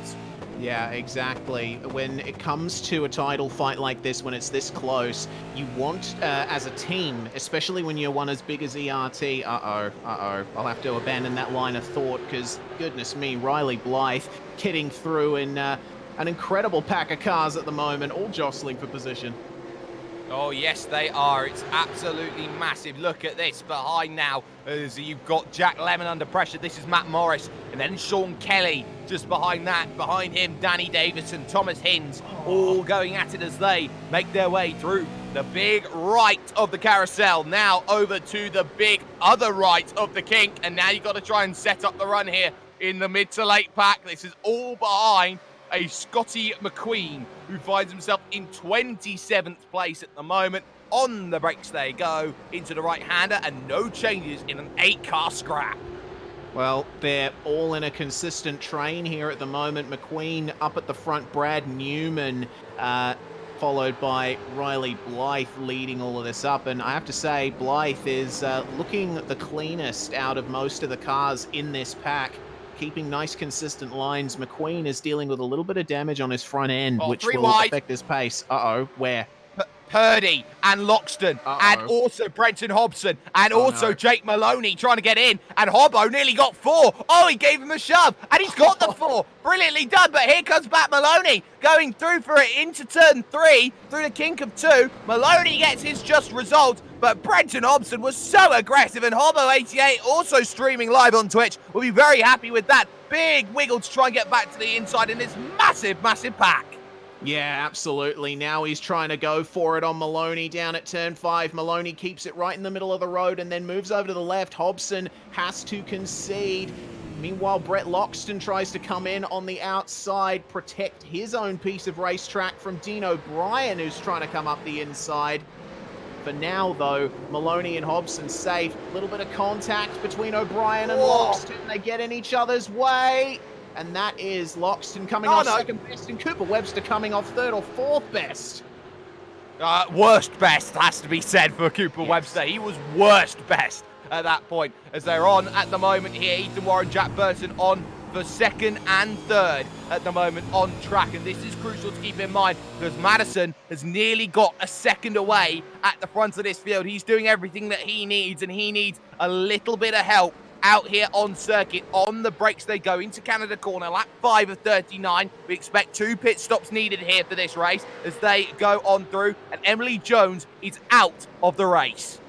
Yeah, exactly. When it comes to a title fight like this, when it's this close, you want, as a team, especially when you're one as big as ERT, I'll have to abandon that line of thought, because, goodness me, Riley Blythe getting through in an incredible pack of cars at the moment, all jostling for position. Oh, yes, they are. It's absolutely massive. Look at this behind now, as you've got Jack Lemon under pressure. This is Matt Morris, and then Sean Kelly just behind that. Behind him, Danny Davison, Thomas Hinds, all going at it as they make their way through the big right of the carousel. Now over to the big other right of the kink, and now you've got to try and set up the run here in the mid to late pack. This is all behind a Scotty McQueen, who finds himself in 27th place at the moment. On the brakes they go into the right-hander, and no changes in an 8-car scrap. Well, they're all in a consistent train here at the moment. McQueen up at the front, Brad Newman, followed by Riley Blythe leading all of this up. And I have to say, Blythe is looking the cleanest out of most of the cars in this pack, keeping nice consistent lines. McQueen is dealing with a little bit of damage on his front end, which will affect his pace. Where? Purdy and Loxton, and also Brenton Hobson, and also Jake Maloney trying to get in, and Hobbo nearly got 4. Oh, he gave him a shove, and he's got the 4. Brilliantly done, but here comes back Maloney, going through for it into turn 3, through the kink of 2. Maloney gets his just result, but Brenton Hobson was so aggressive, and Hobbo88 also streaming live on Twitch will be very happy with that. Big wiggle to try and get back to the inside in this massive pack. Yeah, absolutely. Now he's trying to go for it on Maloney down at turn 5. Maloney keeps it right in the middle of the road and then moves over to the left. Hobson has to concede. Meanwhile, Brett Loxton tries to come in on the outside, protect his own piece of racetrack from Dean O'Brien, who's trying to come up the inside. For now, though, Maloney and Hobson safe. A little bit of contact between O'Brien and Loxton. They get in each other's way. And that is Loxton coming off second best, and Cooper Webster coming off third or fourth best. Worst best has to be said for Cooper Webster. He was worst best at that point, as they're on at the moment here. Ethan Warren, Jack Burton on for second and third at the moment on track, and this is crucial to keep in mind because Madison has nearly got a second away at the front of this field. He's doing everything that he needs, and he needs a little bit of help out here on circuit. On the brakes they go into Canada corner, lap 5 of 39. We expect 2 pit stops needed here for this race as they go on through, and Emily Jones is out of the race.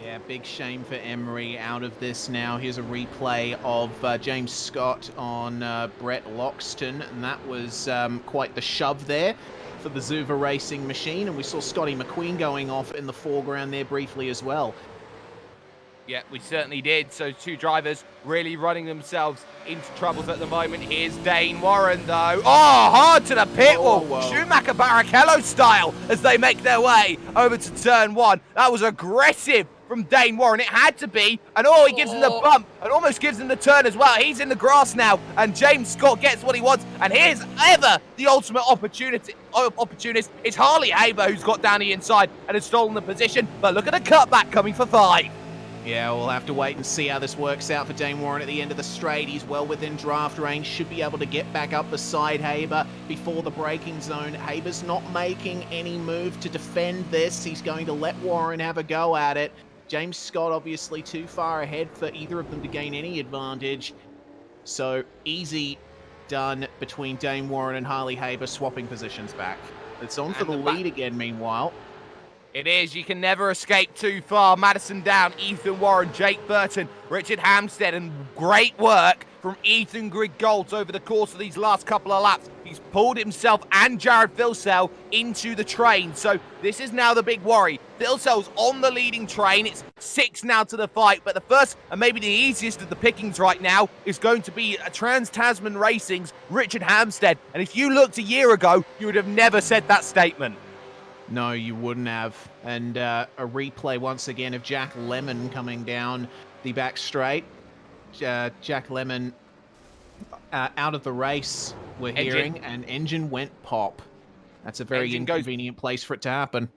Yeah, big shame for Emery out of this now. Here's a replay of James Scott on Brett Loxton, and that was quite the shove there for the Zuva Racing machine, and we saw Scotty McQueen going off in the foreground there briefly as well. Yeah, we certainly did. So 2 drivers really running themselves into troubles at the moment. Here's Dane Warren, though. Oh, hard to the pit wall. Schumacher Barrichello style as they make their way over to turn 1. That was aggressive from Dane Warren. It had to be. And he gives him the bump and almost gives him the turn as well. He's in the grass now, and James Scott gets what he wants. And here's ever the ultimate opportunist. It's Harley Haber who's got down the inside and has stolen the position. But look at the cutback coming for 5. Yeah, we'll have to wait and see how this works out for Dane Warren at the end of the straight. He's well within draft range, should be able to get back up beside Haber before the braking zone. Haber's not making any move to defend this. He's going to let Warren have a go at it. James Scott obviously too far ahead for either of them to gain any advantage. So easy done between Dane Warren and Harley Haber, swapping positions back. It's on for the lead again, meanwhile. It is. You can never escape too far. Madison Down, Ethan Warren, Jake Burton, Richard Hampstead, and great work from Ethan Griggold over the course of these last couple of laps. He's pulled himself and Jared Filsell into the train. So this is now the big worry. Filsell's on the leading train. It's 6 now to the fight, but the first and maybe the easiest of the pickings right now is going to be Trans-Tasman Racing's Richard Hampstead. And if you looked a year ago, you would have never said that statement. No, you wouldn't have. And a replay once again of Jack Lemon coming down the back straight. Jack Lemon out of the race, we're hearing, and engine went pop. That's a very inconvenient place for it to happen.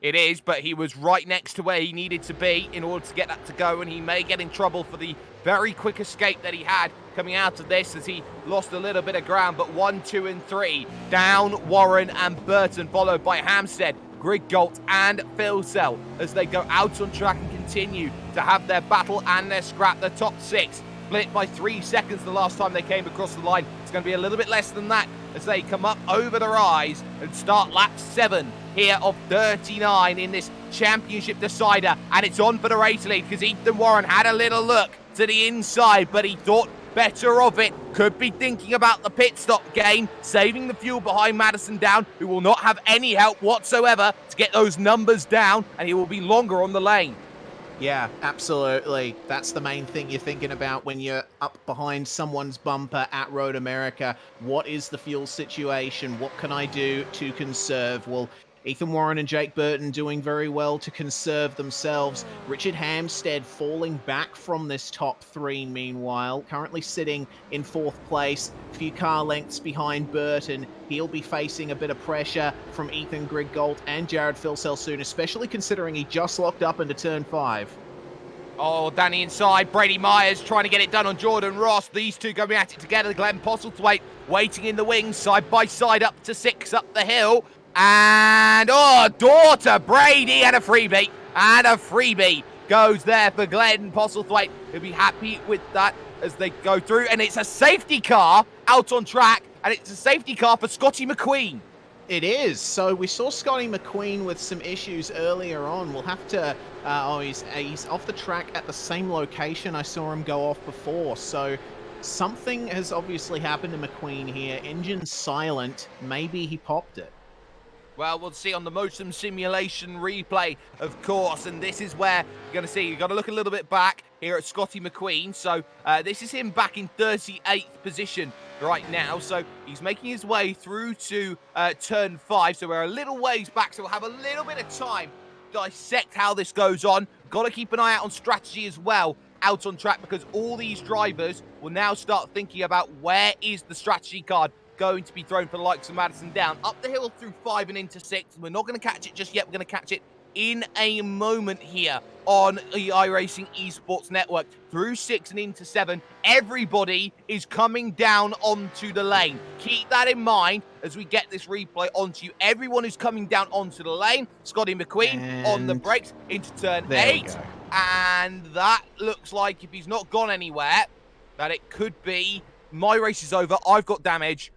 It is, but he was right next to where he needed to be in order to get that to go, and he may get in trouble for the very quick escape that he had coming out of this as he lost a little bit of ground. But 1, 2, and 3, Down, Warren, and Burton, followed by Hampstead, Griggold, and Filsell as they go out on track and continue to have their battle and their scrap. The top 6 split by 3 seconds the last time they came across the line. It's going to be a little bit less than that as they come up over the rise and start lap 7 here of 39 in this championship decider. And it's on for the race lead because Ethan Warren had a little look to the inside, but he thought better of it. Could be thinking about the pit stop game, saving the fuel behind Madison Down, who will not have any help whatsoever to get those numbers down, and he will be longer on the lane. Yeah, absolutely. That's the main thing you're thinking about when you're up behind someone's bumper at Road America. What is the fuel situation? What can I do to conserve? Well, Ethan Warren and Jake Burton doing very well to conserve themselves. Richard Hampstead falling back from this top 3, meanwhile, currently sitting in 4th place, a few car lengths behind Burton. He'll be facing a bit of pressure from Ethan Griggold and Jared Filsell soon, especially considering he just locked up into turn 5. Oh, Danny inside. Brady Myers trying to get it done on Jordan Ross. These two going at it together. Glenn Postlethwaite waiting in the wings, side by side up to 6 up the hill. And, daughter Brady and a freebie. And a freebie goes there for Glenn Postlethwaite. He'll be happy with that as they go through. And it's a safety car out on track. And it's a safety car for Scotty McQueen. It is. So we saw Scotty McQueen with some issues earlier on. We'll have to... he's off the track at the same location I saw him go off before. So something has obviously happened to McQueen here. Engine silent. Maybe he popped it. Well, we'll see on the motion simulation replay, of course, and this is where you're going to see, you've got to look a little bit back here at Scotty McQueen. So this is him back in 38th position right now. So he's making his way through to turn 5. So we're a little ways back, so we'll have a little bit of time to dissect how this goes on. Got to keep an eye out on strategy as well out on track, because all these drivers will now start thinking about where is the strategy card going to be thrown for the likes of Madison Down. Up the hill through 5 and into 6. We're not going to catch it just yet. We're going to catch it in a moment here on the iRacing Esports Network. Through 6 and into 7, everybody is coming down onto the lane. Keep that in mind as we get this replay onto you. Everyone who's coming down onto the lane. Scotty McQueen on the brakes into turn 8. And that looks like, if he's not gone anywhere, that it could be, my race is over, I've got damage,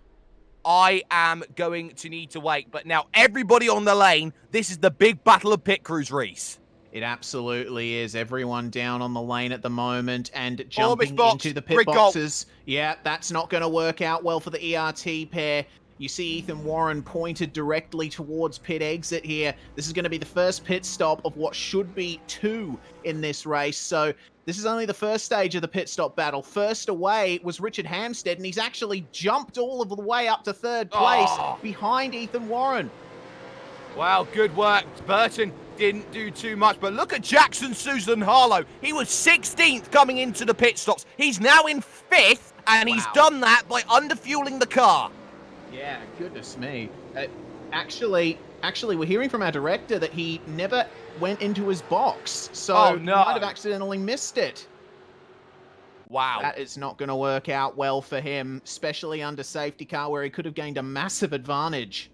I am going to need to wait. But now everybody on the lane, this is the big battle of pit crews, Reese. It absolutely is. Everyone down on the lane at the moment and jumping box, into the pit boxes. Yeah, that's not going to work out well for the ERT pair. You see Ethan Warren pointed directly towards pit exit here. This is going to be the first pit stop of what should be 2 in this race. So this is only the first stage of the pit stop battle. First away was Richard Hampstead, and he's actually jumped all of the way up to 3rd place behind Ethan Warren. Wow, good work. Burton didn't do too much, but look at Jackson Susan Harlow. He was 16th coming into the pit stops. He's now in 5th, and he's done that by underfueling the car. Yeah, goodness me. Actually, we're hearing from our director that he never went into his box, so he might have accidentally missed it. Wow. That is not going to work out well for him, especially under safety car where he could have gained a massive advantage.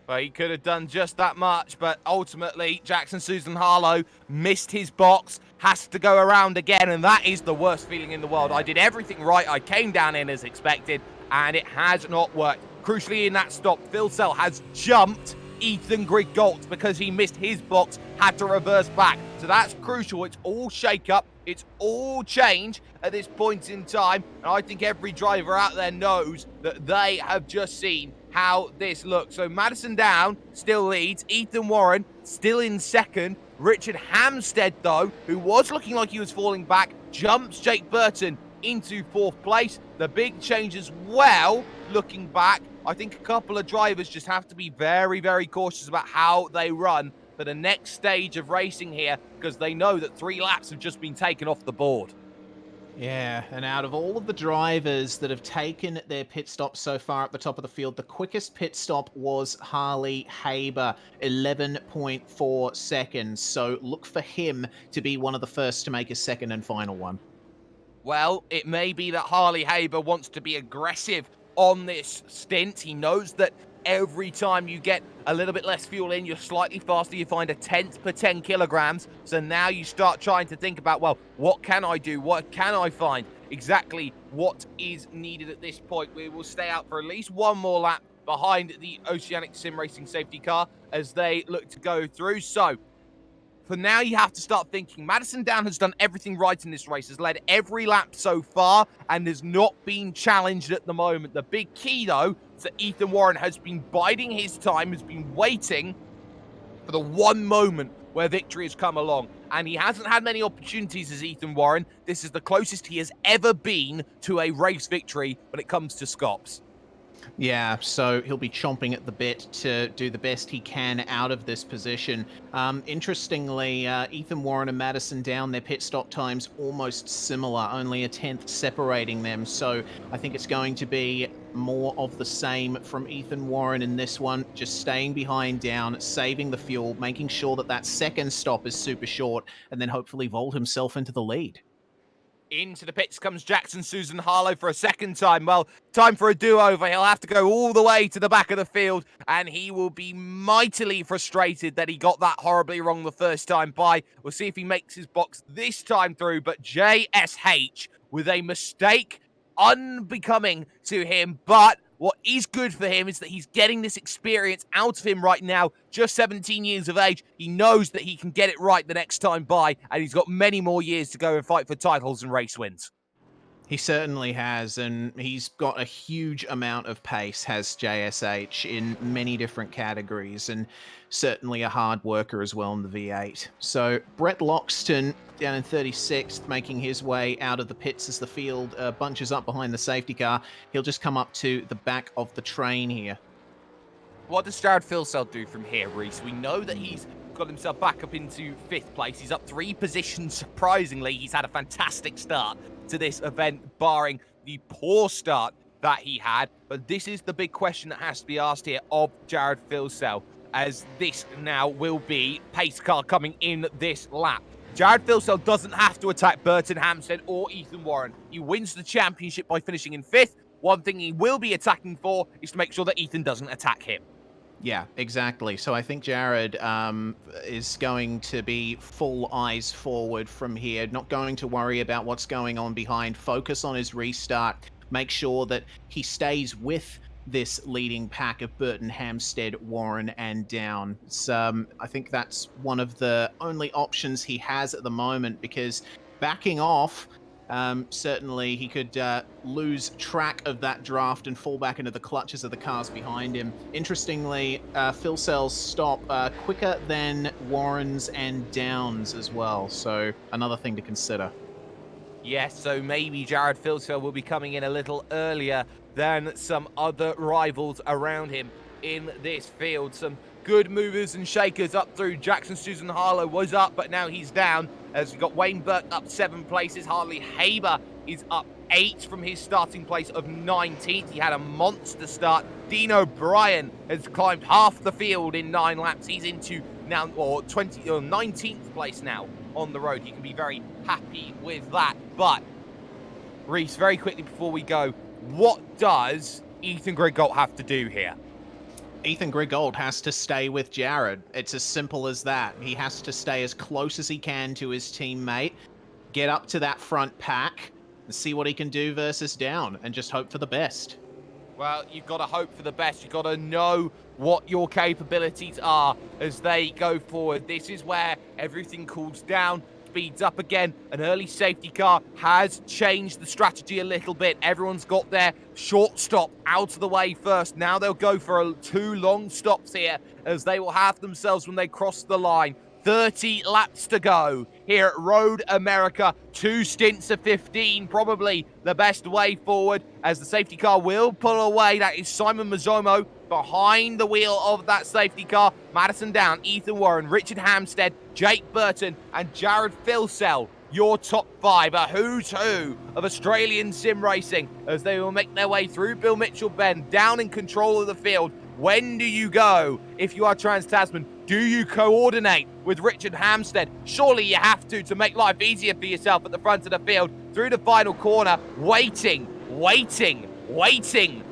Well, he could have done just that much, but ultimately, Jackson Susan Harlow missed his box, has to go around again, and that is the worst feeling in the world. I did everything right. I came down in as expected, and it has not worked. Crucially, in that stop, Phil Sell has jumped Ethan Griggolt because he missed his box, had to reverse back. So that's crucial. It's all shake-up. It's all change at this point in time, and I think every driver out there knows that they have just seen how this looks. So Madison Down still leads. Ethan Warren still in 2nd. Richard Hampstead, though, who was looking like he was falling back, jumps Jake Burton into 4th place. The big change as well, looking back, I think a couple of drivers just have to be very, very cautious about how they run for the next stage of racing here, because they know that 3 laps have just been taken off the board. Yeah, and out of all of the drivers that have taken their pit stop so far at the top of the field, the quickest pit stop was Harley Haber, 11.4 seconds. So look for him to be one of the first to make his second and final one. Well, it may be that Harley Haber wants to be aggressive on this stint. He knows that every time you get a little bit less fuel in, you're slightly faster, you find a 1/10 per 10 kilograms. So now you start trying to think about, well, what can I do? What can I find? Exactly what is needed at this point. We will stay out for at least one more lap behind the Oceanic Sim Racing safety car as they look to go through. So for now, you have to start thinking. Madison Down has done everything right in this race, has led every lap so far, and has not been challenged at the moment. The big key, though, is that Ethan Warren has been biding his time, has been waiting for the one moment where victory has come along. And he hasn't had many opportunities as Ethan Warren. This is the closest he has ever been to a race victory when it comes to Scops. Yeah, so he'll be chomping at the bit to do the best he can out of this position. Interestingly, Ethan Warren and Madison Down, their pit stop times almost similar, only a 1/10 separating them. So I think it's going to be more of the same from Ethan Warren in this one, just staying behind Down, saving the fuel, making sure that that second stop is super short, and then hopefully vault himself into the lead. Into the pits comes Jackson Susan Harlow for a second time. Well, time for a do-over. He'll have to go all the way to the back of the field, and he will be mightily frustrated that he got that horribly wrong the first time by. We'll see if he makes his box this time through, but JSH with a mistake unbecoming to him, but what is good for him is that he's getting this experience out of him right now. Just 17 years of age. He knows that he can get it right the next time by, and he's got many more years to go and fight for titles and race wins. He certainly has, and he's got a huge amount of pace, has JSH, in many different categories, and certainly a hard worker as well in the V8. So Brett Loxton down in 36th, making his way out of the pits as the field bunches up behind the safety car. He'll just come up to the back of the train here. What does Jared Filsell do from here, Reese? We know that he's got himself back up into 5th place. He's up 3 positions, surprisingly. He's had a fantastic start to this event, barring the poor start that he had. But this is the big question that has to be asked here of Jared Filsell, as this now will be pace car coming in this lap. Jared Filsell doesn't have to attack Burton Hampstead or Ethan Warren. He wins the championship by finishing in 5th. One thing he will be attacking for is to make sure that Ethan doesn't attack him. Yeah, exactly. So I think Jared is going to be full eyes forward from here, not going to worry about what's going on behind, focus on his restart, make sure that he stays with this leading pack of Burton, Hampstead, Warren, and Down. I think that's one of the only options he has at the moment, because backing off, certainly he could lose track of that draft and fall back into the clutches of the cars behind him. Interestingly, Phil Sell's stop quicker than Warren's and Down's as well, so another thing to consider. Yes, so maybe Jared Filsell will be coming in a little earlier than some other rivals around him in this field. Some good movers and shakers up through. Jackson Susan Harlow was up, but now he's down, as we've got Wayne Burke up 7 places. Harley Haber is up 8 from his starting place of 19th. He had a monster start. Dean O'Brien has climbed half the field in 9 laps. He's into now, or 19th place now on the road. You can be very happy with that. But, Reese, very quickly before we go, what does Ethan Griggold have to do here? Ethan Griggold has to stay with Jared. It's as simple as that. He has to stay as close as he can to his teammate, get up to that front pack, and see what he can do versus Down, and just hope for the best. Well, you've got to hope for the best. You've got to know what your capabilities are as they go forward. This is where everything cools down, speeds up again. An early safety car has changed the strategy a little bit. Everyone's got their short stop out of the way first. Now they'll go for 2 long stops here, as they will have themselves when they cross the line. 30 laps to go here at Road America. 2 stints of 15, probably the best way forward, as the safety car will pull away. That is Simon Mazzomo behind the wheel of that safety car. Madison Down, Ethan Warren, Richard Hampstead, Jake Burton, and Jared Filsell. Your top 5, a who's who of Australian sim racing, as they will make their way through Bill Mitchell Bend, down in control of the field. When do you go if you are Trans-Tasman? Do you coordinate with Richard Hampstead? Surely you have to make life easier for yourself at the front of the field. Through the final corner, waiting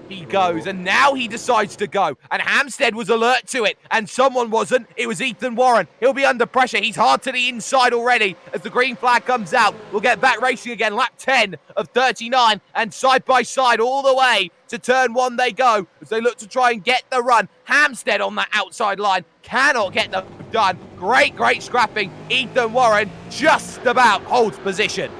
he goes, and now he decides to go, and Hampstead was alert to it, and someone wasn't. It was Ethan Warren. He'll be under pressure. He's hard to the inside already as the green flag comes out. We'll get back racing again, lap 10 of 39, and side by side all the way to turn 1 they go as they look to try and get the run. Hampstead on that outside line cannot get them done. Great scrapping. Ethan Warren just about holds position.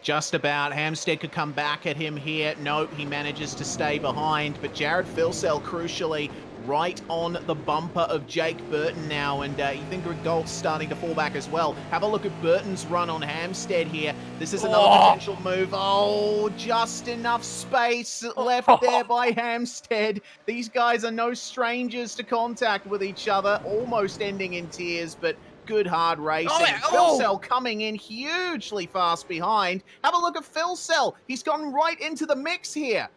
Just about. Hampstead could come back at him here. Nope, he manages to stay behind. But Jared Filsell, crucially, right on the bumper of Jake Burton now. And Ethan Griggold's starting to fall back as well. Have a look at Burton's run on Hampstead here. This is another potential move. Oh, just enough space left there by Hampstead. These guys are no strangers to contact with each other. Almost ending in tears, but good hard racing. Filsell coming in hugely fast behind. Have a look at Filsell. He's gone right into the mix here.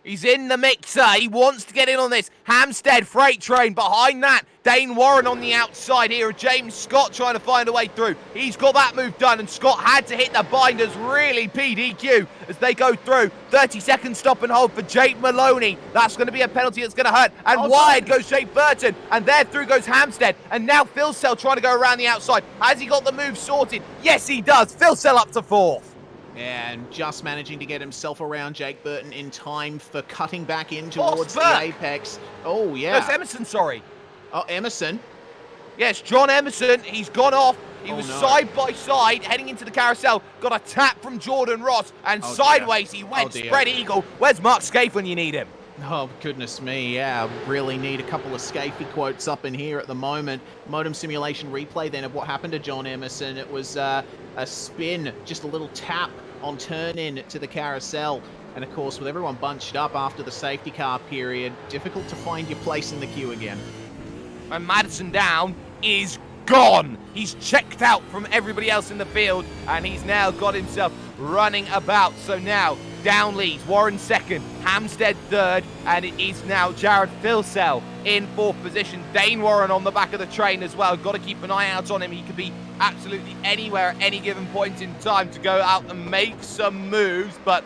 He's in the mixer. He wants to get in on this. Hampstead freight train behind that. Dane Warren on the outside here. James Scott trying to find a way through. He's got that move done, and Scott had to hit the binders really PDQ as they go through. 30-second stop and hold for Jake Maloney. That's going to be a penalty that's going to hurt. And wide goes Jake Burton, and there through goes Hampstead. And now Filsell trying to go around the outside. Has he got the move sorted? Yes, he does. Filsell up to 4th. And just managing to get himself around Jake Burton in time for cutting back in towards the apex. Oh, yeah. No, it's Emerson, sorry. Oh, Emerson. Yes, John Emerson. He's gone off. He was side by side heading into the carousel. Got a tap from Jordan Ross, and sideways he went. Spread eagle. Where's Mark Scaife when you need him? Oh, goodness me, yeah. Really need a couple of Scaife quotes up in here at the moment. Modem simulation replay then of what happened to John Emerson. It was a spin, just a little tap on turn in to the carousel. And of course, with everyone bunched up after the safety car period, difficult to find your place in the queue again. And Madison Down is gone. He's checked out from everybody else in the field, and he's now got himself running about. So now Down leads, Warren 2nd, Hampstead 3rd, and it is now Jared Filsell in 4th position. Dane Warren on the back of the train as well. Got to keep an eye out on him. He could be absolutely anywhere at any given point in time to go out and make some moves, but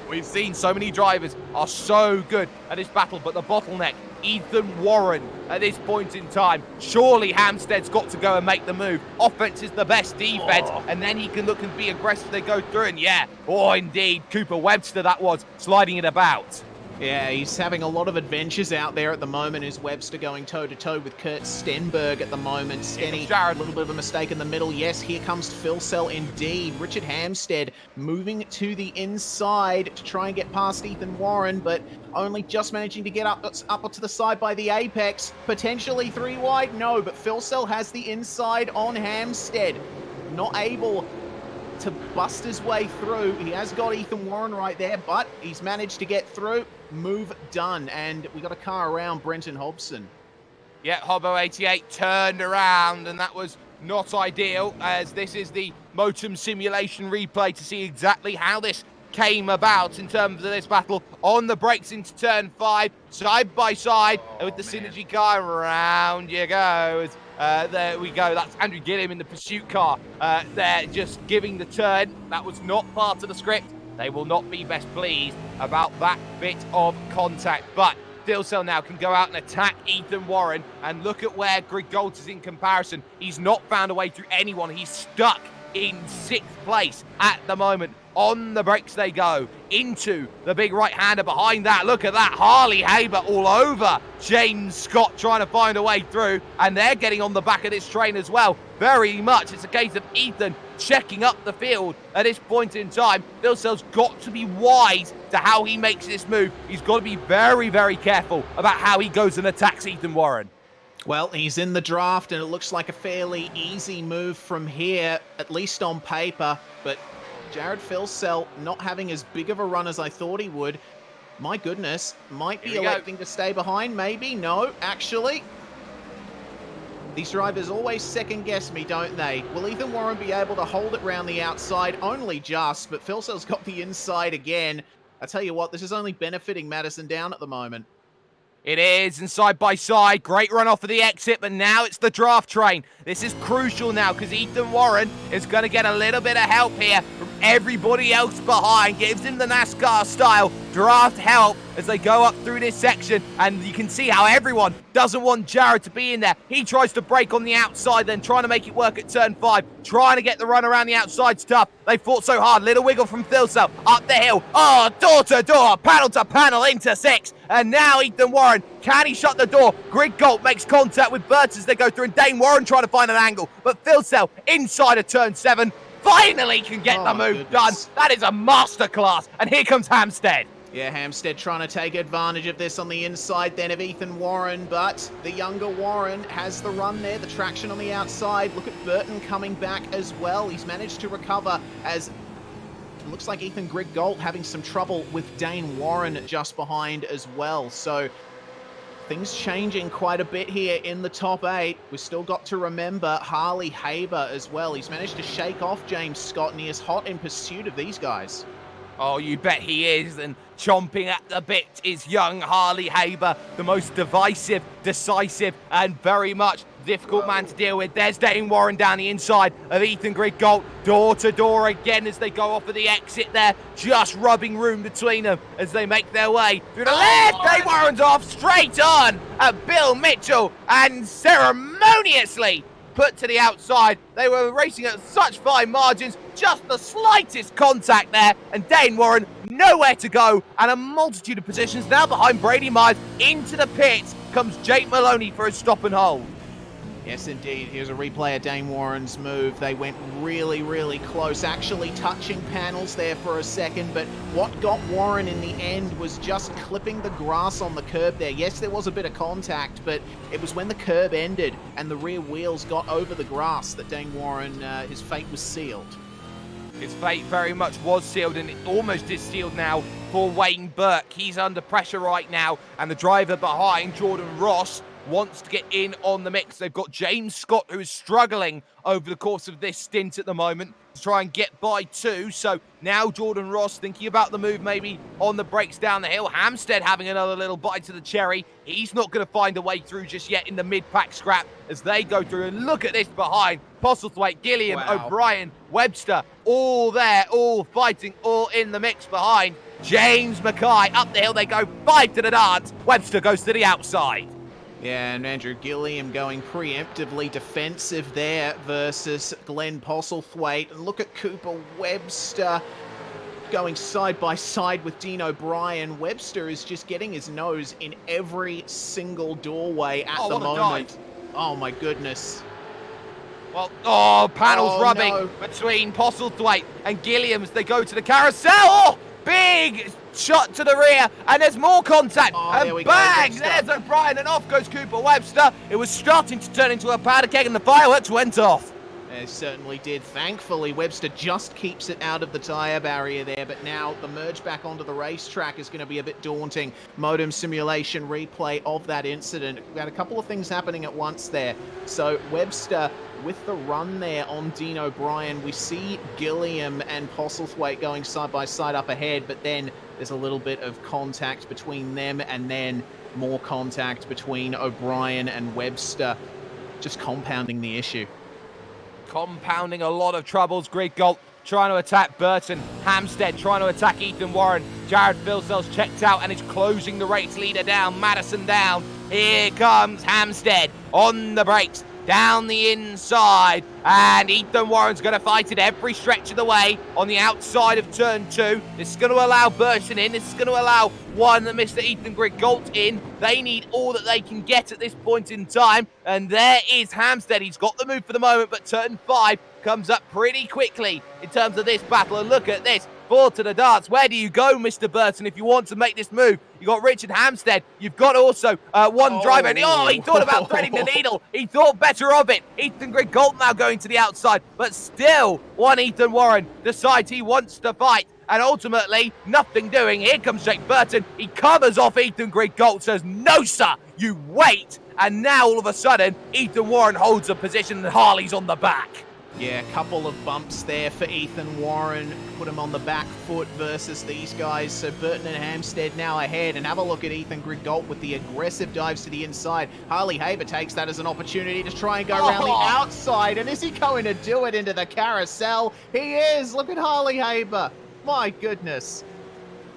we've seen so many drivers are so good at this battle, but the bottleneck Ethan Warren at this point in time. Surely Hampstead's got to go and make the move. Offense is the best defense, and then he can look and be aggressive as they go through. And yeah, oh indeed, Cooper Webster that was, sliding it about. Yeah, he's having a lot of adventures out there at the moment. Is Webster going toe-to-toe with Kurt Stenberg at the moment? Stenny, a little bit of a mistake in the middle. Yes, here comes Phil Cell indeed. Richard Hampstead moving to the inside to try and get past Ethan Warren, but only just managing to get up to the side by the apex. Potentially 3 wide, no, but Phil Cell has the inside on Hampstead. Not able to bust his way through. He has got Ethan Warren right there, but he's managed to get through. Move done, and we got a car around Brenton Hobson. Yeah, Hobbo88 turned around, and that was not ideal, as this is the Motum simulation replay to see exactly how this came about in terms of this battle. On the brakes into turn 5, side by side, with the synergy car, around you go. There we go, that's Andrew Gilliam in the pursuit car. They're just giving the turn. That was not part of the script. They will not be best pleased about that bit of contact. But Philcell now can go out and attack Ethan Warren, and look at where Greg Gold is in comparison. He's not found a way through anyone. He's stuck in 6th place at the moment. On the brakes they go, into the big right-hander behind that. Look at that, Harley Haber all over James Scott trying to find a way through, and they're getting on the back of this train as well. Very much, it's a case of Ethan checking up the field at this point in time. Philcell's got to be wise to how he makes this move. He's got to be very, very careful about how he goes and attacks Ethan Warren. Well, he's in the draft, and it looks like a fairly easy move from here, at least on paper, but Jared Philcell not having as big of a run as I thought he would. My goodness, might be electing to stay behind, maybe. No, actually. These drivers always second guess me, don't they? Will Ethan Warren be able to hold it round the outside? Only just, but Philcell's got the inside again. I tell you what, this is only benefiting Madison Down at the moment. It is, and side by side, great run off of the exit, but now it's the draft train. This is crucial now, because Ethan Warren is going to get a little bit of help here from everybody else behind. Gives him the NASCAR style draft help as they go up through this section, and you can see how everyone doesn't want Jared to be in there. He tries to brake on the outside, then trying to make it work at turn 5, trying to get the run around the outside stuff. They fought so hard. Little wiggle from Philcell up the hill. Oh, door to door, panel to panel into 6, and now Ethan Warren, can he shut the door? Greg Galt makes contact with Burt as they go through, and Dane Warren trying to find an angle, but Philcell inside of turn 7 finally can get the move done. That is a masterclass, and here comes Hampstead. Yeah, Hampstead trying to take advantage of this on the inside then of Ethan Warren, but the younger Warren has the run there, the traction on the outside. Look at Burton coming back as well. He's managed to recover as it looks like Ethan Greg Galt having some trouble with Dane Warren just behind as well. So things changing quite a bit here in the top 8. We've still got to remember Harley Haber as well. He's managed to shake off James Scott, and he is hot in pursuit of these guys. Oh, you bet he is, and chomping at the bit is young Harley Haber, the most divisive, decisive, and very much difficult man to deal with. There's Dane Warren down the inside of Ethan Greg Galt, door to door again as they go off of the exit there, just rubbing room between them as they make their way through the left. Dane Warren's off straight on at Bill Mitchell, and ceremoniously put to the outside. They were racing at such fine margins, just the slightest contact there, and Dane Warren nowhere to go, and a multitude of positions now behind Brady Myers. Into the pits comes Jake Maloney for his stop and hold. Yes, indeed. Here's a replay of Dane Warren's move. They went really, really close, actually touching panels there for a second, but what got Warren in the end was just clipping the grass on the curb there. Yes, there was a bit of contact, but it was when the curb ended and the rear wheels got over the grass that Dane Warren, his fate was sealed. His fate very much was sealed, and it almost is sealed now for Wayne Burke. He's under pressure right now, and the driver behind, Jordan Ross, wants to get in on the mix. They've got James Scott, who is struggling over the course of this stint at the moment to try and get by 2. So now Jordan Ross thinking about the move maybe on the brakes down the hill. Hampstead having another little bite to the cherry. He's not going to find a way through just yet in the mid-pack scrap as they go through. And look at this behind. Postlethwaite, Gilliam, O'Brien, Webster, all there, all fighting, all in the mix behind. James Mackay. Up the hill they go, 5 to the dance. Webster goes to the outside. Yeah, and Andrew Gilliam going preemptively defensive there versus Glenn Postlethwaite. And look at Cooper Webster going side by side with Dean O'Brien. Webster is just getting his nose in every single doorway at the moment. Oh my goodness. Well, panels rubbing between Postlethwaite and Gilliam as they go to the carousel. Oh, big shot to the rear, and there's more contact. And there we bang, go, there's O'Brien, and off goes Cooper Webster. It was starting to turn into a powder keg, and the fireworks went off. It certainly did. Thankfully, Webster just keeps it out of the tyre barrier there, but now the merge back onto the racetrack is going to be a bit daunting. Modem simulation replay of that incident. We had a couple of things happening at once there. So Webster with the run there on Dean O'Brien. We see Gilliam and Postlethwaite going side by side up ahead, but then there's a little bit of contact between them and then more contact between O'Brien and Webster, just compounding the issue. Compounding a lot of troubles. Greg Galt trying to attack Burton. Hampstead trying to attack Ethan Warren. Jared Filzel's checked out and is closing the race leader down. Madison down. Here comes Hampstead on the brakes. Down the inside, and Ethan Warren's going to fight it every stretch of the way on the outside of turn 2. This is going to allow Burton in. This is going to allow Mr. Ethan Griggault in. They need all that they can get at this point in time, and there is Hampstead. He's got the move for the moment, but turn 5 comes up pretty quickly in terms of this battle, and look at this. 4 to the darts. Where do you go, Mr. Burton, if you want to make this move? You got Richard Hampstead. You've got also one driver. And, he thought about threading the needle. He thought better of it. Ethan Griggault now going to the outside. But still, one Ethan Warren decides he wants to fight. And ultimately, nothing doing. Here comes Jake Burton. He covers off Ethan Griggault, says, no, sir, you wait. And now, all of a sudden, Ethan Warren holds a position and Harley's on the back. Yeah, a couple of bumps there for Ethan Warren. Put him on the back foot versus these guys. So Burton and Hampstead now ahead. And have a look at Ethan Griggault with the aggressive dives to the inside. Harley Haber takes that as an opportunity to try and go around the outside. And is he going to do it into the carousel? He is. Look at Harley Haber. My goodness.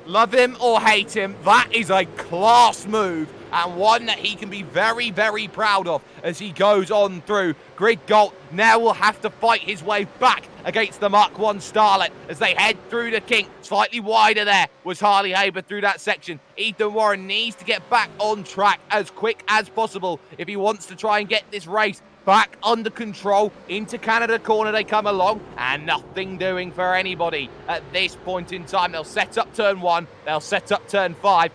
Love him or hate him, that is a class move and one that he can be very, very proud of as he goes on through. Griggault now will have to fight his way back against the Mark 1 Starlet as they head through the kink. Slightly wider there was Harley Haber through that section. Ethan Warren needs to get back on track as quick as possible if he wants to try and get this race back under control. Into Canada corner they come along, and nothing doing for anybody at this point in time. They'll set up turn 1, they'll set up turn 5.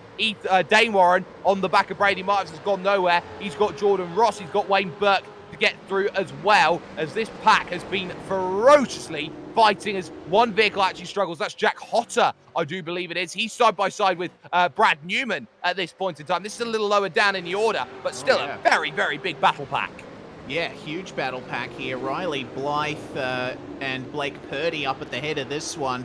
Dane Warren on the back of Brady Marks has gone nowhere. He's got Jordan Ross, he's got Wayne Burke to get through as well, as this pack has been ferociously fighting as one vehicle actually struggles. That's Jack Hotter, I do believe it is. He's side by side with Brad Newman at this point in time. This is a little lower down in the order, but still a very, very big battle pack. Yeah, huge battle pack here. Riley Blythe and Blake Purdy up at the head of this one.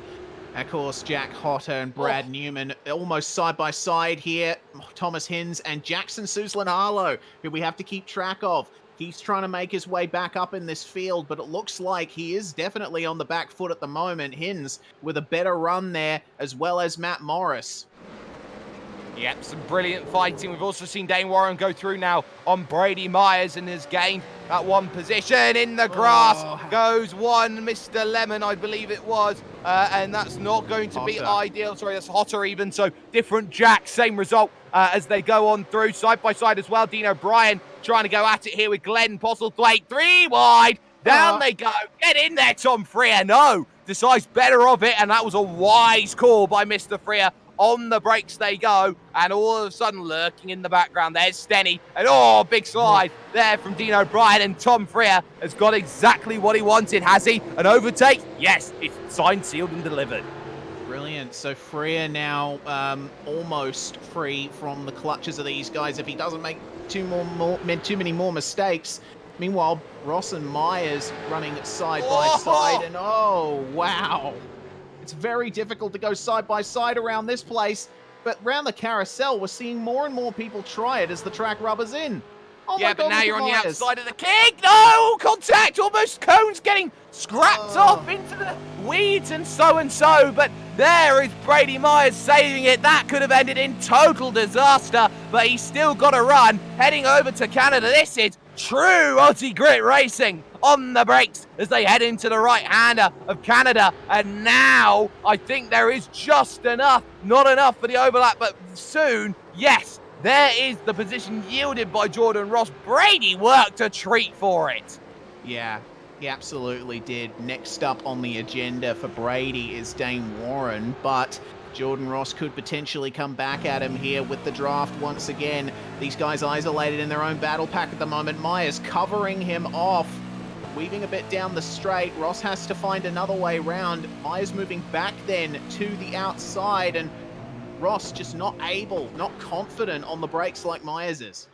Of course, Jack Hotter and Brad Newman almost side by side here. Thomas Hinz and Jackson Suslan-Harlow, who we have to keep track of. He's trying to make his way back up in this field, but it looks like he is definitely on the back foot at the moment. Hinz with a better run there, as well as Matt Morris. Yep, some brilliant fighting. We've also seen Dane Warren go through now on Brady Myers and has gained that one position in the grass. Goes one Mr. Lemon, I believe it was. And that's not going to be ideal. Sorry, that's Hotter even. So different Jack, same result as they go on through side by side as well. Dean O'Brien trying to go at it here with Glenn Postlethwaite. 3 wide. Down they go. Get in there, Tom Freer. No, decides better of it. And that was a wise call by Mr. Freer. On the brakes they go, and all of a sudden lurking in the background, there's Stenny, and big slide there from Dean O'Brien, and Tom Freer has got exactly what he wanted, has he? An overtake? Yes, it's signed, sealed, and delivered. Brilliant. So Freer now almost free from the clutches of these guys if he doesn't make too many more mistakes. Meanwhile, Ross and Myers running side by side, and wow. It's very difficult to go side by side around this place, but around the carousel, we're seeing more and more people try it as the track rubbers in. Oh Yeah, my but God, now look you're at on the Myers. outside of the kick. No, contact. Almost Cone's getting scrapped off into the weeds and so. But there is Brady Myers saving it. That could have ended in total disaster, but he's still got to run, heading over to Canada. This is true Aussie grit racing on the brakes as they head into the right-hander of Canada. And now I think there is just enough, not enough for the overlap, but soon, yes, there is the position yielded by Jordan Ross. Brady worked a treat for it. Yeah, he absolutely did. Next up on the agenda for Brady is Dane Warren, but Jordan Ross could potentially come back at him here with the draft once again. These guys isolated in their own battle pack at the moment. Myers covering him off, weaving a bit down the straight. Ross has to find another way round. Myers moving back then to the outside, and Ross just not confident on the brakes like Myers is.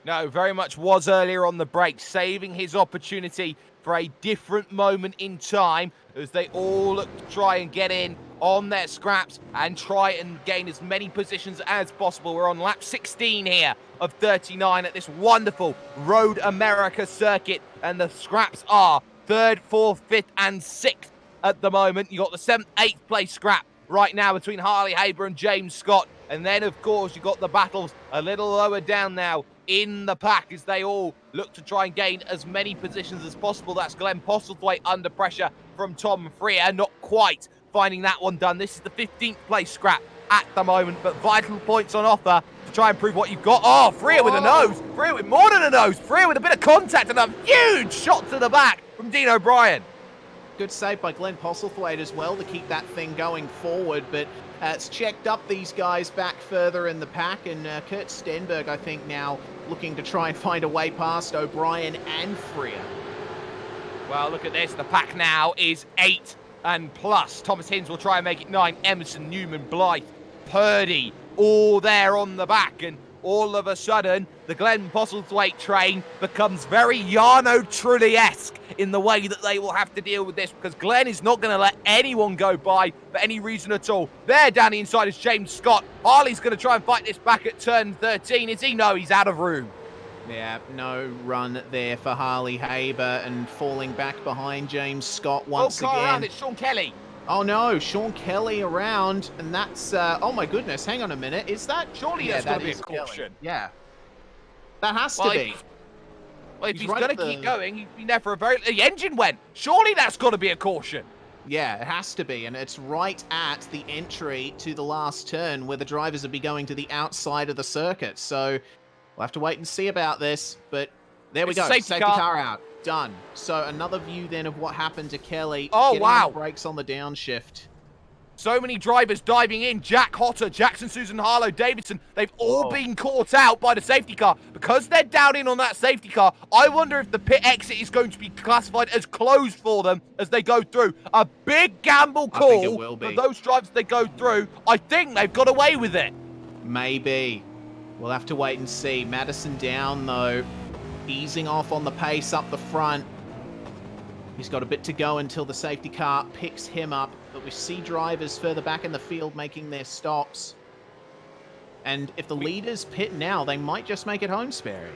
No, very much was earlier on the break, saving his opportunity for a different moment in time as they all look to try and get in on their scraps and try and gain as many positions as possible. We're on lap 16 here of 39 at this wonderful Road America circuit, and the scraps are 3rd, 4th, 5th, and 6th at the moment. You got the 7th, 8th place scrap right now between Harley Haber and James Scott. And then, of course, you've got the battles a little lower down now in the pack as they all look to try and gain as many positions as possible. That's Glenn Postlethwaite under pressure from Tom Freer. Not quite finding that one done. This is the 15th place scrap at the moment, but vital points on offer to try and prove what you've got. Oh, Freer with a nose. Freer with more than a nose. Freer with a bit of contact and a huge shot to the back from Dean O'Brien. Good save by Glenn Postlethwaite as well to keep that thing going forward, but it's checked up these guys back further in the pack, and Kurt Stenberg, I think, now looking to try and find a way past O'Brien and Freer. Well, look at this. The pack now is 8 and plus. Thomas Hinds will try and make it 9. Emerson, Newman, Blythe, Purdy, all there on the back, and all of a sudden, the Glenn Postlethwaite train becomes very Jarno Trulli-esque in the way that they will have to deal with this, because Glenn is not going to let anyone go by for any reason at all. There down the inside is James Scott. Harley's going to try and fight this back at turn 13. Is he? No, he's out of room. Yeah, no run there for Harley Haber, and falling back behind James Scott once again. Around, it's Sean Kelly. Oh no, Sean Kelly around, and that's, oh my goodness, hang on a minute, is that? Surely that's got to be a caution. Kelly. Yeah. That has to be. Well, if he's going to keep going, he's been there for a the engine went. Surely that's got to be a caution. Yeah, it has to be, and it's right at the entry to the last turn where the drivers will be going to the outside of the circuit, so we'll have to wait and see about this, but there we go, safety car out. Done. So another view then of what happened to Kelly. Oh, wow. Brakes on the downshift. So many drivers diving in. Jack Hotter, Jackson, Susan Harlow, Davidson. They've all been caught out by the safety car. Because they're down in on that safety car, I wonder if the pit exit is going to be classified as closed for them as they go through. A big gamble call I think it will be. for those drivers they go through. I think they've got away with it. Maybe. We'll have to wait and see. Madison down, though. Easing off on the pace up the front. He's got a bit to go until the safety car picks him up, but we see drivers further back in the field making their stops. And if the leaders pit now, they might just make it home, Sperry.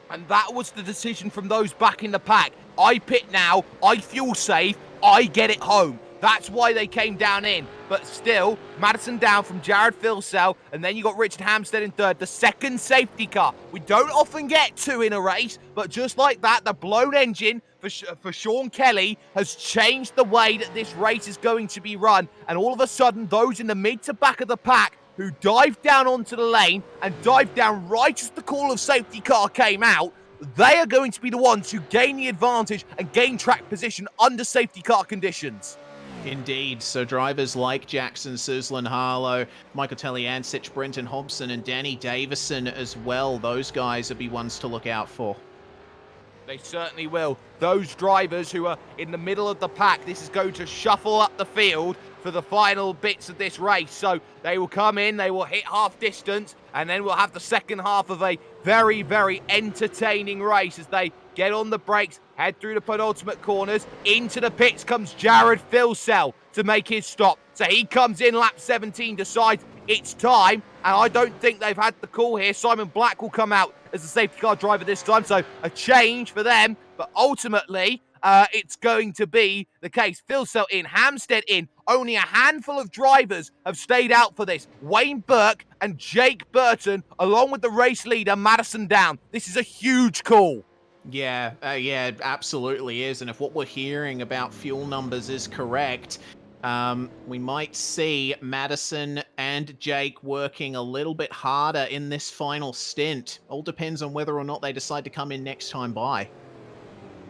And that was the decision from those back in the pack. I pit now, I fuel save, I get it home. That's why they came down in. But still, Madison down from Jared Filsell, and then you got Richard Hampstead in third, the second safety car. We don't often get two in a race, but just like that, the blown engine for Sean Kelly has changed the way that this race is going to be run. And all of a sudden, those in the mid to back of the pack who dived down onto the lane and dived down right as the call of safety car came out, they are going to be the ones who gain the advantage and gain track position under safety car conditions. Indeed. So drivers like Jackson, Suslin Harlow, Michael Teliancic, Brenton Hobson, and Danny Davison as well. Those guys will be ones to look out for. They certainly will. Those drivers who are in the middle of the pack, this is going to shuffle up the field for the final bits of this race. So they will come in, they will hit half distance, and then we'll have the second half of a very, very entertaining race as they get on the brakes, head through the penultimate corners. Into the pits comes Jared Filsell to make his stop. So he comes in lap 17, decides it's time, and I don't think they've had the call here. Simon Black will come out as the safety car driver this time, so a change for them, but ultimately, it's going to be the case. Philsell in, Hampstead in. Only a handful of drivers have stayed out for this. Wayne Burke and Jake Burton, along with the race leader, Madison Down. This is a huge call. Yeah, it absolutely is. And if what we're hearing about fuel numbers is correct, we might see Madison and Jake working a little bit harder in this final stint. All depends on whether or not they decide to come in next time by.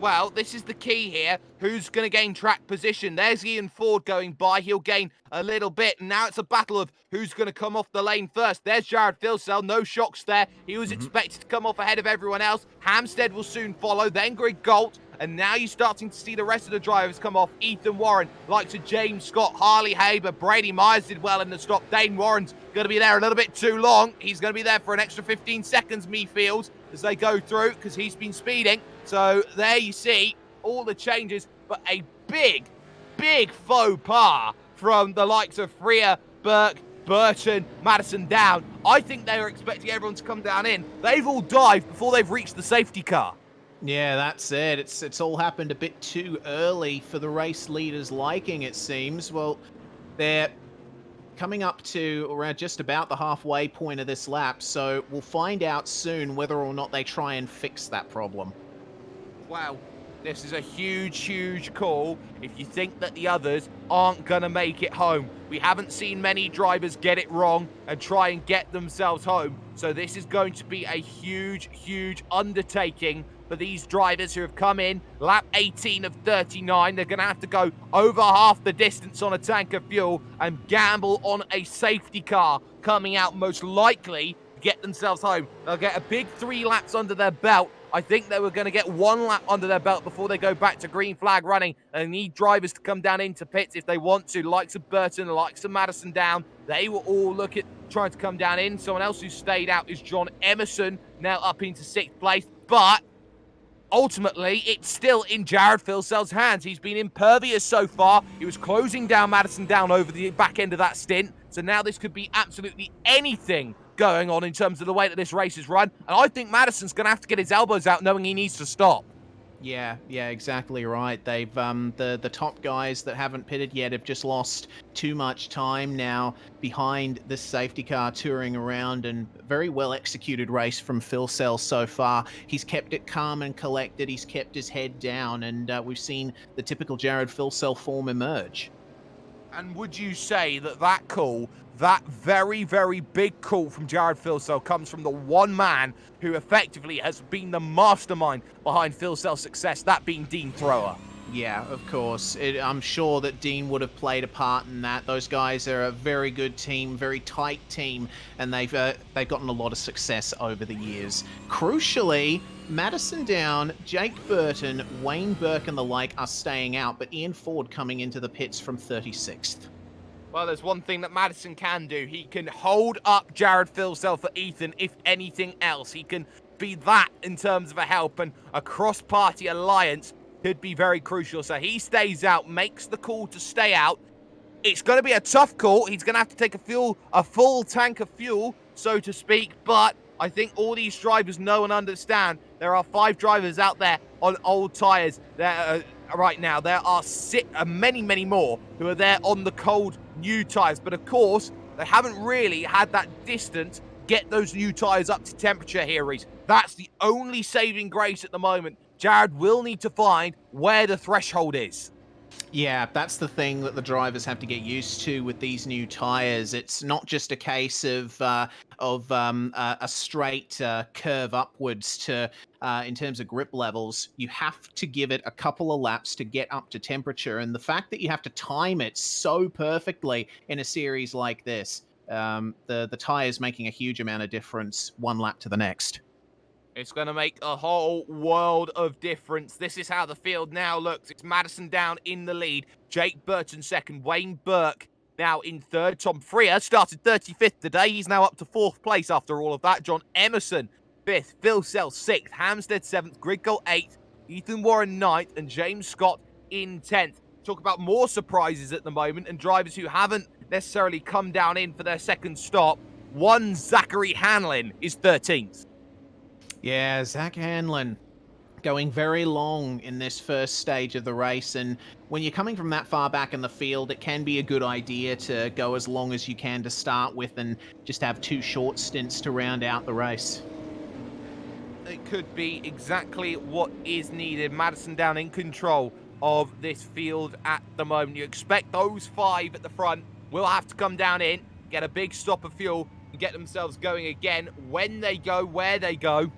Well, this is the key here. Who's going to gain track position? There's Ian Ford going by. He'll gain a little bit. And now it's a battle of who's going to come off the lane first. There's Jared Philsell. No shocks there. He was expected to come off ahead of everyone else. Hampstead will soon follow. Then Greg Galt. And now you're starting to see the rest of the drivers come off. Ethan Warren, likes of James Scott, Harley Haber, Brady Myers did well in the stop. Dane Warren's going to be there a little bit too long. He's going to be there for an extra 15 seconds, me feels, as they go through, because he's been speeding. So there you see all the changes, but a big, big faux pas from the likes of Freer, Burke, Burton, Madison Down. I think they were expecting everyone to come down in. They've all dived before they've reached the safety car. Yeah, that's it. It's all happened a bit too early for the race leaders' liking, it seems. Well, they're coming up to around just about the halfway point of this lap, so we'll find out soon whether or not they try and fix that problem. Wow, this is a huge, huge call if you think that the others aren't going to make it home. We haven't seen many drivers get it wrong and try and get themselves home. So this is going to be a huge, huge undertaking for these drivers who have come in. Lap 18 of 39. They're going to have to go over half the distance on a tank of fuel and gamble on a safety car coming out most likely to get themselves home. They'll get a big 3 laps under their belt. I think they were going to get 1 lap under their belt before they go back to green flag running. They need drivers to come down into pits if they want to. The likes of Burton, the likes of Madison Down. They will all look at trying to come down in. Someone else who stayed out is John Emerson, now up into 6th place. But ultimately, it's still in Jared Philsell's hands. He's been impervious so far. He was closing down Madison Down over the back end of that stint. So now this could be absolutely anything going on in terms of the way that this race is run. And I think Madison's going to have to get his elbows out knowing he needs to stop. Yeah, exactly right. They've the top guys that haven't pitted yet have just lost too much time now behind this safety car touring around, and very well executed race from Philsell so far. He's kept it calm and collected. He's kept his head down, and we've seen the typical Jared Philsell form emerge. And would you say that that call, that very, very big call from Jared Philsell comes from the one man who effectively has been the mastermind behind Philsell's success, that being Dean Thrower? Yeah, of course. I'm sure that Dean would have played a part in that. Those guys are a very good team, very tight team, and they've gotten a lot of success over the years. Crucially, Madison Down, Jake Burton, Wayne Burke and the like are staying out, but Ian Ford coming into the pits from 36th. Well, there's one thing that Madison can do. He can hold up Jared Philsell for Ethan, if anything else. He can be that in terms of a help, and a cross-party alliance could be very crucial. So he stays out, makes the call to stay out. It's going to be a tough call. He's going to have to take a full tank of fuel, so to speak, but I think all these drivers know and understand there are 5 drivers out there on old tyres right now. There are many, many more who are there on the cold new tyres. But of course, they haven't really had that distance get those new tyres up to temperature here, Reese. That's the only saving grace at the moment. Jared will need to find where the threshold is. Yeah, that's the thing that the drivers have to get used to with these new tires. It's not just a case of a straight curve upwards to in terms of grip levels. You have to give it a couple of laps to get up to temperature, and the fact that you have to time it so perfectly in a series like this, the tires making a huge amount of difference 1 lap to the next. It's going to make a whole world of difference. This is how the field now looks. It's Madison Down in the lead. Jake Burton second. Wayne Burke now in third. Tom Freer started 35th today. He's now up to 4th place after all of that. John Emerson 5th. Philsell 6th. Hampstead 7th. Griggle 8th. Ethan Warren 9th. And James Scott in 10th. Talk about more surprises at the moment and drivers who haven't necessarily come down in for their second stop. One Zachary Hanlon is 13th. Yeah, Zach Hanlon going very long in this first stage of the race, and when you're coming from that far back in the field, it can be a good idea to go as long as you can to start with and just have 2 short stints to round out the race. It could be exactly what is needed. Madison Down in control of this field at the moment. You expect those 5 at the front will have to come down in, get a big stop of fuel, and get themselves going again. When they go, where they go,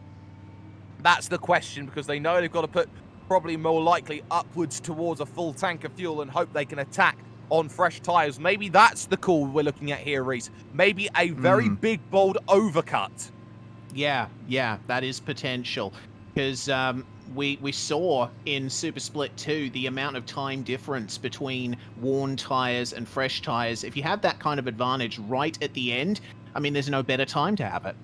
that's the question, because they know they've got to put probably more likely upwards towards a full tank of fuel and hope they can attack on fresh tyres. Maybe that's the call we're looking at here, Reese. Maybe a very big, bold overcut. Yeah, that is potential, because we saw in Super Split 2 the amount of time difference between worn tyres and fresh tyres. If you have that kind of advantage right at the end, I mean, there's no better time to have it.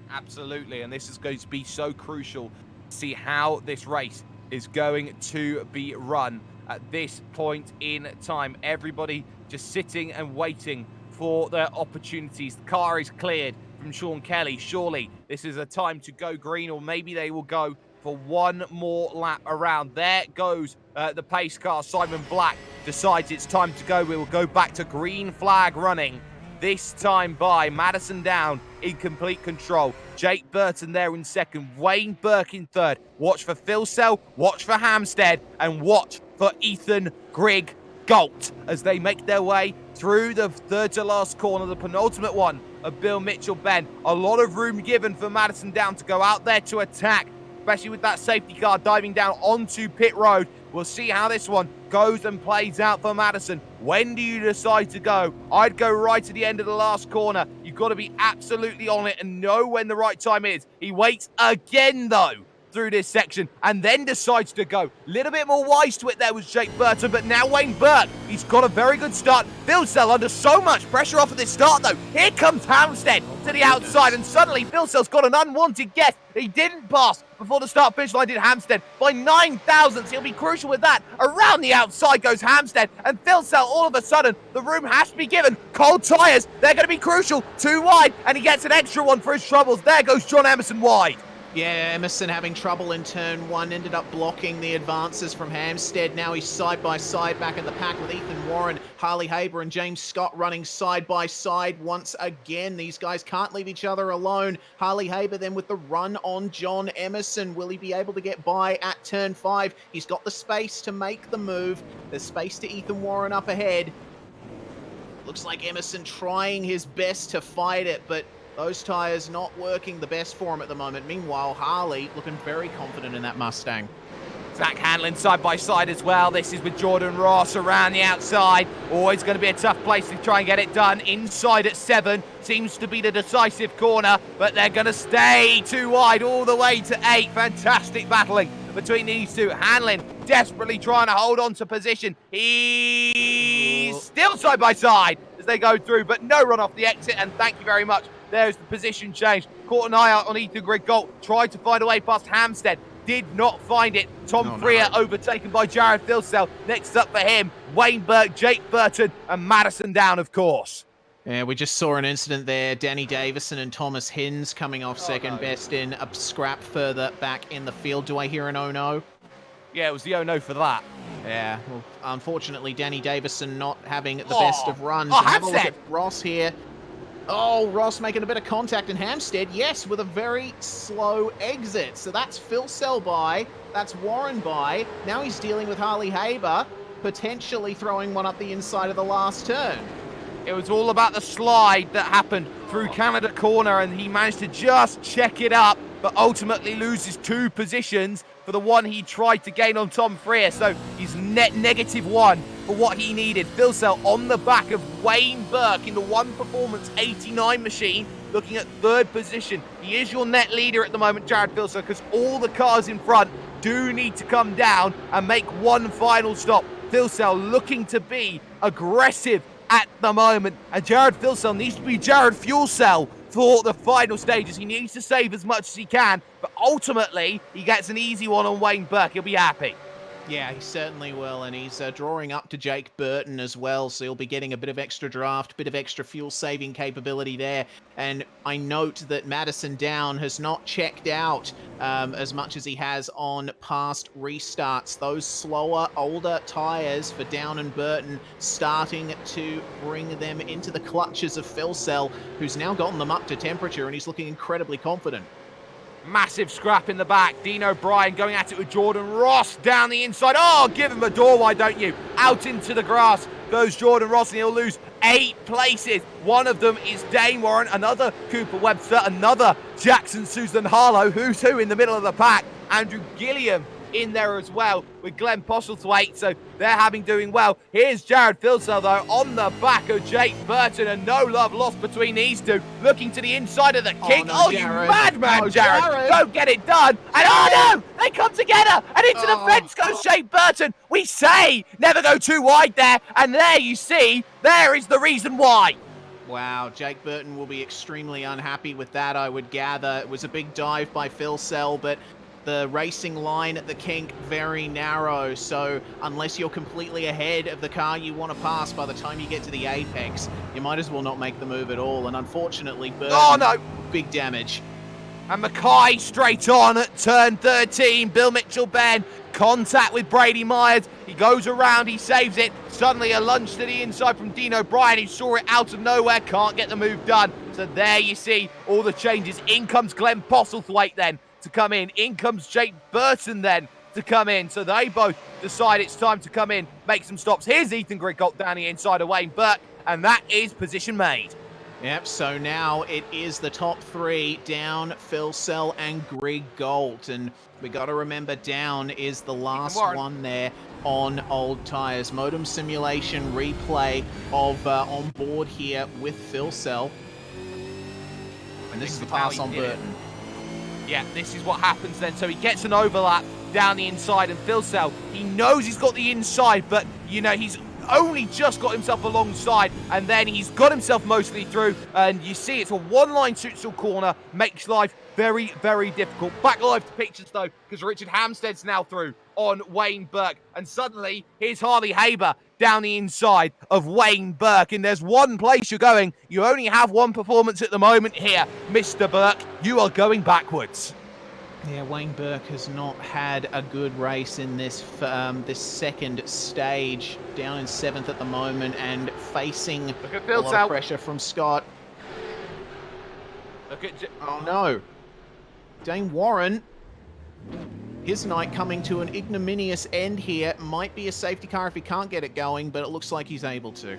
Absolutely, and this is going to be so crucial to see how this race is going to be run at this point in time. Everybody just sitting and waiting for their opportunities. The car is cleared from Sean Kelly. Surely this is a time to go green, or maybe they will go for one more lap around. There goes the pace car. Simon Black decides it's time to go. We will go back to green flag running. This time by Madison Down in complete control. Jake Burton there in second. Wayne Burke in third. Watch for Phil Sell, watch for Hampstead, and watch for Ethan Grigg Galt as they make their way through the third to last corner, the penultimate one of Bill Mitchell Bend. A lot of room given for Madison Down to go out there to attack, especially with that safety car diving down onto pit road. We'll see how this one goes and plays out for Madison. When do you decide to go? I'd go right to the end of the last corner. You've got to be absolutely on it and know when the right time is. He waits again, though, through this section and then decides to go. Little bit more wise to it there was Jake Burton, but now Wayne Burke, he's got a very good start. Phil Sell under so much pressure off at this start, though. Here comes Hampstead to the outside, and suddenly Phil Sell's got an unwanted guess. He didn't pass before the start finish line did Hampstead by 9 thousandths. He'll be crucial with that. Around the outside goes Hampstead, and Phil Sell, all of a sudden, the room has to be given. Cold tyres, they're going to be crucial. 2 wide, and he gets an extra one for his troubles. There goes John Emerson wide. Yeah, Emerson having trouble in turn 1, ended up blocking the advances from Hampstead. Now he's side by side back in the pack with Ethan Warren, Harley Haber and James Scott running side by side once again. These guys can't leave each other alone. Harley Haber then with the run on John Emerson. Will he be able to get by at turn 5? He's got the space to make the move. There's space to Ethan Warren up ahead. Looks like Emerson trying his best to fight it, but those tyres not working the best for him at the moment. Meanwhile, Harley looking very confident in that Mustang. Zach Hanlon side by side as well. This is with Jordan Ross around the outside. Always going to be a tough place to try and get it done. Inside at 7 seems to be the decisive corner, but they're going to stay 2 wide all the way to 8. Fantastic battling between these two. Hanlon desperately trying to hold on to position. He's still side by side as they go through, but no run off the exit, and thank you very much. There's the position change. Caught an eye out on Ethan Grigg Galt. Tried to find a way past Hampstead. Did not find it. Tom Freer overtaken by Jared Philsell. Next up for him, Wayne Burke, Jake Burton, and Madison Down, of course. Yeah, we just saw an incident there. Danny Davison and Thomas Hinds coming off second best in a scrap further back in the field. Do I hear an oh-no? Yeah, it was the oh-no for that. Yeah, well, unfortunately, Danny Davison not having the best of runs. Oh, have a look Hampstead! at Ross here. Oh, Ross making a bit of contact in Hampstead. Yes, with a very slow exit. So that's Phil Sell by. That's Warren by. Now he's dealing with Harley Haber, potentially throwing one up the inside of the last turn. It was all about the slide that happened through Canada Corner, and he managed to just check it up, but ultimately loses 2 positions for the one he tried to gain on Tom Freer. So he's net -1 for what he needed. Phil Sell on the back of Wayne Burke in the One Performance 89 machine, looking at 3rd position. He is your net leader at the moment, Jared Phil Sell, because all the cars in front do need to come down and make one final stop. Phil Sell looking to be aggressive at the moment, and Jared Phil Sell needs to be Jared Fuel Cell for the final stages. He needs to save as much as he can, but ultimately he gets an easy one on Wayne Burke. He'll be happy. Yeah, he certainly will, and he's drawing up to Jake Burton as well, so he'll be getting a bit of extra draft, bit of extra fuel-saving capability there. And I note that Madison Down has not checked out as much as he has on past restarts. Those slower, older tyres for Down and Burton starting to bring them into the clutches of Phil Sell, who's now gotten them up to temperature, and he's looking incredibly confident. Massive scrap in the back. Dean O'Brien going at it with Jordan Ross down the inside. Oh, give him a door, why don't you? Out into the grass goes Jordan Ross, and he'll lose 8 places. One of them is Dane Warren, another Cooper Webster, another Jackson Susan Harlow. Who's who in the middle of the pack? Andrew Gilliam in there as well with Glenn Postlethwaite, so they're doing well. Here's Jared Filsell though on the back of Jake Burton, and no love lost between these two. Looking to the inside of the King. Oh, no, you Jared. madman, Oh, Jared. Jared. Don't get it done. And oh no, they come together, and into the fence goes Jake Burton. We say never go too wide there, and there you see, there is the reason why. Wow, Jake Burton will be extremely unhappy with that, I would gather. It was a big dive by Phil Sell, but the racing line at the kink very narrow, so unless you're completely ahead of the car you want to pass by the time you get to the apex, you might as well not make the move at all. And unfortunately, Burton, big damage. And Mackay straight on at turn 13. Bill Mitchell-Benn, contact with Brady Myers. He goes around, he saves it. Suddenly a lunge to the inside from Dean O'Brien. He saw it out of nowhere, can't get the move done. So there you see all the changes. In comes Glenn Postlethwaite then to come in. In comes Jake Burton then to come in. So they both decide it's time to come in, make some stops. Here's Ethan Griggolt down the inside of Wayne Burke, and that is position made. Yep, so now it is the top 3, Down, Phil Sell, and Griggolt. And we got to remember Down is the last one there on old tyres. Modem simulation replay of on board here with Phil Sell. And this is the pass on Burton. Yeah, this is what happens then. So he gets an overlap down the inside, and Phil Sell, he knows he's got the inside, but, you know, he's only just got himself alongside, and then he's got himself mostly through, and you see it's a one-line Suitsel corner, makes life very, very difficult. Back live to pictures, though, because Richard Hampstead's now through on Wayne Burke, and suddenly here's Harley Haber down the inside of Wayne Burke, and there's one place you're going. You only have one performance at the moment here, Mr. Burke. You are going backwards. Yeah, Wayne Burke has not had a good race in this this second stage, down in 7th at the moment, and facing a lot of pressure from Scott. Look at oh no, Dane Warren, his night coming to an ignominious end here. Might be a safety car if he can't get it going, but it looks like he's able to.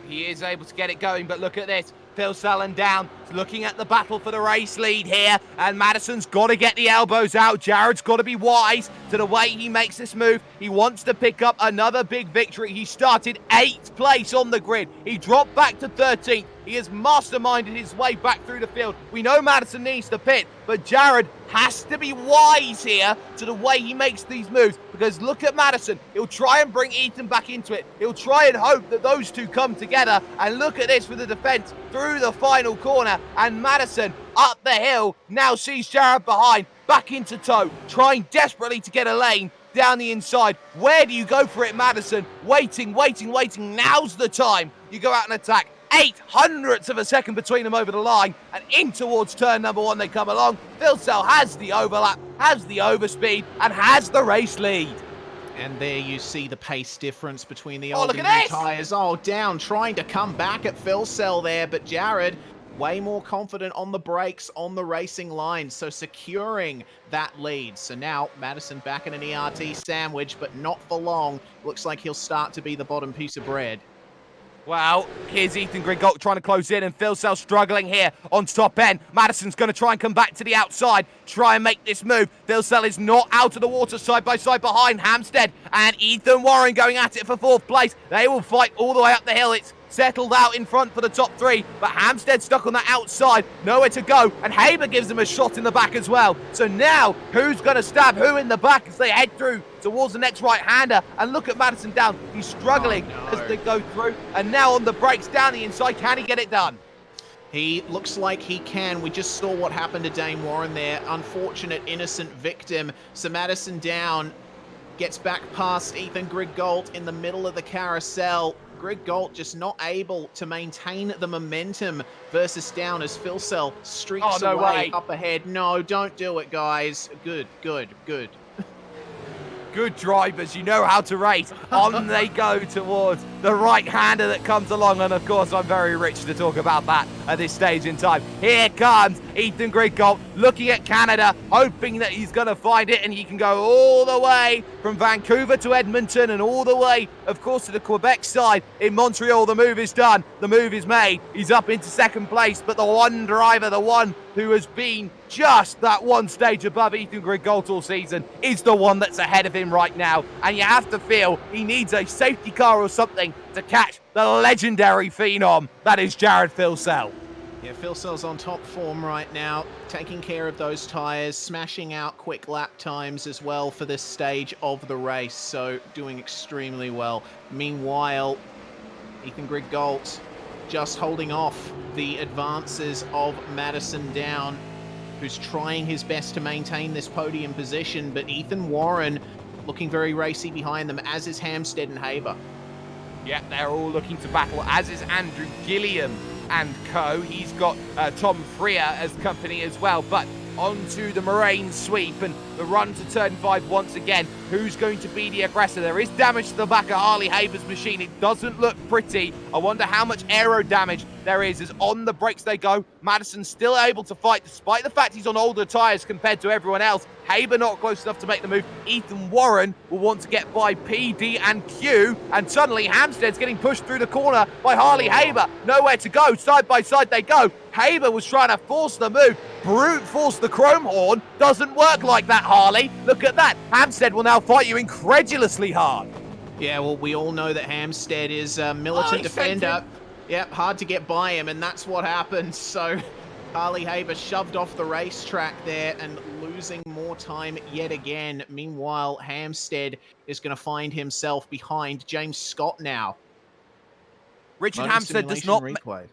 He is able to get it going, but look at this. Phil Sellen down, looking at the battle for the race lead here, and Madison's got to get the elbows out. Jared's got to be wise to the way he makes this move. He wants to pick up another big victory. He started 8th place on the grid. He dropped back to 13th. He has masterminded his way back through the field. We know Madison needs to pit, but Jared has to be wise here to the way he makes these moves, because look at Madison. He'll try and bring Ethan back into it. He'll try and hope that those two come together, and look at this for the defense through the final corner, and Madison up the hill now sees Jared behind, back into tow, trying desperately to get a lane down the inside. Where do you go for it, Madison? Waiting. Now's the time. You go out and attack. 0.08 of a second between them over the line, and in towards turn number 1 they come along. Phil Sell has the overlap, has the overspeed, and has the race lead. And there you see the pace difference between the old and new tyres. Oh, Down trying to come back at Phil Sell there, but Jared way more confident on the brakes, on the racing line, so securing that lead. So now Madison back in an ERT sandwich, but not for long. Looks like he'll start to be the bottom piece of bread. Well, here's Ethan Griggolt trying to close in, and Phil Sell struggling here on top end. Madison's going to try and come back to the outside, try and make this move. Phil Sell is not out of the water, side by side behind Hampstead and Ethan Warren going at it for 4th place. They will fight all the way up the hill. It's settled out in front for the top 3, but Hampstead stuck on the outside, nowhere to go, and Haber gives them a shot in the back as well. So now, who's going to stab who in the back as they head through towards the next right-hander? And look at Madison down. He's struggling as they go through, and now on the brakes down the inside. Can he get it done? He looks like he can. We just saw what happened to Dane Warren there. Unfortunate, innocent victim. So Madison Down Gets back past Ethan Griggold in the middle of the carousel. Griggold just not able to maintain the momentum versus down as Philcell streaks no away way. up ahead. No, don't do it, guys. Good. Good drivers, you know how to race. On they go towards the right-hander that comes along, and of course I'm very rich to talk about that at this stage in time. Here comes Ethan Griggold looking at Canada, hoping that he's going to find it, and he can go all the way from Vancouver to Edmonton and all the way, of course, to the Quebec side. In Montreal, the move is done, the move is made. He's up into second place, but the one driver, the one who has been just that one stage above Ethan Griggold all season, is the one that's ahead of him right now. And you have to feel he needs a safety car or something to catch the legendary phenom that is Jared Philcell. Yeah, Philcell's on top form right now, taking care of those tyres, smashing out quick lap times as well for this stage of the race, so doing extremely well. Meanwhile, Ethan Griggold just holding off the advances of Madison Down, who's trying his best to maintain this podium position, but Ethan Warren looking very racy behind them, as is Hamstead and Haber. Yeah, they're all looking to battle, as is Andrew Gilliam and co. He's got Tom Freer as company as well, but onto the Moraine sweep and the run to turn 5 once again. Who's going to be the aggressor? There is damage to the back of Harley Haber's machine. It doesn't look pretty. I wonder how much aero damage there is as on the brakes they go. Madison's still able to fight despite the fact he's on older tyres compared to everyone else. Haber not close enough to make the move. Ethan Warren will want to get by PD and Q, and suddenly Hamstead's getting pushed through the corner by Harley Haber. Nowhere to go. Side by side they go. Haber was trying to force the move. Brute force the chrome horn. Doesn't work like that, Harley. Look at that. Hamstead will now fight you incredulously hard. Yeah, well, we all know that Hamstead is a militant defender. Yep, hard to get by him, and that's what happened. So Harley Haber shoved off the racetrack there and losing more time yet again. Meanwhile, Hamstead is going to find himself behind James Scott now. Richard Hamstead does not... replay.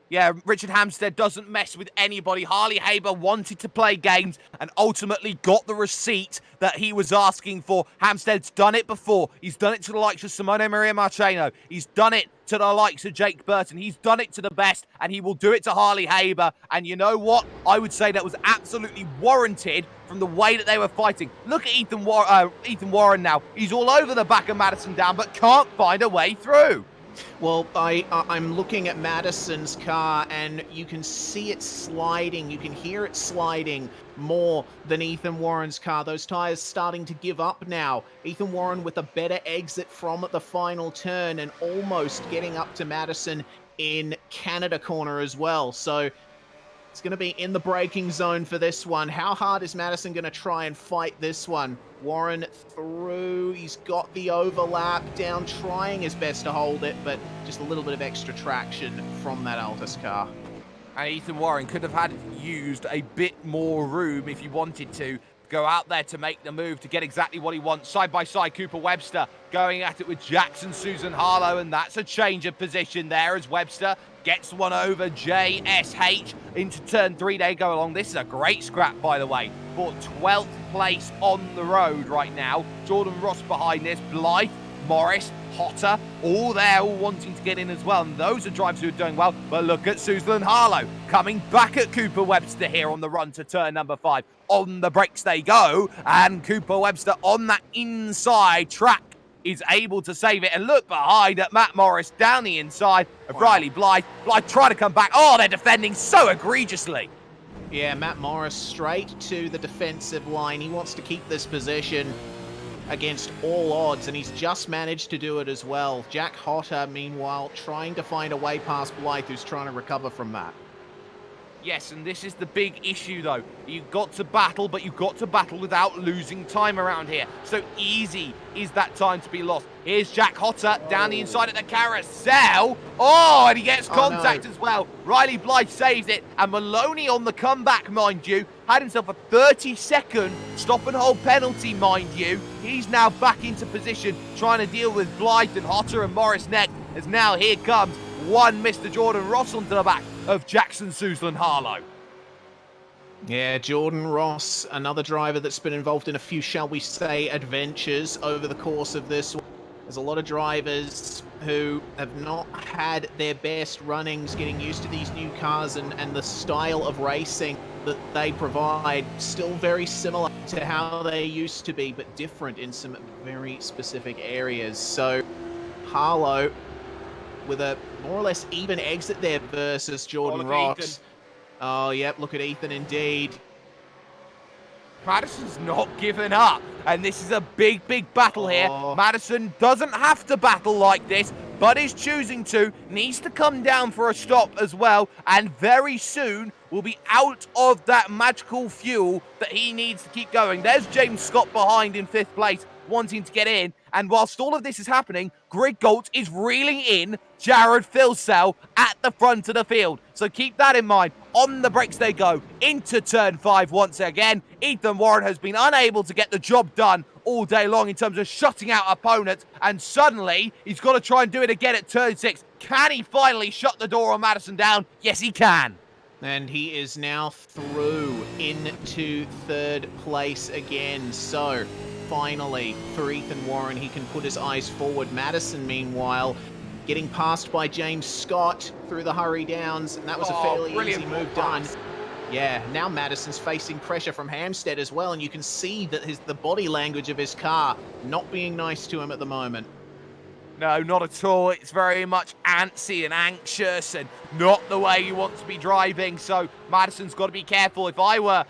Yeah, Richard Hamstead doesn't mess with anybody. Harley Haber wanted to play games and ultimately got the receipt that he was asking for. Hamstead's done it before. He's done it to the likes of Simone Maria Marcheno. He's done it to the likes of Jake Burton. He's done it to the best, and he will do it to Harley Haber. And you know what? I would say that was absolutely warranted from the way that they were fighting. Look at Ethan Warren now. He's all over the back of Madison Down, but can't find a way through. Well, I'm looking at Madison's car, and you can see it sliding. You can hear it sliding more than Ethan Warren's car. Those tyres starting to give up now. Ethan Warren with a better exit from the final turn and almost getting up to Madison in Canada corner as well. So it's going to be in the braking zone for this one. How hard is Madison going to try and fight this one? Warren through. He's got the overlap down, trying his best to hold it, but just a little bit of extra traction from that Altus car. And Ethan Warren could have used a bit more room if he wanted to. Go out there to make the move to get exactly what he wants. Side by side, Cooper Webster going at it with Jackson Susan Harlow, and that's a change of position there as Webster gets one over JSH into turn 3. They go along. This is a great scrap, by the way, for 12th place on the road right now. Jordan Ross behind this, Blythe, Morris, Hotter, all there, all wanting to get in as well. And those are drivers who are doing well. But look at Susan Harlow coming back at Cooper Webster here on the run to turn number 5. On the brakes they go, and Cooper Webster on that inside track is able to save it. And look behind at Matt Morris down the inside of Riley Blythe. Blythe trying to come back. Oh, they're defending so egregiously. Yeah, Matt Morris straight to the defensive line. He wants to keep this position against all odds, and he's just managed to do it as well. Jack Hotter, meanwhile, trying to find a way past Blythe, who's trying to recover from that. Yes, and this is the big issue, though. You've got to battle, but you've got to battle without losing time around here. So easy is that time to be lost. Here's Jack Hotter down the inside of the carousel. Oh, and he gets contact as well. Riley Blythe saves it, and Maloney on the comeback, mind you, had himself a 30-second stop-and-hold penalty, mind you. He's now back into position, trying to deal with Blythe and Hotter and Morris next, as now here comes one Mr. Jordan Ross onto the back of Jackson Susan Harlow. Yeah, Jordan Ross, another driver that's been involved in a few, shall we say, adventures over the course of this. There's a lot of drivers who have not had their best runnings getting used to these new cars and the style of racing that they provide. Still very similar to how they used to be, but different in some very specific areas. So Harlow with a more or less even exit there versus Jordan Ross. Oh, yep, look at Ethan indeed. Madison's not given up, and this is a big, big battle here. Madison doesn't have to battle like this, but is choosing to, needs to come down for a stop as well, and very soon will be out of that magical fuel that he needs to keep going. There's James Scott behind in 5th place, wanting to get in, and whilst all of this is happening, Greg Galt is reeling in Jared Filsell at the front of the field. So keep that in mind. On the brakes they go, into turn 5 once again. Ethan Warren has been unable to get the job done all day long in terms of shutting out opponents, and suddenly he's got to try and do it again at turn 6. Can he finally shut the door on Madison down? Yes, he can. And he is now through into 3rd place again. So finally, for Ethan Warren, he can put his eyes forward. Madison, meanwhile, getting passed by James Scott through the hurry downs, and that was a fairly easy move done. Yeah, now Madison's facing pressure from Hampstead as well, and you can see that the body language of his car not being nice to him at the moment. No, not at all. It's very much antsy and anxious and not the way you want to be driving. So Madison's got to be careful. If I were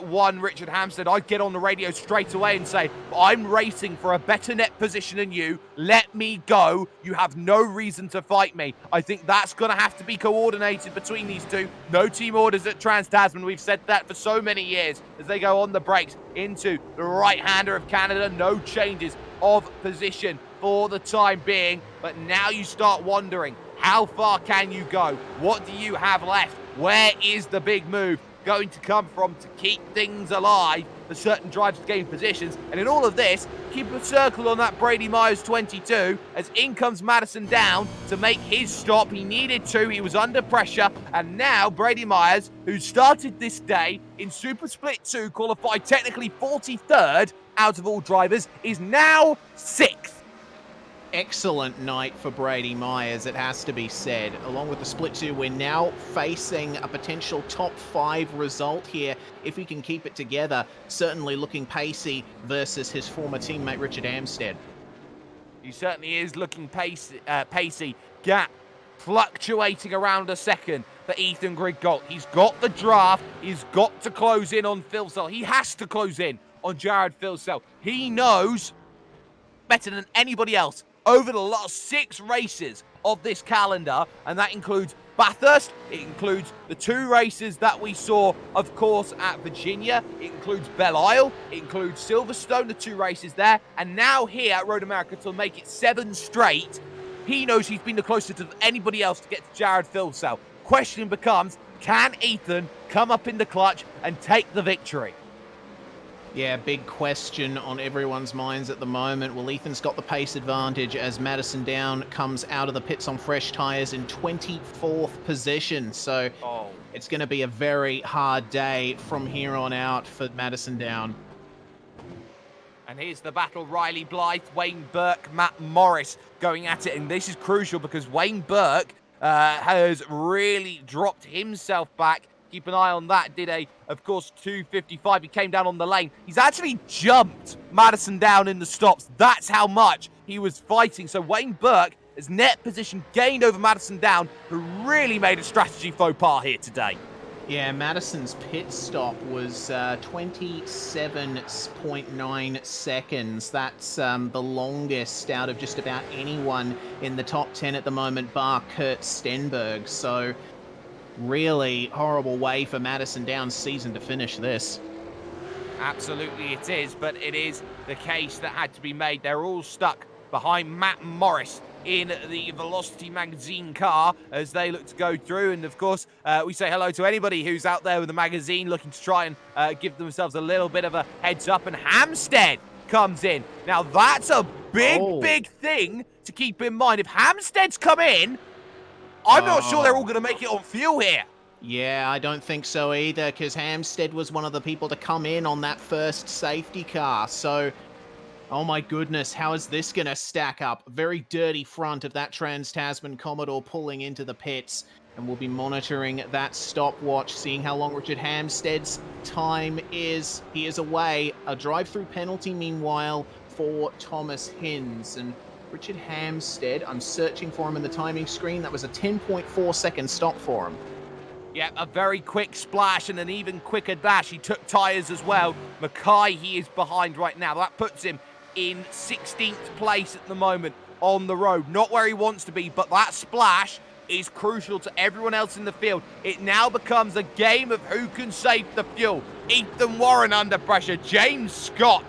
one Richard Hampstead, I'd get on the radio straight away and say, I'm racing for a better net position than you. Let me go. You have no reason to fight me. I think that's going to have to be coordinated between these two. No team orders at Trans-Tasman. We've said that for so many years as they go on the brakes into the right-hander of Canada. No changes of position for the time being, but now you start wondering, how far can you go? What do you have left? Where is the big move going to come from to keep things alive for certain drivers to gain positions? And in all of this, keep a circle on that Brady Myers 22 as in comes Madison down to make his stop. He needed to, he was under pressure, and now Brady Myers, who started this day in Super Split 2, qualified technically 43rd out of all drivers, is now 6th. Excellent night for Brady Myers, it has to be said. Along with the split 2, we're now facing a potential top 5 result here if he can keep it together. Certainly looking pacey versus his former teammate Richard Hampstead. He certainly is looking pacey. Gap fluctuating around a second for Ethan Griggolt. He's got the draft. He's got to close in on Filsell. He has to close in on Jared Filsell. He knows better than anybody else over the last 6 races of this calendar, and that includes Bathurst, it includes the 2 races that we saw, of course, at Virginia, it includes Belle Isle, it includes Silverstone, the 2 races there, and now here at Road America to make it 7 straight. He knows he's been the closest of anybody else to get to Jared Filsell. Question becomes, can Ethan come up in the clutch and take the victory? Yeah, big question on everyone's minds at the moment. Well, Ethan's got the pace advantage as Madison Down comes out of the pits on fresh tyres in 24th position. So it's going to be a very hard day from here on out for Madison Down. And here's the battle. Riley Blythe, Wayne Burke, Matt Morris going at it. And this is crucial because Wayne Burke has really dropped himself back. Keep an eye on that. Did of course, 2:55. He came down on the lane. He's actually jumped Madison Down in the stops. That's how much he was fighting. So Wayne Burke has net position gained over Madison Down, who really made a strategy faux pas here today. Yeah, Madison's pit stop was 27.9 seconds. That's the longest out of just about anyone in the top 10 at the moment, bar Kurt Stenberg. So really horrible way for Madison Down's season to finish this. Absolutely it is, but it is the case that had to be made. They're all stuck behind Matt Morris in the Velocity Magazine car as they look to go through. And of course, we say hello to anybody who's out there with a magazine looking to try and give themselves a little bit of a heads up. And Hampstead comes in. Now that's a big thing to keep in mind. If Hampstead's come in, I'm not sure they're all going to make it on fuel here. Yeah, I don't think so either, because Hampstead was one of the people to come in on that first safety car. So, oh my goodness, how is this going to stack up? Very dirty front of that Trans-Tasman Commodore pulling into the pits. And we'll be monitoring that stopwatch, seeing how long Richard Hampstead's time is. He is away. A drive-through penalty, meanwhile, for Thomas Hinds. And Richard Hampstead, I'm searching for him in the timing screen. That was a 10.4 second stop for him. Yeah, a very quick splash and an even quicker dash. He took tyres as well. Mackay, he is behind right now. That puts him in 16th place at the moment on the road. Not where he wants to be, but that splash is crucial to everyone else in the field. It now becomes a game of who can save the fuel. Ethan Warren under pressure. James Scott,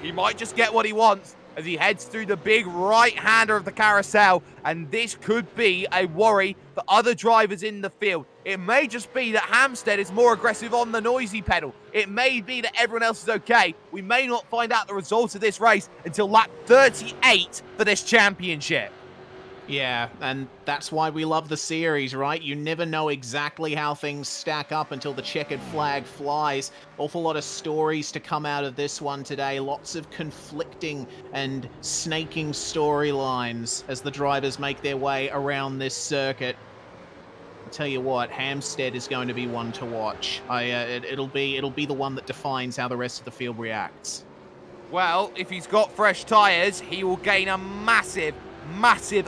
he might just get what he wants as he heads through the big right-hander of the carousel, and this could be a worry for other drivers in the field. It may just be that Hampstead is more aggressive on the noisy pedal. It may be that everyone else is okay. We may not find out the results of this race until lap 38 for this championship. Yeah, and that's why we love the series, right? You never know exactly how things stack up until the checkered flag flies. Awful lot of stories to come out of this one today. Lots of conflicting and snaking storylines as the drivers make their way around this circuit. I'll tell you what, Hampstead is going to be one to watch. It'll be the one that defines how the rest of the field reacts. Well, if he's got fresh tyres, he will gain a massive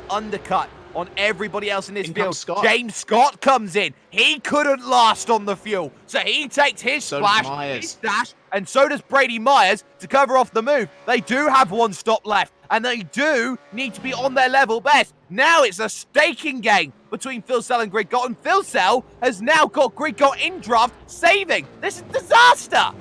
undercut on everybody else in this field. James Scott comes in. He couldn't last on the fuel. So he takes his splash, his dash, and so does Brady Myers to cover off the move. They do have one stop left, and they do need to be on their level best. Now it's a staking game between Phil Sell and Greg Gott, and Phil Sell has now got Greg Gott in draft saving. This is disaster.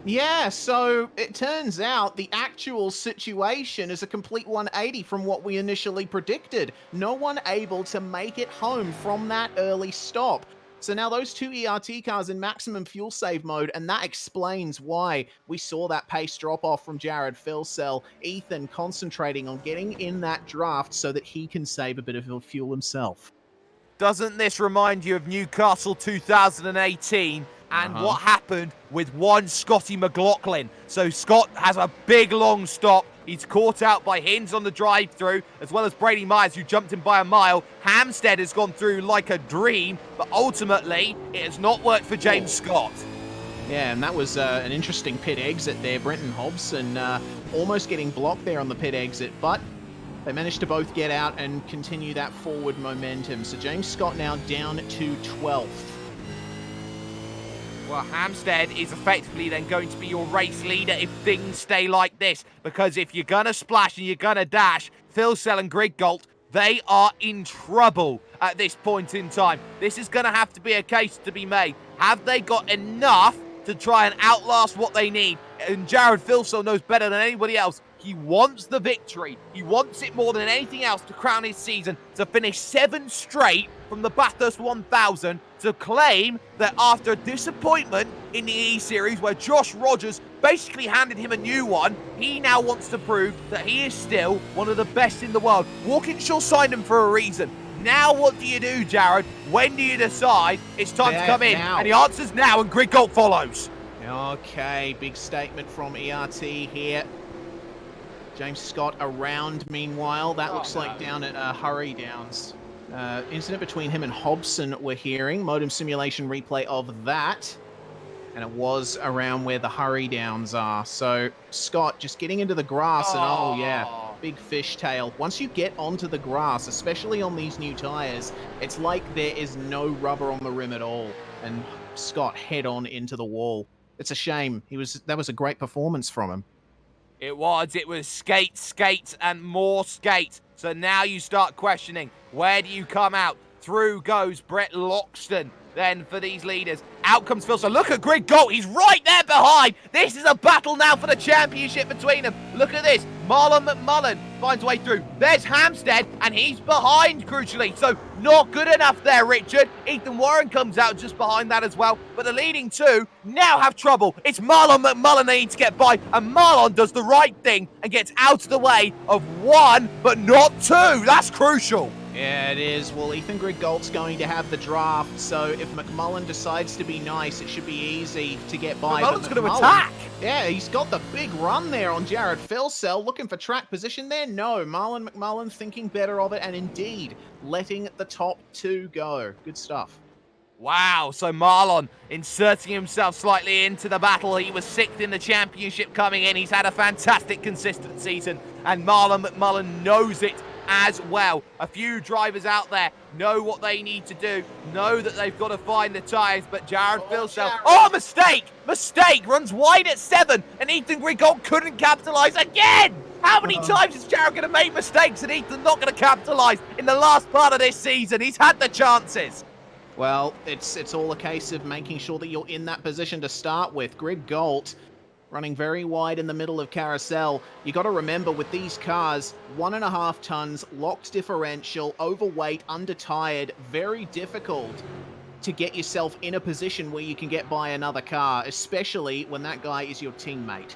Yeah, so it turns out the actual situation is a complete 180 from what we initially predicted. No one able to make it home from that early stop. So now those two ERT cars in maximum fuel save mode, and that explains why we saw that pace drop off from Jared Philsell. Ethan concentrating on getting in that draft so that he can save a bit of fuel himself. Doesn't this remind you of Newcastle 2018 and what happened with one Scotty McLaughlin? So Scott has a big long stop. He's caught out by Hinds on the drive-through, as well as Brady Myers, who jumped him by a mile. Hampstead has gone through like a dream, but ultimately it has not worked for James Scott. Yeah, and that was an interesting pit exit there. Brenton Hobson almost getting blocked there on the pit exit, but they managed to both get out and continue that forward momentum. So James Scott now down to 12th. Well, Hampstead is effectively then going to be your race leader if things stay like this. Because if you're going to splash and you're going to dash, Phil Sell and Greg Galt, they are in trouble at this point in time. This is going to have to be a case to be made. Have they got enough to try and outlast what they need? And Jared Philsell knows better than anybody else. He wants the victory. He wants it more than anything else to crown his season, to finish 7 straight from the Bathurst 1000, to claim that after a disappointment in the E-Series where Josh Rogers basically handed him a new one, he now wants to prove that he is still one of the best in the world. Walkinshaw signed him for a reason. Now what do you do, Jared? When do you decide it's time to come in? Now. And the answer's now, and Greg Galt follows. Okay, big statement from ERT here. James Scott around, meanwhile. That looks like down at Hurry Downs. Incident between him and Hobson we're hearing. Modem simulation replay of that. And it was around where the Hurry Downs are. So Scott just getting into the grass and oh yeah, big fishtail. Once you get onto the grass, especially on these new tires, it's like there is no rubber on the rim at all. And Scott head on into the wall. It's a shame. That was a great performance from him. It was skate, skate, and more skate. So now you start questioning, where do you come out? Through goes Brett Loxton. Then for these leaders, out comes Phil. So look at Greg Galt. He's right there behind. This is a battle now for the championship between them. Look at this. Marlon McMullen finds way through. There's Hampstead, and he's behind, crucially. So not good enough there, Richard. Ethan Warren comes out just behind that as well. But the leading two now have trouble. It's Marlon McMullen they need to get by, and Marlon does the right thing and gets out of the way of one, but not two. That's crucial. Yeah, it is. Well, Ethan Grigolt's going to have the draft, so if McMullen decides to be nice, it should be easy to get by. McMullen's going to attack! Yeah, he's got the big run there on Jared Filsell, looking for track position there. No, Marlon McMullen thinking better of it, and indeed, letting the top two go. Good stuff. Wow, so Marlon inserting himself slightly into the battle. He was 6th in the championship coming in. He's had a fantastic consistent season, and Marlon McMullen knows it as well. A few drivers out there know what they need to do, know that they've got to find the tyres, but Jared Filsell, mistake, runs wide at 7, and Ethan Grigolt couldn't capitalise again! How many times is Jared going to make mistakes and Ethan not going to capitalise in the last part of this season? He's had the chances. Well, it's all a case of making sure that you're in that position to start with. Grigolt running very wide in the middle of Carousel. You got to remember with these cars, 1.5 tons, locked differential, overweight, undertired, very difficult to get yourself in a position where you can get by another car, especially when that guy is your teammate.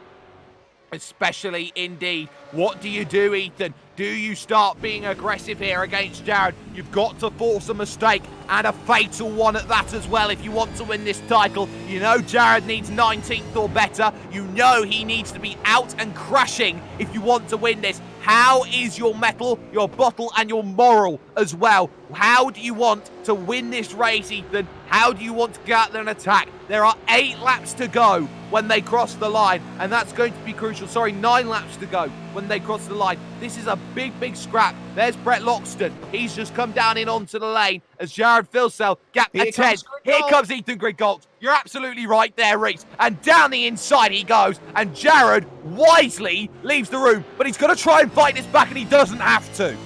Especially indeed. What do you do, Ethan? Do you start being aggressive here against Jared? You've got to force a mistake, and a fatal one at that as well if you want to win this title. You know Jared needs 19th or better. You know he needs to be out and crashing if you want to win this. How is your mettle, your bottle, and your moral as well? How do you want to win this race, Ethan? How do you want to get out there and attack? There are 8 laps to go when they cross the line, and that's going to be crucial. Sorry, 9 laps to go when they cross the line. This is a big scrap. There's Brett Loxton. He's just come down in onto the lane as Jared Filsell gap a 10. Here comes Ethan Grigolt. You're absolutely right there, Reese. And down the inside he goes, and Jared wisely leaves the room, but he's got to try and fight this back, and he doesn't have to.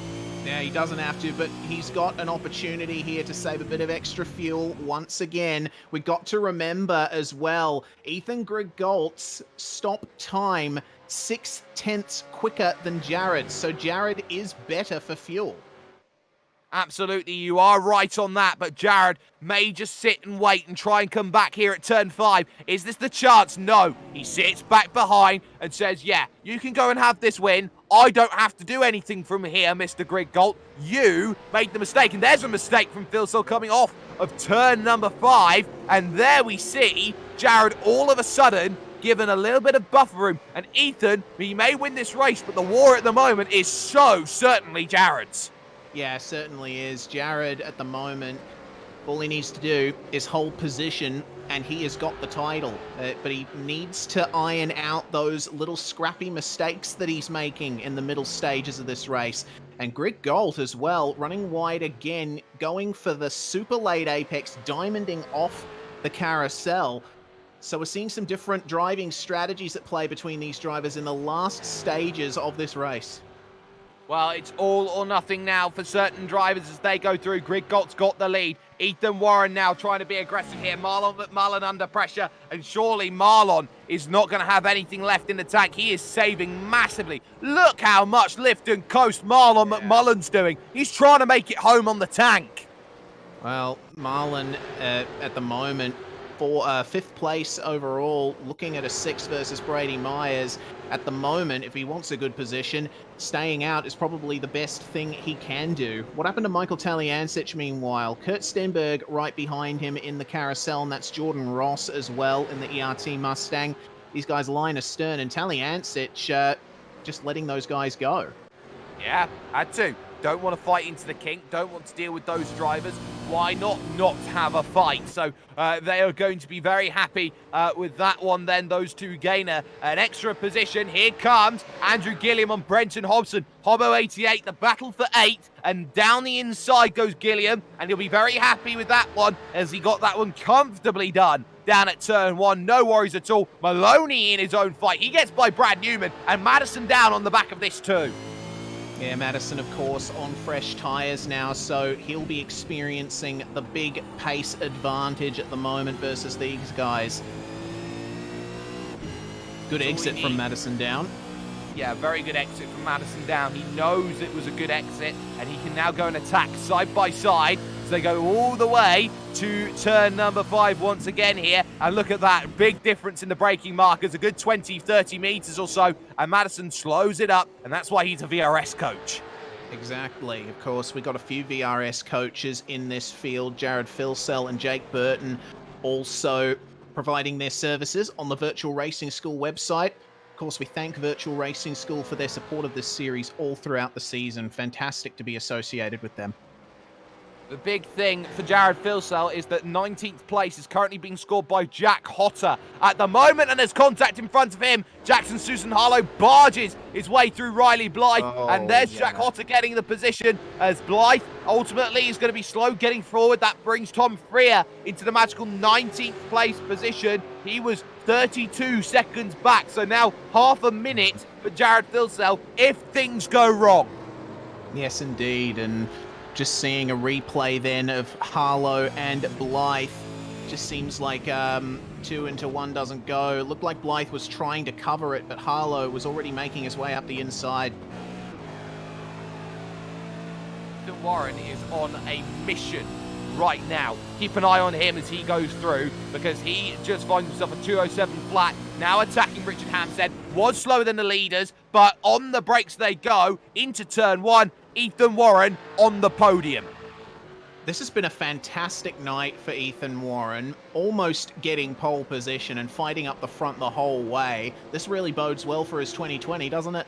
Yeah, he doesn't have to, but he's got an opportunity here to save a bit of extra fuel once again. We got to remember as well, Ethan Grigolt's stop time 0.6 quicker than Jared's, so Jared is better for fuel. Absolutely, you are right on that, but Jared may just sit and wait and try and come back here at turn 5. Is this the chance? No. He sits back behind and says, yeah, you can go and have this win. I don't have to do anything from here, Mr. Grigolt. You made the mistake, and there's a mistake from Filsell coming off of turn number 5, and there we see Jared all of a sudden given a little bit of buffer room, and Ethan, he may win this race, but the war at the moment is so certainly Jared's. Yeah, certainly is. Jared, at the moment, all he needs to do is hold position, and he has got the title. But he needs to iron out those little scrappy mistakes that he's making in the middle stages of this race. And Grigolt as well, running wide again, going for the super late apex, diamonding off the carousel. So we're seeing some different driving strategies at play between these drivers in the last stages of this race. Well, it's all or nothing now for certain drivers as they go through. Grigolt's got the lead. Ethan Warren now trying to be aggressive here. Marlon McMullen under pressure, and surely Marlon is not going to have anything left in the tank. He is saving massively. Look how much lift and coast Marlon McMullen's doing. He's trying to make it home on the tank. Well, Marlon at the moment for 5th place overall, looking at a 6 versus Brady Myers. At the moment, if he wants a good position, staying out is probably the best thing he can do. What happened to Michael Taliancic, meanwhile? Kurt Stenberg right behind him in the carousel, and that's Jordan Ross as well in the ERT Mustang. These guys line astern, and Taliancic just letting those guys go. Yeah, had to. Don't want to fight into the kink. Don't want to deal with those drivers. Why not have a fight? So they are going to be very happy with that one then. Those two gain an extra position. Here comes Andrew Gilliam on Brenton Hobson. Hobbo 88, the battle for 8. And down the inside goes Gilliam. And he'll be very happy with that one as he got that one comfortably done. Down at turn 1, no worries at all. Maloney in his own fight. He gets by Brad Newman. And Madison down on the back of this too. Yeah, Madison, of course, on fresh tyres now, so he'll be experiencing the big pace advantage at the moment versus these guys. Good exit from Madison down. Yeah, very good exit from Madison down. He knows it was a good exit, and he can now go and attack side by side. So they go all the way to turn number 5 once again here. And look at that, big difference in the braking markers, a good 20, 30 meters or so. And Madison slows it up, and that's why he's a VRS coach. Exactly. Of course, we got a few VRS coaches in this field. Jared Filsell and Jake Burton also providing their services on the Virtual Racing School website. Of course, we thank Virtual Racing School for their support of this series all throughout the season. Fantastic to be associated with them. The big thing for Jared Filsell is that 19th place is currently being scored by Jack Hotter at the moment, and there's contact in front of him. Jackson Susan Harlow barges his way through Riley Blythe, and there's Jack Hotter getting the position as Blythe ultimately is going to be slow getting forward. That brings Tom Freer into the magical 19th place position. He was 32 seconds back, so now half a minute for Jared Filsell if things go wrong. Yes, indeed, and just seeing a replay then of Harlow and Blythe. Just seems like 2 into 1 doesn't go. It looked like Blythe was trying to cover it, but Harlow was already making his way up the inside. Warren is on a mission right now. Keep an eye on him as he goes through, because he just finds himself a 207 flat. Now attacking Richard Hampstead. Was slower than the leaders, but on the brakes they go into turn 1. Ethan Warren on the podium. This has been a fantastic night for Ethan Warren, almost getting pole position and fighting up the front the whole way. This really bodes well for his 2020, doesn't it?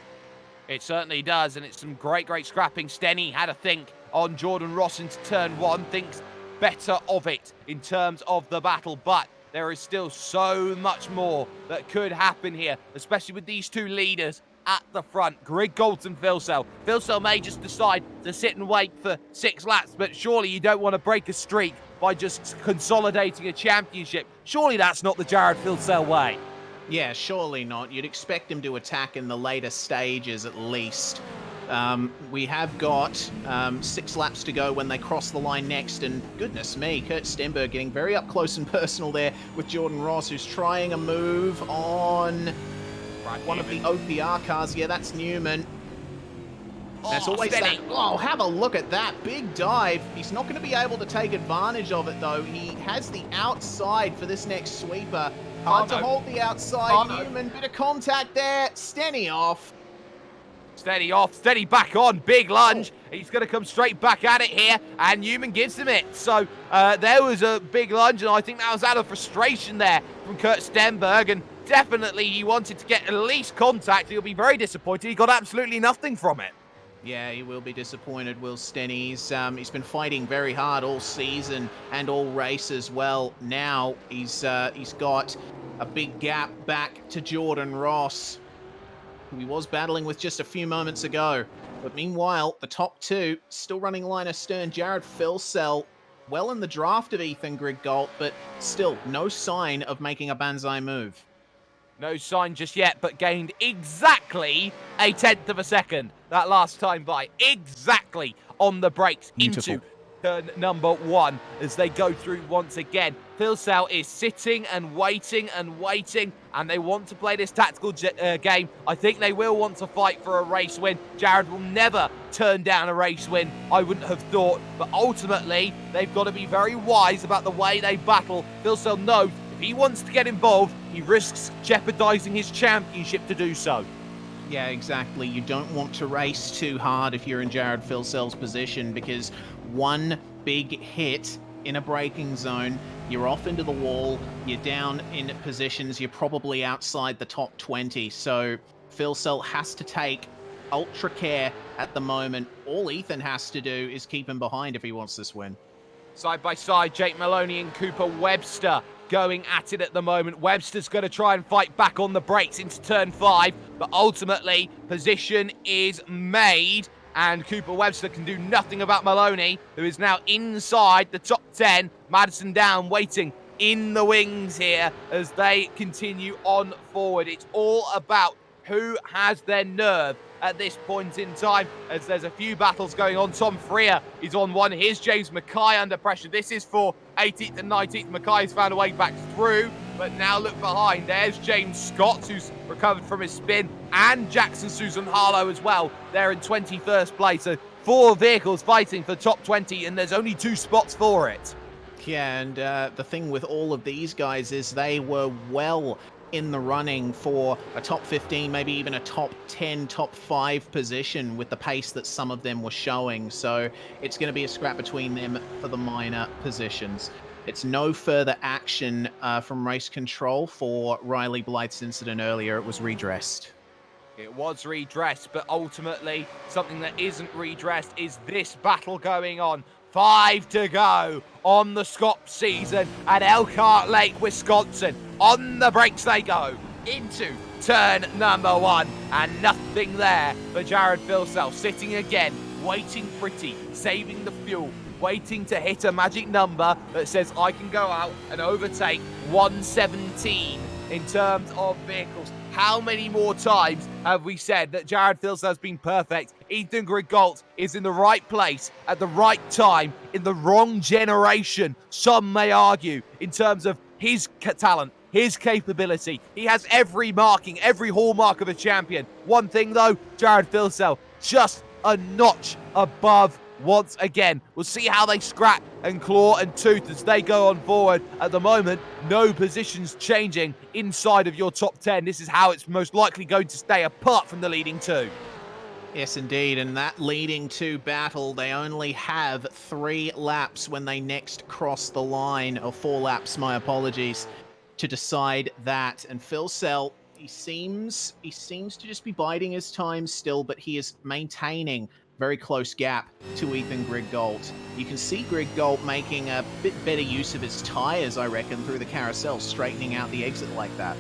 It certainly does, and it's some great scrapping. Stenny had a think on Jordan Ross into turn 1, thinks better of it in terms of the battle, but there is still so much more that could happen here, especially with these two leaders at the front, Greg Gold and Filsell. Filsell may just decide to sit and wait for 6 laps, but surely you don't want to break a streak by just consolidating a championship. Surely that's not the Jared Filsell way. Yeah, surely not. You'd expect him to attack in the later stages at least. We have got 6 laps to go when they cross the line next, and goodness me, Kurt Stenberg getting very up close and personal there with Jordan Ross, who's trying a move on one of the OPR cars. Yeah, that's Newman. That's always steady. that. Oh, have a look at that. Big dive. He's not going to be able to take advantage of it, though. He has the outside for this next sweeper. Hard to hold the outside. Newman, bit of contact there. Stenny off. Steady off, steady back on, big lunge. He's going to come straight back at it here, and Newman gives him it. So there was a big lunge, and I think that was out of frustration there from Kurt Stenberg, and definitely he wanted to get at least contact. He'll be very disappointed. He got absolutely nothing from it. Yeah, he will be disappointed, Will Stenny. He's been fighting very hard all season and all race as well. Now he's got a big gap back to Jordan Ross, who he was battling with just a few moments ago. But meanwhile, the top 2 still running line astern. Jared Filsell well in the draft of Ethan Griggolt, but still no sign of making a banzai move. No sign just yet, but gained exactly a 1/10 of a second that last time by. Exactly on the brakes. Beautiful. Into turn number 1 as they go through once again. Filsell is sitting and waiting, and they want to play this tactical game. I think they will want to fight for a race win. Jared will never turn down a race win, I wouldn't have thought, but ultimately they've got to be very wise about the way they battle. Filsell knows if he wants to get involved, he risks jeopardizing his championship to do so. Yeah, exactly. You don't want to race too hard if you're in Jared Filsell's position, because one big hit in a braking zone, you're off into the wall, you're down in positions, you're probably outside the top 20. So Filsell has to take ultra care at the moment. All Ethan has to do is keep him behind if he wants this win. Side by side, Jake Maloney and Cooper Webster going at it at the moment. Webster's going to try and fight back on the brakes into turn 5, but ultimately position is made, and Cooper Webster can do nothing about Maloney, who is now inside the top 10. Madison down, waiting in the wings here as they continue on forward. It's all about who has their nerve at this point in time, as there's a few battles going on. Tom Freer is on one. Here's James Mackay under pressure. This is for 18th and 19th. Mackay's found a way back through, but now look behind. There's James Scott, who's recovered from his spin, and Jackson Susan Harlow as well. They're in 21st place. So 4 vehicles fighting for top 20, and there's only 2 spots for it. Yeah, and the thing with all of these guys is they were well in the running for a top 15, maybe even a top 10, top 5 position with the pace that some of them were showing. So it's going to be a scrap between them for the minor positions. It's no further action from race control for Riley Blythe's incident earlier. It was redressed. It was redressed, but ultimately something that isn't redressed is this battle going on. 5 to go on the Scops season at Elkhart Lake, Wisconsin. On the brakes they go into turn number 1, and nothing there for Jared Filsell, sitting again, waiting pretty, saving the fuel, waiting to hit a magic number that says I can go out and overtake 117 in terms of vehicles. How many more times have we said that Jared Filsell has been perfect? Ethan Grigalt is in the right place at the right time in the wrong generation, some may argue, in terms of his talent, his capability. He has every marking, every hallmark of a champion. One thing though, Jared Filsell just a notch above once again. We'll see how they scrap and claw and tooth as they go on forward. At the moment, no positions changing inside of your top 10. This is how it's most likely going to stay, apart from the leading 2. Yes, indeed. And that leading 2 battle, they only have 3 laps when they next cross the line, or 4 laps, my apologies, to decide that. And Filsell, he seems to just be biding his time still, but he is maintaining very close gap to Ethan Grigalt. You can see Grigalt making a bit better use of his tyres, I reckon, through the carousel, straightening out the exit like that.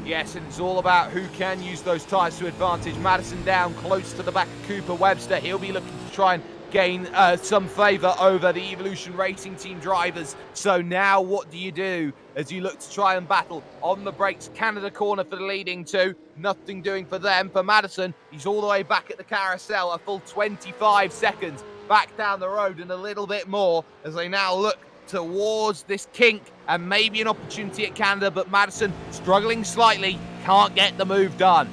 Yes, and it's all about who can use those tyres to advantage. Madison down close to the back of Cooper Webster. He'll be looking to try and gain some favour over the Evolution Racing Team drivers. So now what do you do as you look to try and battle on the brakes? Canada corner for the leading 2. Nothing doing for them. For Madison, he's all the way back at the carousel, a full 25 seconds back down the road and a little bit more as they now look towards this kink and maybe an opportunity at Canada, but Madison struggling slightly, can't get the move done.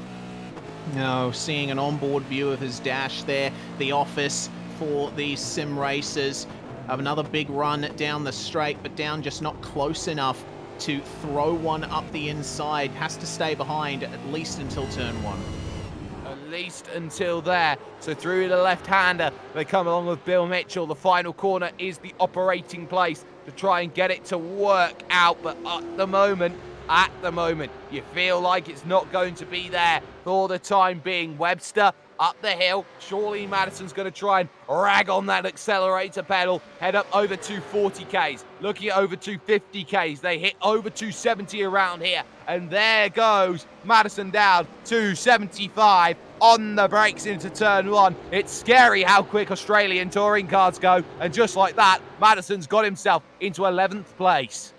No, seeing an onboard view of his dash there, the office for these sim racers of another big run down the straight, but down just not close enough to throw one up the inside. Has to stay behind at least until turn 1. At least until there. So through the left-hander, they come along with Bill Mitchell. The final corner is the operating place to try and get it to work out, but at the moment, you feel like it's not going to be there for the time being. Webster up the hill. Surely Madison's going to try and rag on that accelerator pedal. Head up over 240Ks. Looking at over 250Ks. They hit over 270 around here. And there goes Madison down 275 on the brakes into turn 1. It's scary how quick Australian touring cars go. And just like that, Madison's got himself into 11th place.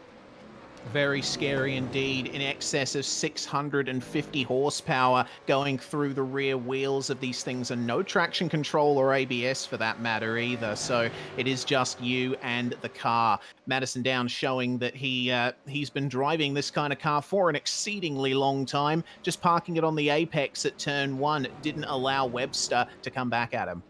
Very scary indeed, in excess of 650 horsepower going through the rear wheels of these things, and no traction control or ABS for that matter either, so it is just you and the car. Madison Down showing that he's been driving this kind of car for an exceedingly long time. Just parking it on the apex at turn 1 didn't allow Webster to come back at him.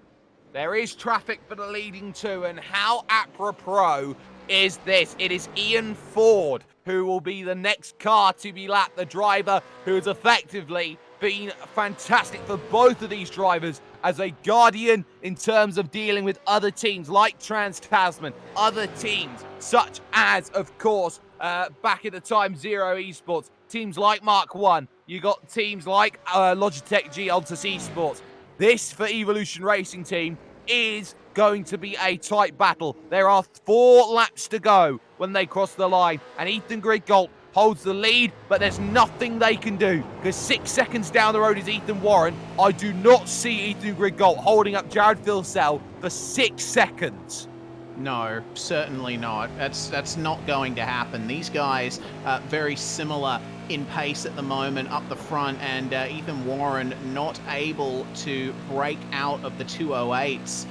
There is traffic for the leading 2, and how apropos is this? It is Ian Ford who will be the next car to be lapped, the driver who has effectively been fantastic for both of these drivers as a guardian in terms of dealing with other teams like Trans-Tasman, other teams such as, of course, back at the time, Zero Esports, teams like Mark 1, you got teams like Logitech G Altus Esports. This, for Evolution Racing Team, is going to be a tight battle. There are 4 laps to go when they cross the line, and Ethan Grigalt holds the lead, but there's nothing they can do because 6 seconds down the road is Ethan Warren. I do not see Ethan Grigalt holding up Jared Filsell for 6 seconds. No, certainly not. That's not going to happen. These guys are very similar in pace at the moment up the front, and Ethan Warren not able to break out of the 208s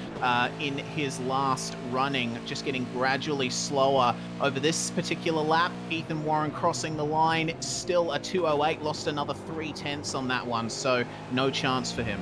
in his last running, just getting gradually slower over this particular lap. Ethan Warren crossing the line, still a 208, lost another 3/10 on that one, so no chance for him.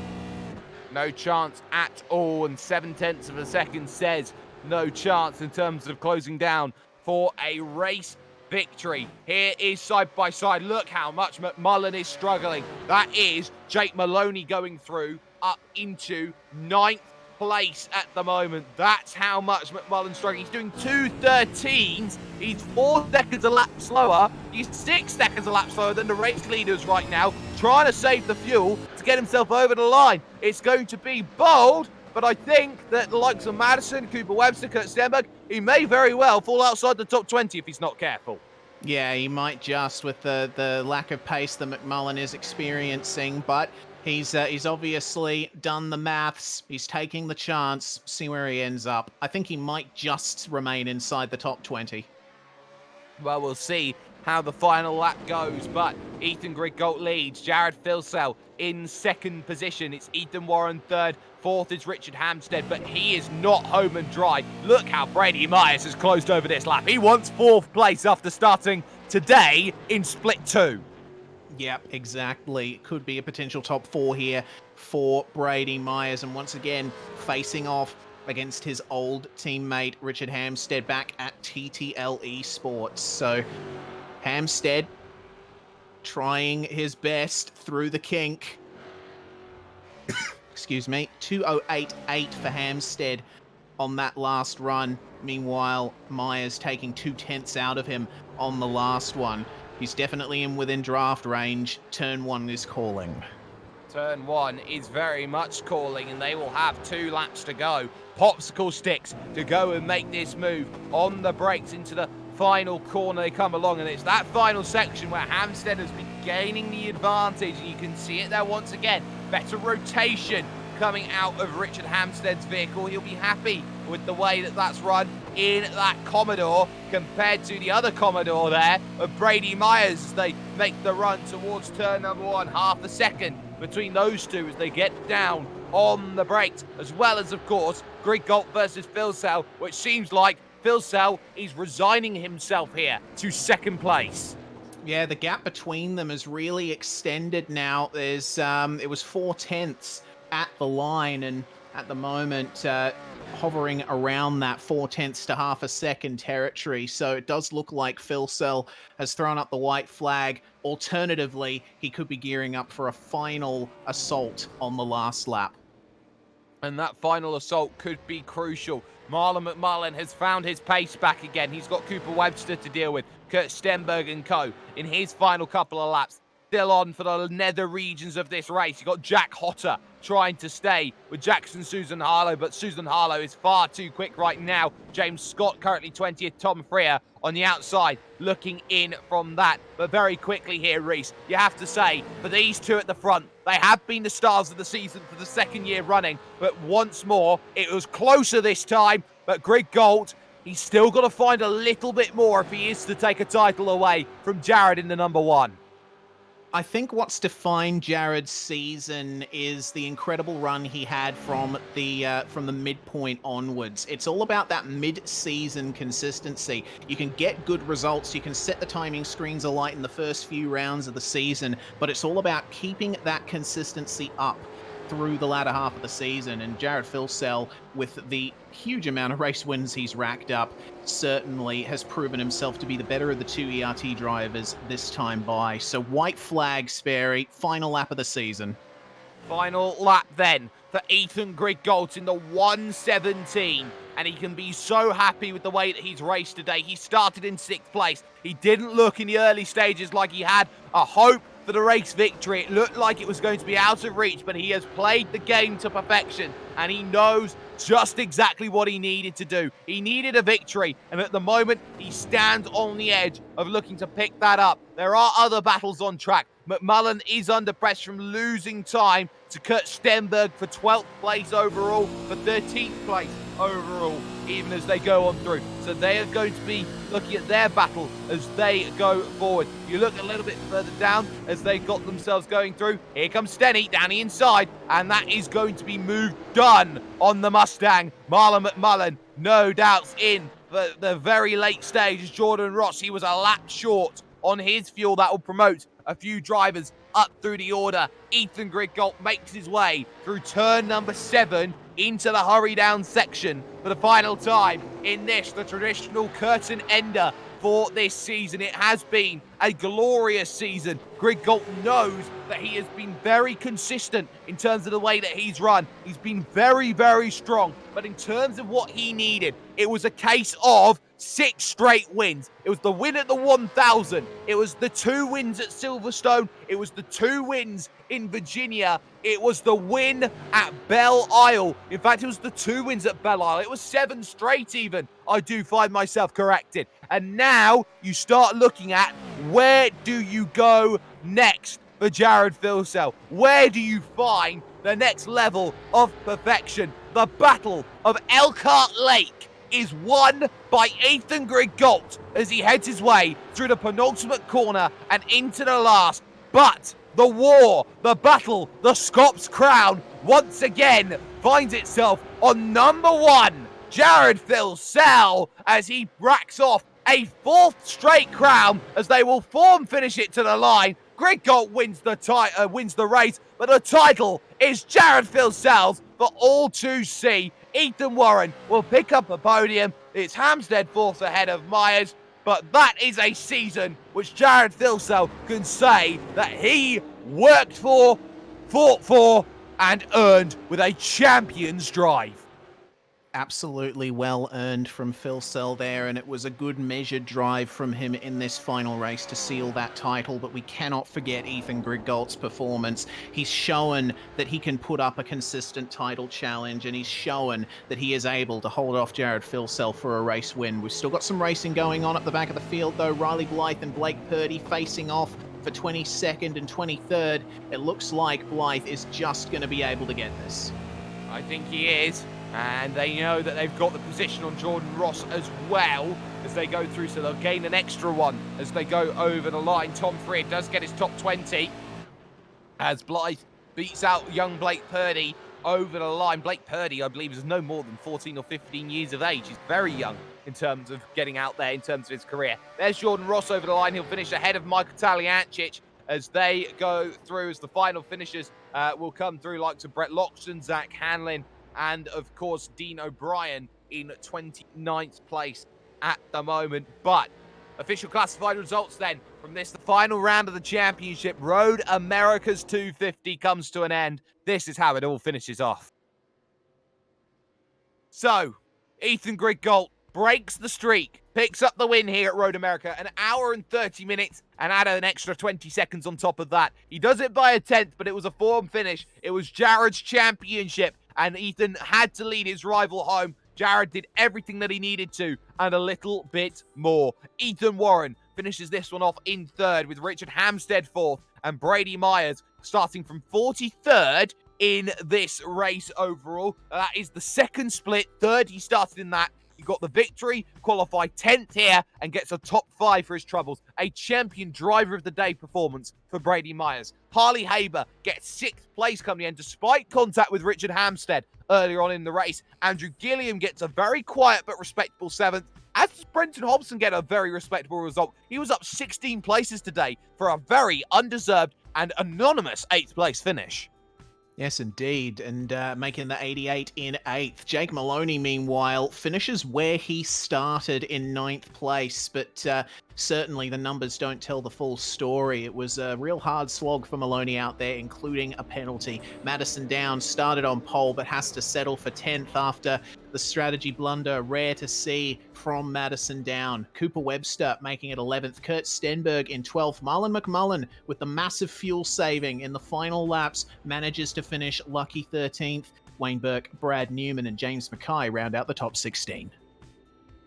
No chance at all, and 7/10 of a second says no chance in terms of closing down for a race victory. Here is side by side. Look how much McMullen is struggling. That is Jake Maloney going through up into 9th place at the moment. That's how much McMullen's struggling. He's doing 2:13s. He's 4 seconds a lap slower. He's 6 seconds a lap slower than the race leaders right now, trying to save the fuel to get himself over the line. It's going to be bold, but I think that the likes of Madison, Cooper Webster, Kurt Stenberg, he may very well fall outside the top 20 if he's not careful. Yeah, he might just with the lack of pace that McMullen is experiencing, but he's obviously done the maths. He's taking the chance. See where he ends up. I think he might just remain inside the top 20. Well, we'll see how the final lap goes, but Ethan Griggolt leads. Jared Filsell in 2nd position. It's Ethan Warren 3rd. 4th is Richard Hampstead, but he is not home and dry. Look how Brady Myers has closed over this lap. He wants 4th place after starting today in split 2. Yep, exactly. Could be a potential top 4 here for Brady Myers, and once again facing off against his old teammate Richard Hampstead back at TTL Esports. So Hampstead trying his best through the kink. Excuse me, 2:08.8 for Hampstead on that last run. Meanwhile, Myers taking 2/10 out of him on the last one. He's definitely in within draft range. Turn 1 is calling. Turn 1 is very much calling, and they will have 2 laps to go. Popsicle sticks to go and make this move on the brakes into the final corner they come along, and it's that final section where Hampstead has been gaining the advantage, and you can see it there once again. Better rotation coming out of Richard Hampstead's vehicle. He'll be happy with the way that that's run in that Commodore compared to the other Commodore there of Brady Myers as they make the run towards turn number 1. Half a second between those two as they get down on the brakes, as well as, of course, Griggolt versus Filsell, which seems like Filsell is resigning himself here to 2nd place. Yeah, the gap between them has really extended now. There's it was 4/10 at the line, and at the moment hovering around that 4/10 to half a second territory. So it does look like Filsell has thrown up the white flag. Alternatively, he could be gearing up for a final assault on the last lap. And that final assault could be crucial. Marlon McMullen has found his pace back again. He's got Cooper Webster to deal with, Kurt Stenberg and co. in his final couple of laps. Still on for the nether regions of this race. You've got Jack Hotter trying to stay with Jackson Susan Harlow, but Susan Harlow is far too quick right now. James Scott currently 20th, Tom Freer on the outside looking in from that. But very quickly here, Reese, you have to say, for these two at the front, they have been the stars of the season for the 2nd year running, but once more, it was closer this time, but Griggolt, he's still got to find a little bit more if he is to take a title away from Jared in the number 1. I think what's defined Jared's season is the incredible run he had from the midpoint onwards. It's all about that mid-season consistency. You can get good results, you can set the timing screens alight in the first few rounds of the season, but it's all about keeping that consistency up through the latter half of the season. And Jared Filsell, with the huge amount of race wins he's racked up, certainly has proven himself to be the better of the 2 ERT drivers this time by. So white flag, Sperry, final lap of the season. Final lap then for Ethan Griggolt in the 1:17. And he can be so happy with the way that he's raced today. He started in 6th place. He didn't look in the early stages like he had a hope for the race victory. It looked like it was going to be out of reach, but he has played the game to perfection, and he knows just exactly what he needed to do. He needed a victory, and at the moment, he stands on the edge of looking to pick that up. There are other battles on track. McMullen is under pressure from losing time to Kurt Stenberg for 12th place overall, for 13th place overall, even as they go on through. So they are going to be looking at their battle as they go forward. You look a little bit further down as they got themselves going through. Here comes Stenny down the inside, and that is going to be moved done on the Mustang. Marlon McMullen, no doubts in for the very late stage as Jordan Ross. He was a lap short on his fuel. That will promote a few drivers up through the order. Ethan Griggolt makes his way through turn number 7 into the hurry down section for the final time in this, the traditional curtain ender for this season. It has been a glorious season. Greg Galt knows that he has been very consistent in terms of the way that he's run. He's been very, very strong. But in terms of what he needed, it was a case of 6 straight wins. It was the win at the 1000. It was the 2 wins at Silverstone. It was the 2 wins in Virginia. It was the win at Belle Isle. In fact, it was the 2 wins at Belle Isle. It was 7 straight even. I do find myself corrected. And now you start looking at, where do you go next for Jared Filsell? Where do you find the next level of perfection? The Battle of Elkhart Lake is won by Ethan Greg Galt as he heads his way through the penultimate corner and into the last. But the war, the battle, the Scops crown once again finds itself on number 1, Jared Filsell, as he racks off a 4th straight crown as they will finish it to the line. Greg Galt wins the race, but the title is Jared Filsell's for all to see. Ethan Warren will pick up a podium. It's Hampstead 4th ahead of Myers, but that is a season which Jared Filsell can say that he worked for, fought for, and earned with a champion's drive. Absolutely well earned from Filsell there, and it was a good measured drive from him in this final race to seal that title. But we cannot forget Ethan Greg Galt's performance. He's shown that he can put up a consistent title challenge, and he's shown that he is able to hold off Jared Filsell for a race win. We've still got some racing going on at the back of the field though. Riley Blythe and Blake Purdy facing off for 22nd and 23rd. It looks like Blythe is just going to be able to get this. I think he is. And they know that they've got the position on Jordan Ross as well as they go through, so they'll gain an extra one as they go over the line. Tom Freer does get his top 20 as Blythe beats out young Blake Purdy over the line. Blake Purdy, I believe, is no more than 14 or 15 years of age. He's very young in terms of getting out there, in terms of his career. There's Jordan Ross over the line. He'll finish ahead of Michael Taliancic as they go through, as the final finishers will come through, like to Brett Loxton, Zach Hanlon, and of course Dean O'Brien in 29th place at the moment. But official classified results then from this, the final round of the championship. Road America's 250 comes to an end. This is how it all finishes off. So Ethan Greg Galt breaks the streak, picks up the win here at Road America. An hour and 30 minutes and add an extra 20 seconds on top of that. He does it by a 10th, but it was a form finish. It was Jared's championship, and Ethan had to lead his rival home. Jared did everything that he needed to, and a little bit more. Ethan Warren finishes this one off in 3rd, with Richard Hampstead 4th, and Brady Myers starting from 43rd in this race overall. That is the 2nd split. 3rd, he started in that. He got the victory, qualified 10th here, and gets a top 5 for his troubles. A champion driver of the day performance for Brady Myers. Harley Haber gets 6th place coming the end, despite contact with Richard Hampstead earlier on in the race. Andrew Gilliam gets a very quiet but respectable 7th. As does Brenton Hobson get a very respectable result. He was up 16 places today for a very undeserved and anonymous 8th place finish. Yes, indeed, and making the 88 in 8th. Jake Maloney, meanwhile, finishes where he started in 9th place, but certainly the numbers don't tell the full story. It was a real hard slog for Maloney out there, including a penalty. Madison Downs started on pole, but has to settle for 10th after the strategy blunder, rare to see from Madison Down. Cooper Webster making it 11th. Kurt Stenberg in 12th. Marlon McMullen with the massive fuel saving in the final laps manages to finish lucky 13th. Wayne Burke, Brad Newman, and James Mackay round out the top 16.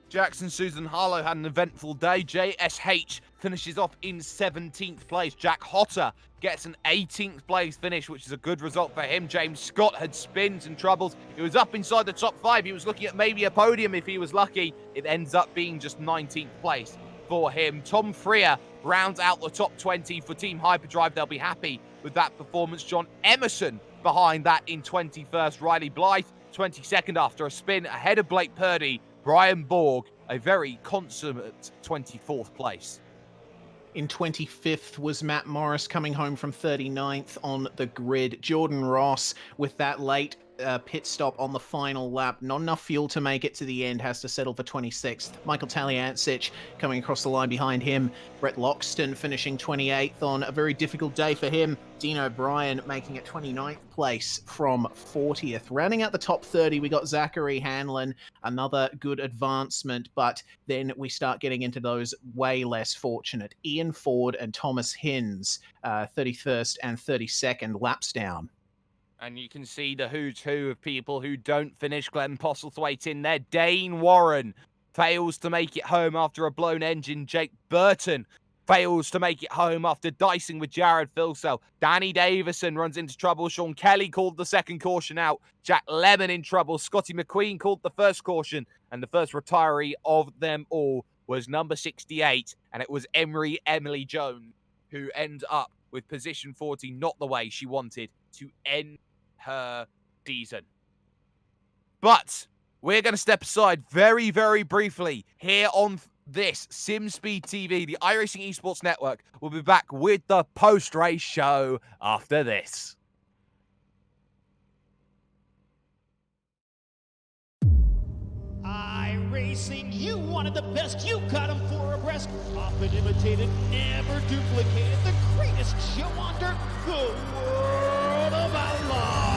Jackson Susan Harlow had an eventful day. JSH finishes off in 17th place. Jack Hotter gets an 18th place finish, which is a good result for him. James Scott had spins and troubles. He was up inside the top 5. He was looking at maybe a podium if he was lucky. It ends up being just 19th place for him. Tom Freer rounds out the top 20 for Team Hyperdrive. They'll be happy with that performance. John Emerson behind that in 21st. Riley Blythe 22nd after a spin ahead of Blake Purdy. Brian Borg, a very consummate 24th place. In 25th was Matt Morris, coming home from 39th on the grid. Jordan Ross with that late pit stop on the final lap. Not enough fuel to make it to the end, has to settle for 26th. Michael Taliancic coming across the line behind him. Brett Loxton finishing 28th on a very difficult day for him. Dean O'Brien making it 29th place from 40th. Rounding out the top 30, we got Zachary Hanlon, another good advancement, but then we start getting into those way less fortunate. Ian Ford and Thomas Hinds, 31st and 32nd laps down. And you can see the who's who of people who don't finish. Glenn Postlethwaite in there. Dane Warren fails to make it home after a blown engine. Jake Burton fails to make it home after dicing with Jared Filsell. Danny Davison runs into trouble. Sean Kelly called the second caution out. Jack Lemon in trouble. Scotty McQueen called the first caution. And the first retiree of them all was number 68. And it was Emily Jones, who ends up with position 40, not the way she wanted to end her season. But we're going to step aside very, very briefly here on this SimSpeed TV, the iRacing Esports Network. We'll be back with the post-race show after this. iRacing, you wanted the best, you got them for a breast. Often imitated, never duplicated. The greatest show on dirt, the world of outlaws.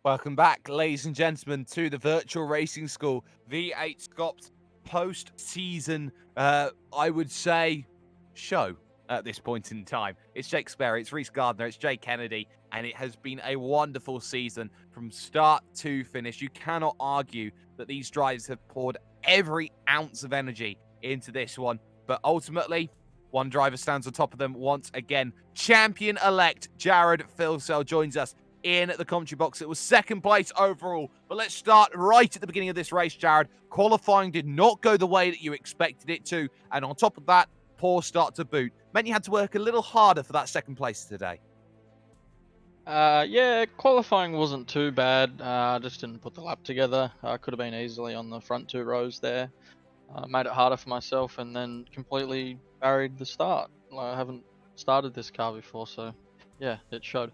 Welcome back, ladies and gentlemen, to the Virtual Racing School V8SCOPS post-season, I would say, show at this point in time. It's Jake Sperry, it's Reese Gardner, it's Jay Kennedy, and it has been a wonderful season from start to finish. You cannot argue that these drivers have poured every ounce of energy into this one, but ultimately, one driver stands on top of them once again. Champion-elect Jared Filsell joins us in the commentary box. It was second place overall, but let's start right at the beginning of this race, Jared. Qualifying did not go the way that you expected it to, and on top of that, poor start to boot. Meant you had to work a little harder for that second place today. Yeah, qualifying wasn't too bad. I just didn't put the lap together. I could have been easily on the front 2 rows there. Made it harder for myself and then completely buried the start. I haven't started this car before, so yeah, it showed.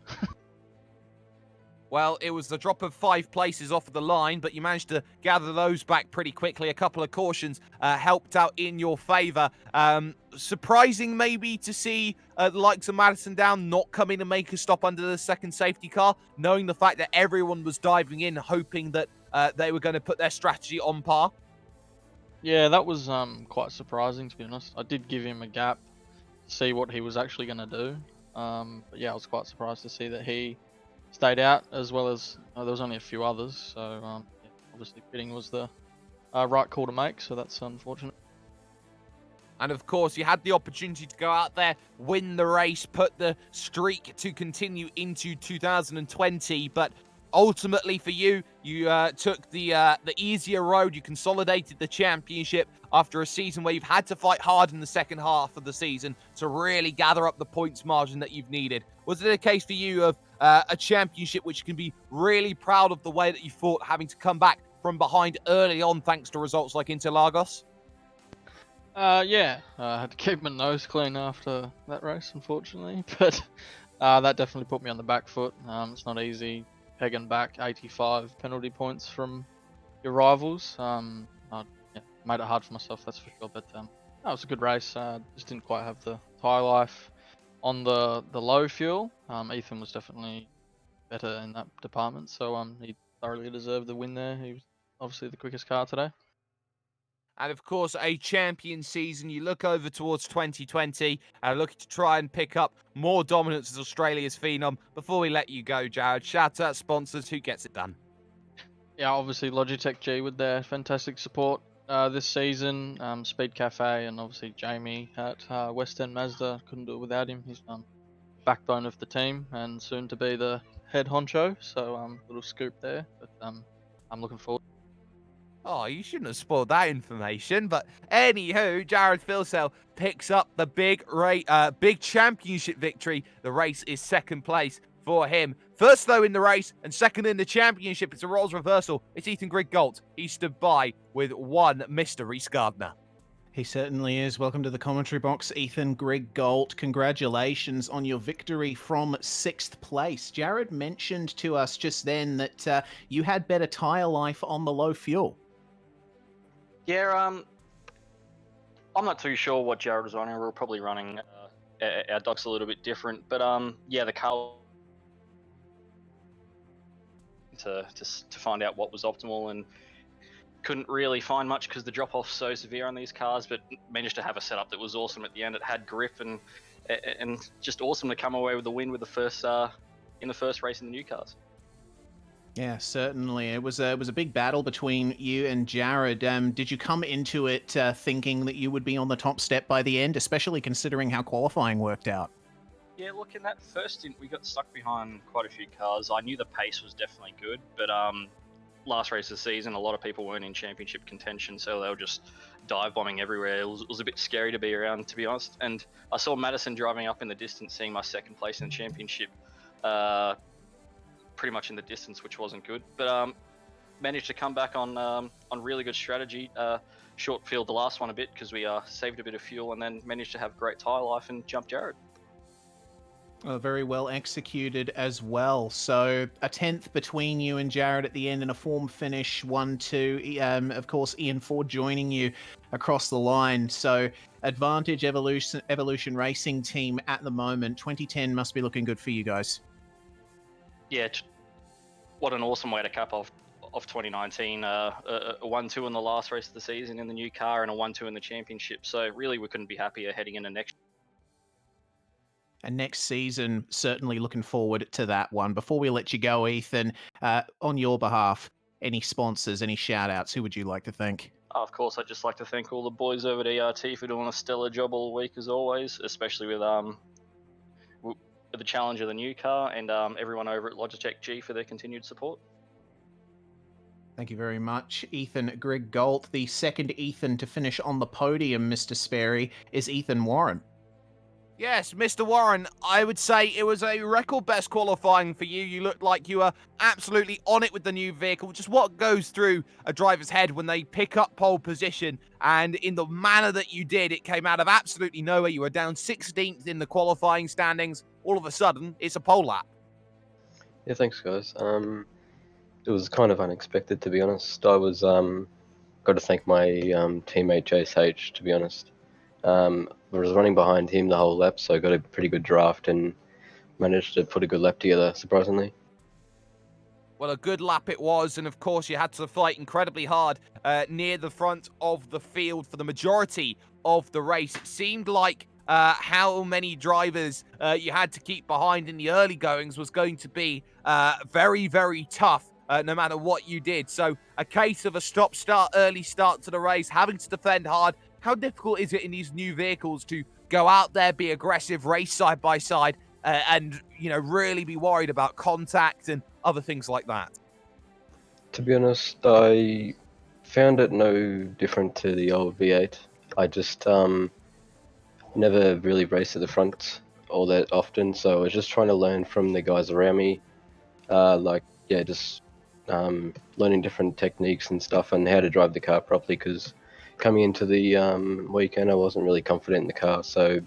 Well, it was the drop of 5 places off of the line, but you managed to gather those back pretty quickly. A couple of cautions helped out in your favour. Surprising maybe to see the likes of Madison Down not come in and make a stop under the second safety car, knowing the fact that everyone was diving in, hoping that they were going to put their strategy on par. Yeah, that was quite surprising, to be honest. I did give him a gap to see what he was actually going to do. But yeah, I was quite surprised to see that he stayed out, as well as there was only a few others. So yeah, obviously pitting was the right call to make, so that's unfortunate. And of course, you had the opportunity to go out there, win the race, put the streak to continue into 2020. But ultimately for you, you took the easier road. You consolidated the championship after a season where you've had to fight hard in the second half of the season to really gather up the points margin that you've needed. Was it a case for you of a championship which you can be really proud of the way that you fought, having to come back from behind early on thanks to results like Interlagos? Yeah, I had to keep my nose clean after that race, unfortunately. But that definitely put me on the back foot. It's not easy pegging back 85 penalty points from your rivals. Yeah, made it hard for myself, that's for sure. But that was a good race. Just didn't quite have the tyre life on the low fuel. Ethan was definitely better in that department, so he thoroughly deserved the win there. He was obviously the quickest car today. And of course, a champion season. You look over towards 2020, looking to try and pick up more dominance as Australia's phenom. Before we let you go, Jared, shout out sponsors. Who gets it done? Yeah, obviously Logitech G with their fantastic support this season. Speed Cafe and obviously Jamie at West End Mazda. Couldn't do it without him. He's backbone of the team and soon to be the head honcho. So little scoop there, but I'm looking forward. Oh, you shouldn't have spoiled that information. But anywho, Jared Filsell picks up the big championship victory. The race is second place for him. First, though, in the race and second in the championship, it's a roles reversal. It's Ethan Griggold. He stood by with one Mr. Reese Gardner. He certainly is. Welcome to the commentary box, Ethan Griggold. Congratulations on your victory from 6th place. Jared mentioned to us just then that you had better tyre life on the low fuel. Yeah, I'm not too sure what Jared was running. We were probably running our docks a little bit different, but yeah, the car to find out what was optimal and couldn't really find much because the drop off's so severe on these cars, but managed to have a setup that was awesome at the end. It had grip and just awesome to come away with the win with the first in the first race in the new cars. Yeah, certainly. It was a big battle between you and Jared. Did you come into it thinking that you would be on the top step by the end, especially considering how qualifying worked out? Yeah, look, in that first stint, we got stuck behind quite a few cars. I knew the pace was definitely good, but last race of the season, a lot of people weren't in championship contention, so they were just dive bombing everywhere. It was a bit scary to be around, to be honest. And I saw Madison driving up in the distance, seeing my second place in the championship, pretty much in the distance, which wasn't good. But managed to come back on really good strategy. Short field the last one a bit because we saved a bit of fuel, and then managed to have great tyre life and jump Jared. Very well executed as well. So a 10th between you and Jared at the end in a form finish, 1-2. Of course, Ian Ford joining you across the line. So advantage Evolution Racing team at the moment. 2010 must be looking good for you guys. Yeah, what an awesome way to cap off 2019. A 1-2 in the last race of the season in the new car and a 1-2 in the championship. So really, we couldn't be happier heading into next. And next season, certainly looking forward to that one. Before we let you go, Ethan, on your behalf, any sponsors, any shout-outs, who would you like to thank? Of course, I'd just like to thank all the boys over at ERT for doing a stellar job all week, as always, especially with the challenge of the new car, and everyone over at Logitech G for their continued support. Thank you very much, Ethan Griggold. The second Ethan to finish on the podium, Mr. Sperry, is Ethan Warren. Yes, Mr. Warren, I would say it was a record best qualifying for you. You looked like you were absolutely on it with the new vehicle. Just what goes through a driver's head when they pick up pole position, and in the manner that you did, it came out of absolutely nowhere. You were down 16th in the qualifying standings. All of a sudden, it's a pole lap. Yeah, thanks, guys. It was kind of unexpected, to be honest. I was got to thank my teammate Jace H, to be honest. I was running behind him the whole lap, so I got a pretty good draft and managed to put a good lap together, surprisingly. Well, a good lap it was, and of course you had to fight incredibly hard near the front of the field for the majority of the race. It seemed like how many drivers you had to keep behind in the early goings was going to be very, very tough, no matter what you did. So a case of a stop-start, early start to the race, having to defend hard. How difficult is it in these new vehicles to go out there, be aggressive, race side by side, and, you know, really be worried about contact and other things like that? To be honest, I found it no different to the old V8. I just never really raced at the front all that often, so I was just trying to learn from the guys around me. Just learning different techniques and stuff and how to drive the car properly, because coming into the weekend I wasn't really confident in the car, so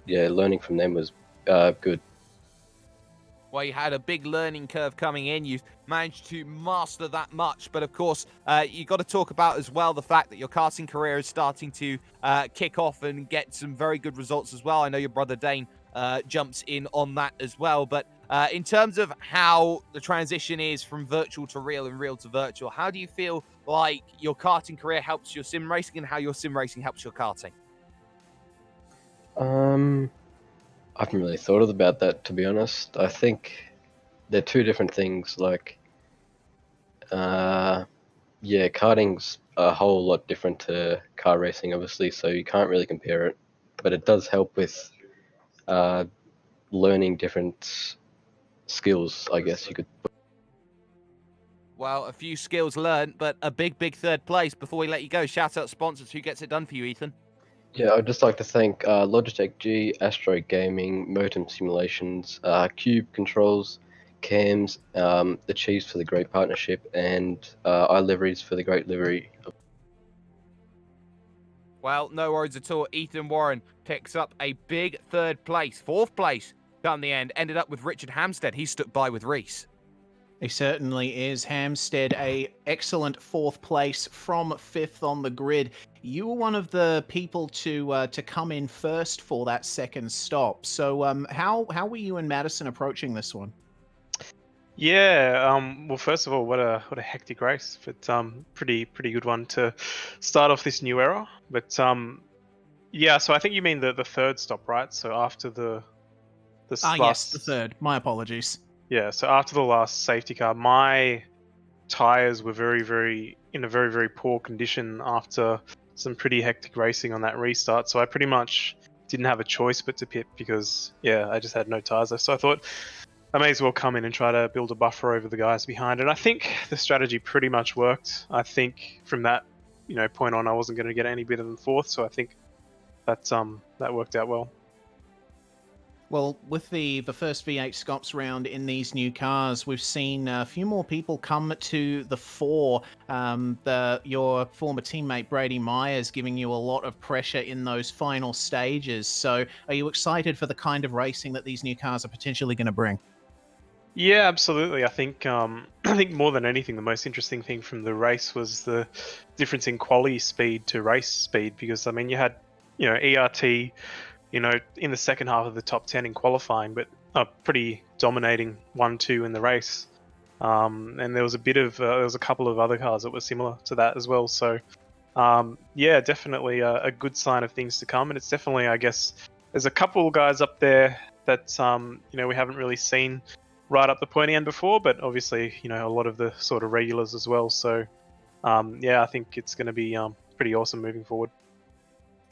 yeah, learning from them was good. Well, you had a big learning curve coming in. You managed to master that much. But of course, you got to talk about as well the fact that your karting career is starting to kick off and get some very good results as well. I know your brother Dane jumps in on that as well. But in terms of how the transition is from virtual to real and real to virtual, how do you feel like your karting career helps your sim racing and how your sim racing helps your karting? I haven't really thought about that, to be honest. I think they're two different things. Like, karting's a whole lot different to car racing, obviously, so you can't really compare it. But it does help with learning different skills, I guess you could. Well, a few skills learned, but a big, big third place. Before we let you go, shout out sponsors. Who gets it done for you, Ethan? Yeah, I'd just like to thank Logitech G, Astro Gaming, Motum Simulations, Cube Controls, Cams, the Chiefs for the great partnership, and iLiveries for the great livery. Well, no worries at all. Ethan Warren picks up a big third place. Fourth place down the end. Ended up with Richard Hamstead. He stuck by with Reese. He certainly is. Hamstead, a excellent fourth place from fifth on the grid. You were one of the people to come in first for that second stop. So how were you and Madison approaching this one? Yeah, well, first of all, what a hectic race, but pretty good one to start off this new era. But yeah, so I think you mean the third stop, right? So after the last... yes, the third. My apologies. Yeah, so after the last safety car, my tires were in a very poor condition after some pretty hectic racing on that restart. So I pretty much didn't have a choice but to pit because, yeah, I just had no tires left. So I thought I may as well come in and try to build a buffer over the guys behind. And I think the strategy pretty much worked. I think from that, point on, I wasn't going to get any better than fourth. So I think that worked out well. Well, with the first V8SCOPS round in these new cars, we've seen a few more people come to the fore. Your former teammate Brady Myers giving you a lot of pressure in those final stages. So are you excited for the kind of racing that these new cars are potentially going to bring? Yeah, absolutely. I think more than anything, the most interesting thing from the race was the difference in quality speed to race speed. Because I mean, you had ERT, in the second half of the top 10 in qualifying, but pretty dominating 1-2 in the race. And there was a couple of other cars that were similar to that as well. So yeah, definitely a good sign of things to come. And it's definitely, I guess, there's a couple of guys up there that we haven't really seen right up the pointy end before, but obviously a lot of the sort of regulars as well. So yeah, I think it's going to be pretty awesome moving forward.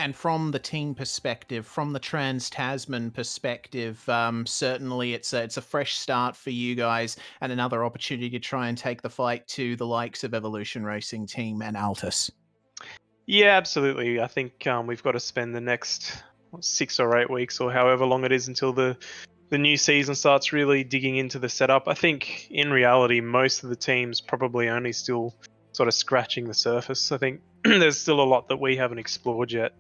And from the team perspective, from the Trans-Tasman perspective, certainly it's a fresh start for you guys and another opportunity to try and take the fight to the likes of Evolution Racing Team and Altus. Yeah, absolutely. I think we've got to spend the next 6 or 8 weeks or however long it is until the new season starts really digging into the setup. I think in reality, most of the teams probably only still sort of scratching the surface. I think there's still a lot that we haven't explored yet.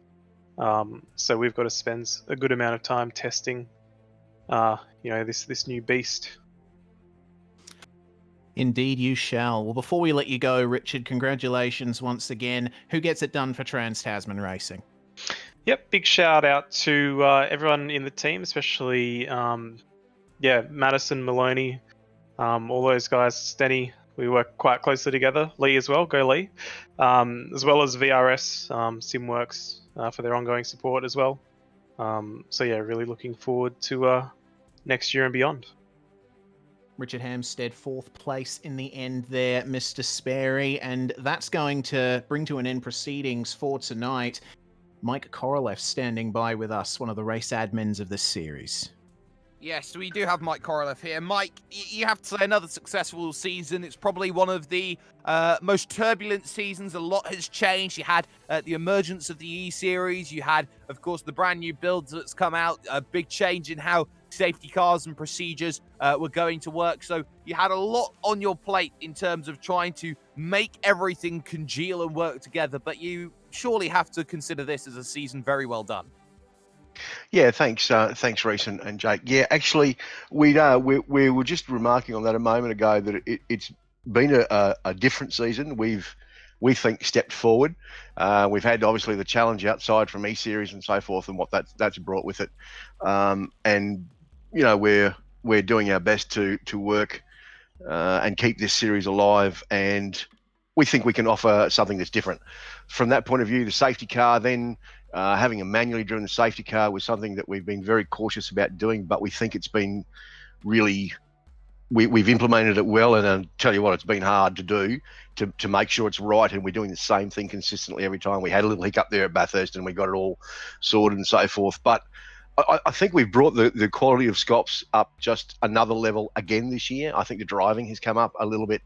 So we've got to spend a good amount of time testing, this new beast. Indeed, you shall. Well, before we let you go, Richard, congratulations once again. Who gets it done for Trans-Tasman Racing? Yep, big shout out to everyone in the team, especially Madison, Maloney, all those guys, Stenny. We work quite closely together. Lee as well, go Lee, as well as VRS, Simworks for their ongoing support as well. Really looking forward to next year and beyond. Richard Hamstead, 4th place in the end there, Mr. Sperry, and that's going to bring to an end proceedings for tonight. Mike Korolev standing by with us, one of the race admins of this series. Yes, we do have Mike Korolev here. Mike, you have to say another successful season. It's probably one of the most turbulent seasons. A lot has changed. You had the emergence of the E-Series. You had, of course, the brand new builds that's come out. A big change in how safety cars and procedures were going to work. So you had a lot on your plate in terms of trying to make everything congeal and work together. But you surely have to consider this as a season very well done. Yeah, thanks, Reece and Jake. Yeah, actually, we were just remarking on that a moment ago that it's been a different season. We think stepped forward. We've had obviously the challenge outside from E-Series and so forth, and what that's brought with it. And we're doing our best to work and keep this series alive, and we think we can offer something that's different. From that point of view, the safety car then. Having a manually driven safety car was something that we've been very cautious about doing, but we think it's been really, we've implemented it well, and I'll tell you what, it's been hard to do to make sure it's right, and we're doing the same thing consistently every time. We had a little hiccup there at Bathurst and we got it all sorted and so forth, but I think we've brought the quality of SCOPS up just another level again this year. I think the driving has come up a little bit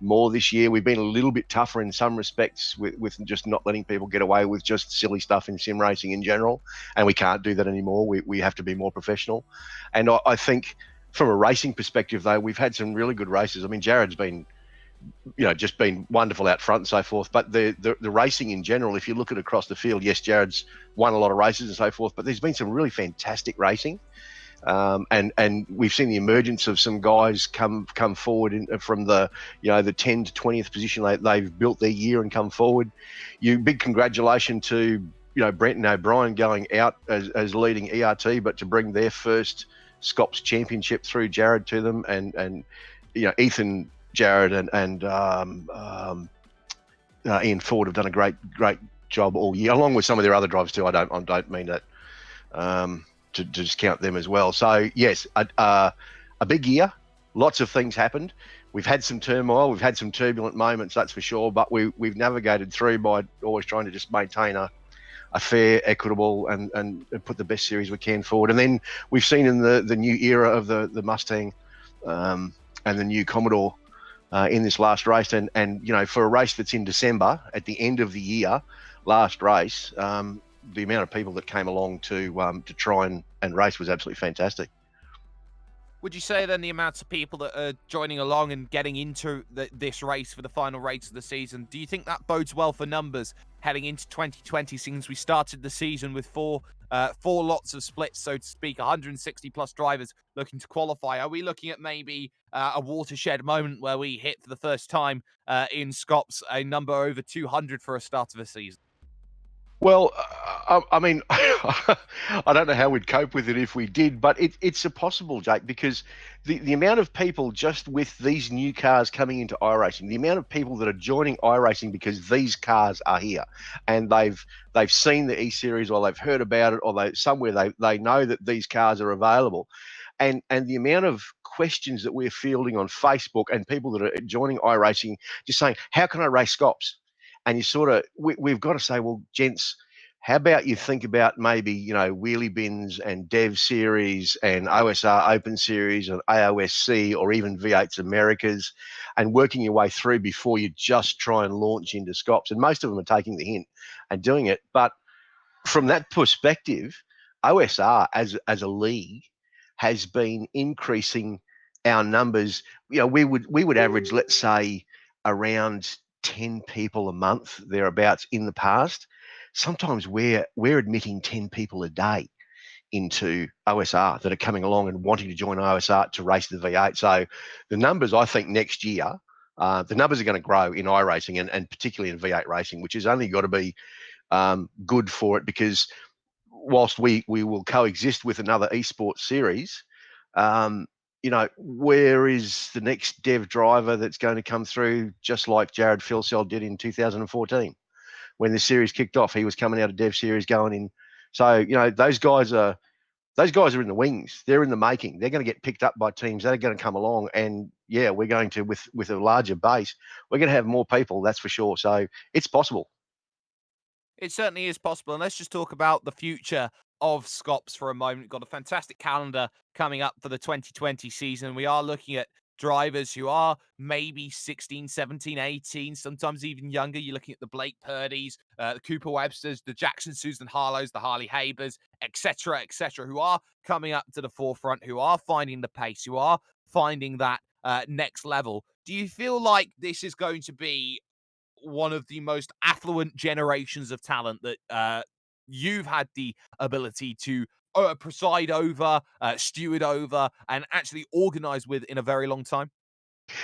more this year. We've been a little bit tougher in some respects with just not letting people get away with just silly stuff in sim racing in general, and we can't do that anymore. We have to be more professional. And I think from a racing perspective, though, we've had some really good races. I mean, Jared's been just been wonderful out front and so forth. But the racing in general, if you look at across the field, yes, Jared's won a lot of races and so forth, but there's been some really fantastic racing. And we've seen the emergence of some guys come forward from the 10 to 20th position. They've built their year and come forward. Big congratulations to Brent and O'Brien going out as leading ERT, but to bring their first SCOPS championship through Jared to them, and Ethan, Jared and Ian Ford have done a great job all year, along with some of their other drivers too. I don't mean that to discount them as well. So yes, a big year. Lots of things happened. We've had some turmoil. We've had some turbulent moments, that's for sure. But we've navigated through by always trying to just maintain a fair, equitable, and put the best series we can forward. And then we've seen in the new era of the Mustang and the new Commodore in this last race, and for a race that's in December at the end of the year, last race, the amount of people that came along to try and race was absolutely fantastic. Would you say then the amounts of people that are joining along and getting into this race for the final race of the season, do you think that bodes well for numbers heading into 2020, since we started the season with four lots of splits, so to speak, 160 plus drivers looking to qualify? Are we looking at maybe a watershed moment where we hit for the first time in SCOPS a number over 200 for a start of a season? Well, I mean, I don't know how we'd cope with it if we did, but it's a possible, Jake, because the amount of people just with these new cars coming into iRacing, the amount of people that are joining iRacing because these cars are here, and they've seen the E-Series, or they've heard about it, or they know that these cars are available, and the amount of questions that we're fielding on Facebook and people that are joining iRacing just saying, how can I race SCOPS? And you we've got to say, well, gents, how about you think about maybe, wheelie bins and Dev Series and OSR Open Series and AOSC, or even V8's Americas, and working your way through before you just try and launch into SCOPS. And most of them are taking the hint and doing it. But from that perspective, OSR as a league has been increasing our numbers. We would average, let's say, around 10 people a month thereabouts in the past. Sometimes we're admitting 10 people a day into OSR that are coming along and wanting to join OSR to race the V8. So the numbers, I think, next year, the numbers are going to grow in iRacing and particularly in V8 racing, which has only got to be good for it, because whilst we will coexist with another esports series, where is the next dev driver that's going to come through, just like Jared Filsell did in 2014 when the series kicked off? He was coming out of dev series going in. So those guys are in the wings. They're in the making. They're going to get picked up by teams that are going to come along, and yeah, we're going to, with a larger base, we're going to have more people. That's for sure. So it's possible. It certainly is possible. And let's just talk about the future of SCOPS for a moment. We've got a fantastic calendar coming up for the 2020 season. We are looking at drivers who are maybe 16, 17, 18, sometimes even younger. You're looking at the Blake Purdys, the Cooper Websters, the Jackson Susan Harlows, the Harley Habers, etc., who are coming up to the forefront, who are finding the pace, who are finding that next level. Do you feel like this is going to be one of the most affluent generations of talent that you've had the ability to preside over, steward over, and actually organize with in a very long time?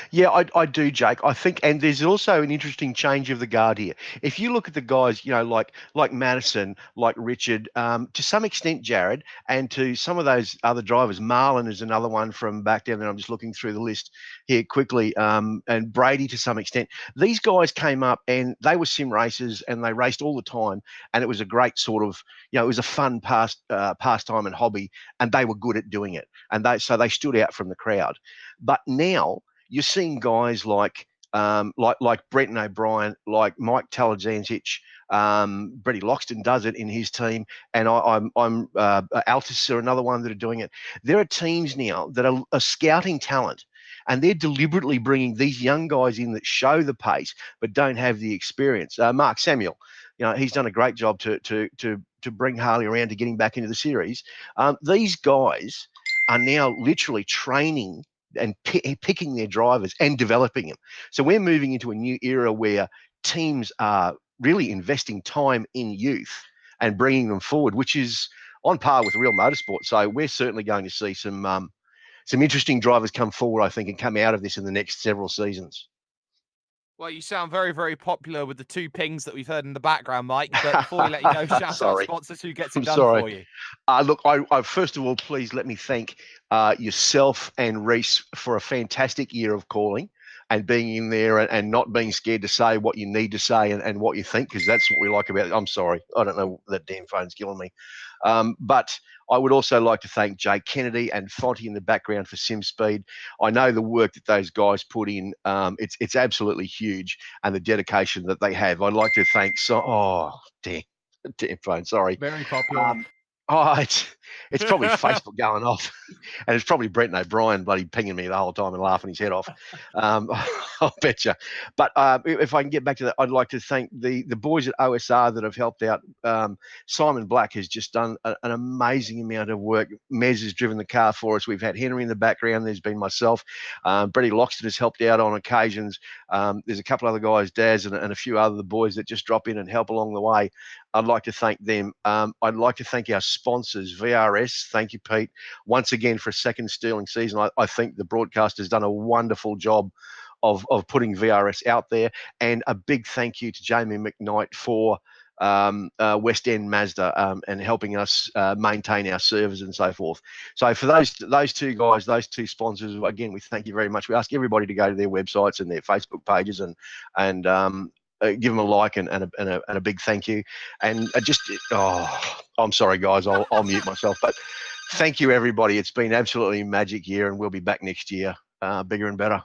Yeah, I do, Jake. I think, and there's also an interesting change of the guard here. If you look at the guys, like Madison, like Richard, to some extent Jared, and to some of those other drivers, Marlon is another one from back down there. I'm just looking through the list here quickly, and Brady to some extent. These guys came up and they were sim racers and they raced all the time, and it was a great sort of, it was a fun pastime and hobby, and they were good at doing it, and they stood out from the crowd. But now you're seeing guys like Brenton O'Brien, like Mike Talajancic, Bretty Loxton does it in his team, and I'm Altus are another one that are doing it. There are teams now that are scouting talent, and they're deliberately bringing these young guys in that show the pace but don't have the experience. Mark Samuel, he's done a great job to bring Harley around to getting back into the series. These guys are now literally training and picking their drivers and developing them. So we're moving into a new era where teams are really investing time in youth and bringing them forward, which is on par with real motorsport. So we're certainly going to see some interesting drivers come forward, I think, and come out of this in the next several seasons. Well, you sound very, very popular with the two pings that we've heard in the background, Mike. But before we let you go, shout out sponsors. Who gets it done for you? Look, I first of all, please let me thank yourself and Reese for a fantastic year of calling and being in there and not being scared to say what you need to say and what you think, because that's what we like about it. I'm sorry. I don't know. That damn phone's killing me. But I would also like to thank Jake Kennedy and Fonty in the background for SimSpeed. I know the work that those guys put in. It's absolutely huge, and the dedication that they have. I'd like to thank damn phone. Sorry. Very popular. It's probably Facebook going off, and it's probably Brenton O'Brien bloody pinging me the whole time and laughing his head off. I'll bet you. But if I can get back to that, I'd like to thank the boys at OSR that have helped out. Simon Black has just done an amazing amount of work. Mez has driven the car for us. We've had Henry in the background. There's been myself. Bretty Loxton has helped out on occasions. There's a couple other guys, Daz and a few other boys that just drop in and help along the way. I'd like to thank them. I'd like to thank our sponsors, VRS. Thank you, Pete, once again for a second sterling season. I think the broadcast has done a wonderful job of putting VRS out there. And a big thank you to Jamie McKnight for West End Mazda and helping us maintain our servers and so forth. So for those two guys, those two sponsors, again, we thank you very much. We ask everybody to go to their websites and their Facebook pages and give them a like and a big thank you. And I'm sorry, guys, I'll mute myself. But thank you, everybody. It's been absolutely a magic year, and we'll be back next year, bigger and better.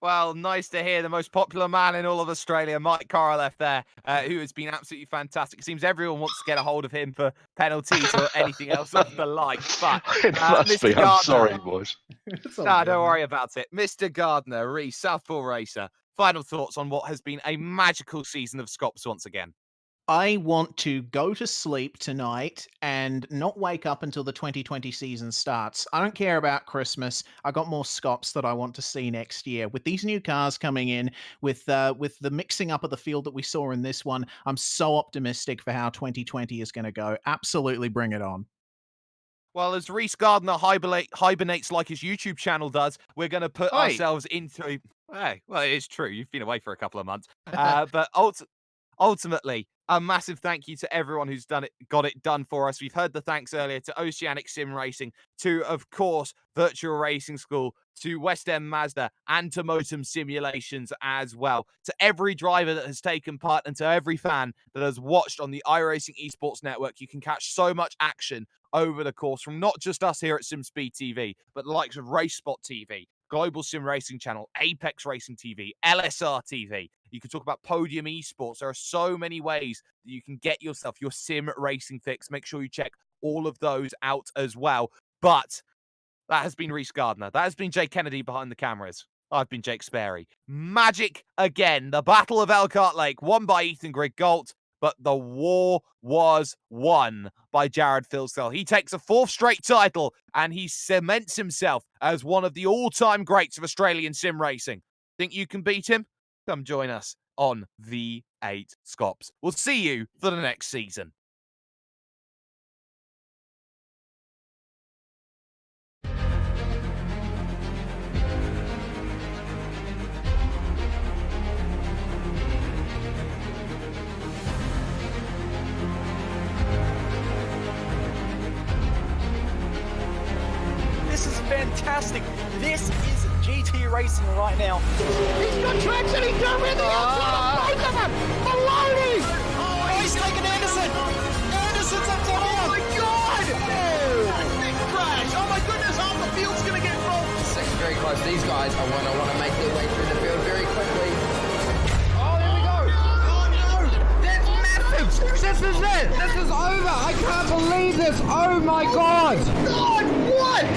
Well, nice to hear the most popular man in all of Australia, Mike Korolev there, who has been absolutely fantastic. It seems everyone wants to get a hold of him for penalties or anything else of the like. But Mr. Gardner, I'm sorry, boys. No, don't worry about it. Mr. Gardner, Southpaw Racer, final thoughts on what has been a magical season of SCOPS once again. I want to go to sleep tonight and not wake up until the 2020 season starts. I don't care about Christmas. I got more Scops that I want to see next year. With these new cars coming in, with the mixing up of the field that we saw in this one, I'm so optimistic for how 2020 is going to go. Absolutely bring it on. Well, as Reese Gardner hibernates like his YouTube channel does, we're going to put ourselves into... Hey, well, it is true. You've been away for a couple of months. But ultimately, a massive thank you to everyone who's got it done for us. We've heard the thanks earlier to Oceanic Sim Racing, to, of course, Virtual Racing School, to West End Mazda, and to Motum Simulations as well. To every driver that has taken part and to every fan that has watched on the iRacing Esports Network, you can catch so much action over the course from not just us here at SimSpeed TV, but the likes of RaceSpot TV, Global Sim Racing Channel, Apex Racing TV, LSR TV. You can talk about Podium Esports. There are so many ways that you can get yourself your sim racing fix. Make sure you check all of those out as well. But that has been Reese Gardner. That has been Jake Kennedy behind the cameras. I've been Jake Sperry. Magic again. The Battle of Elkhart Lake, won by Ethan Griggault, but the war was won by Jared Filsell. He takes a 4th straight title, and he cements himself as one of the all-time greats of Australian sim racing. Think you can beat him? Come join us on V8SCOPS. We'll see you for the next season. This is fantastic. This is GT racing right now. He's got traction. He's going in the outside. Both of them. Maloney. Oh, he's taking Anderson. Anderson's up to him. Oh my God. Big crash. Oh my goodness. Half the field's going to get rolled. Second very close. These guys, I want to make their way through the field very quickly. Oh, there we go. Oh no. That's massive. This is it. This is over. I can't believe this. Oh my God. God, what?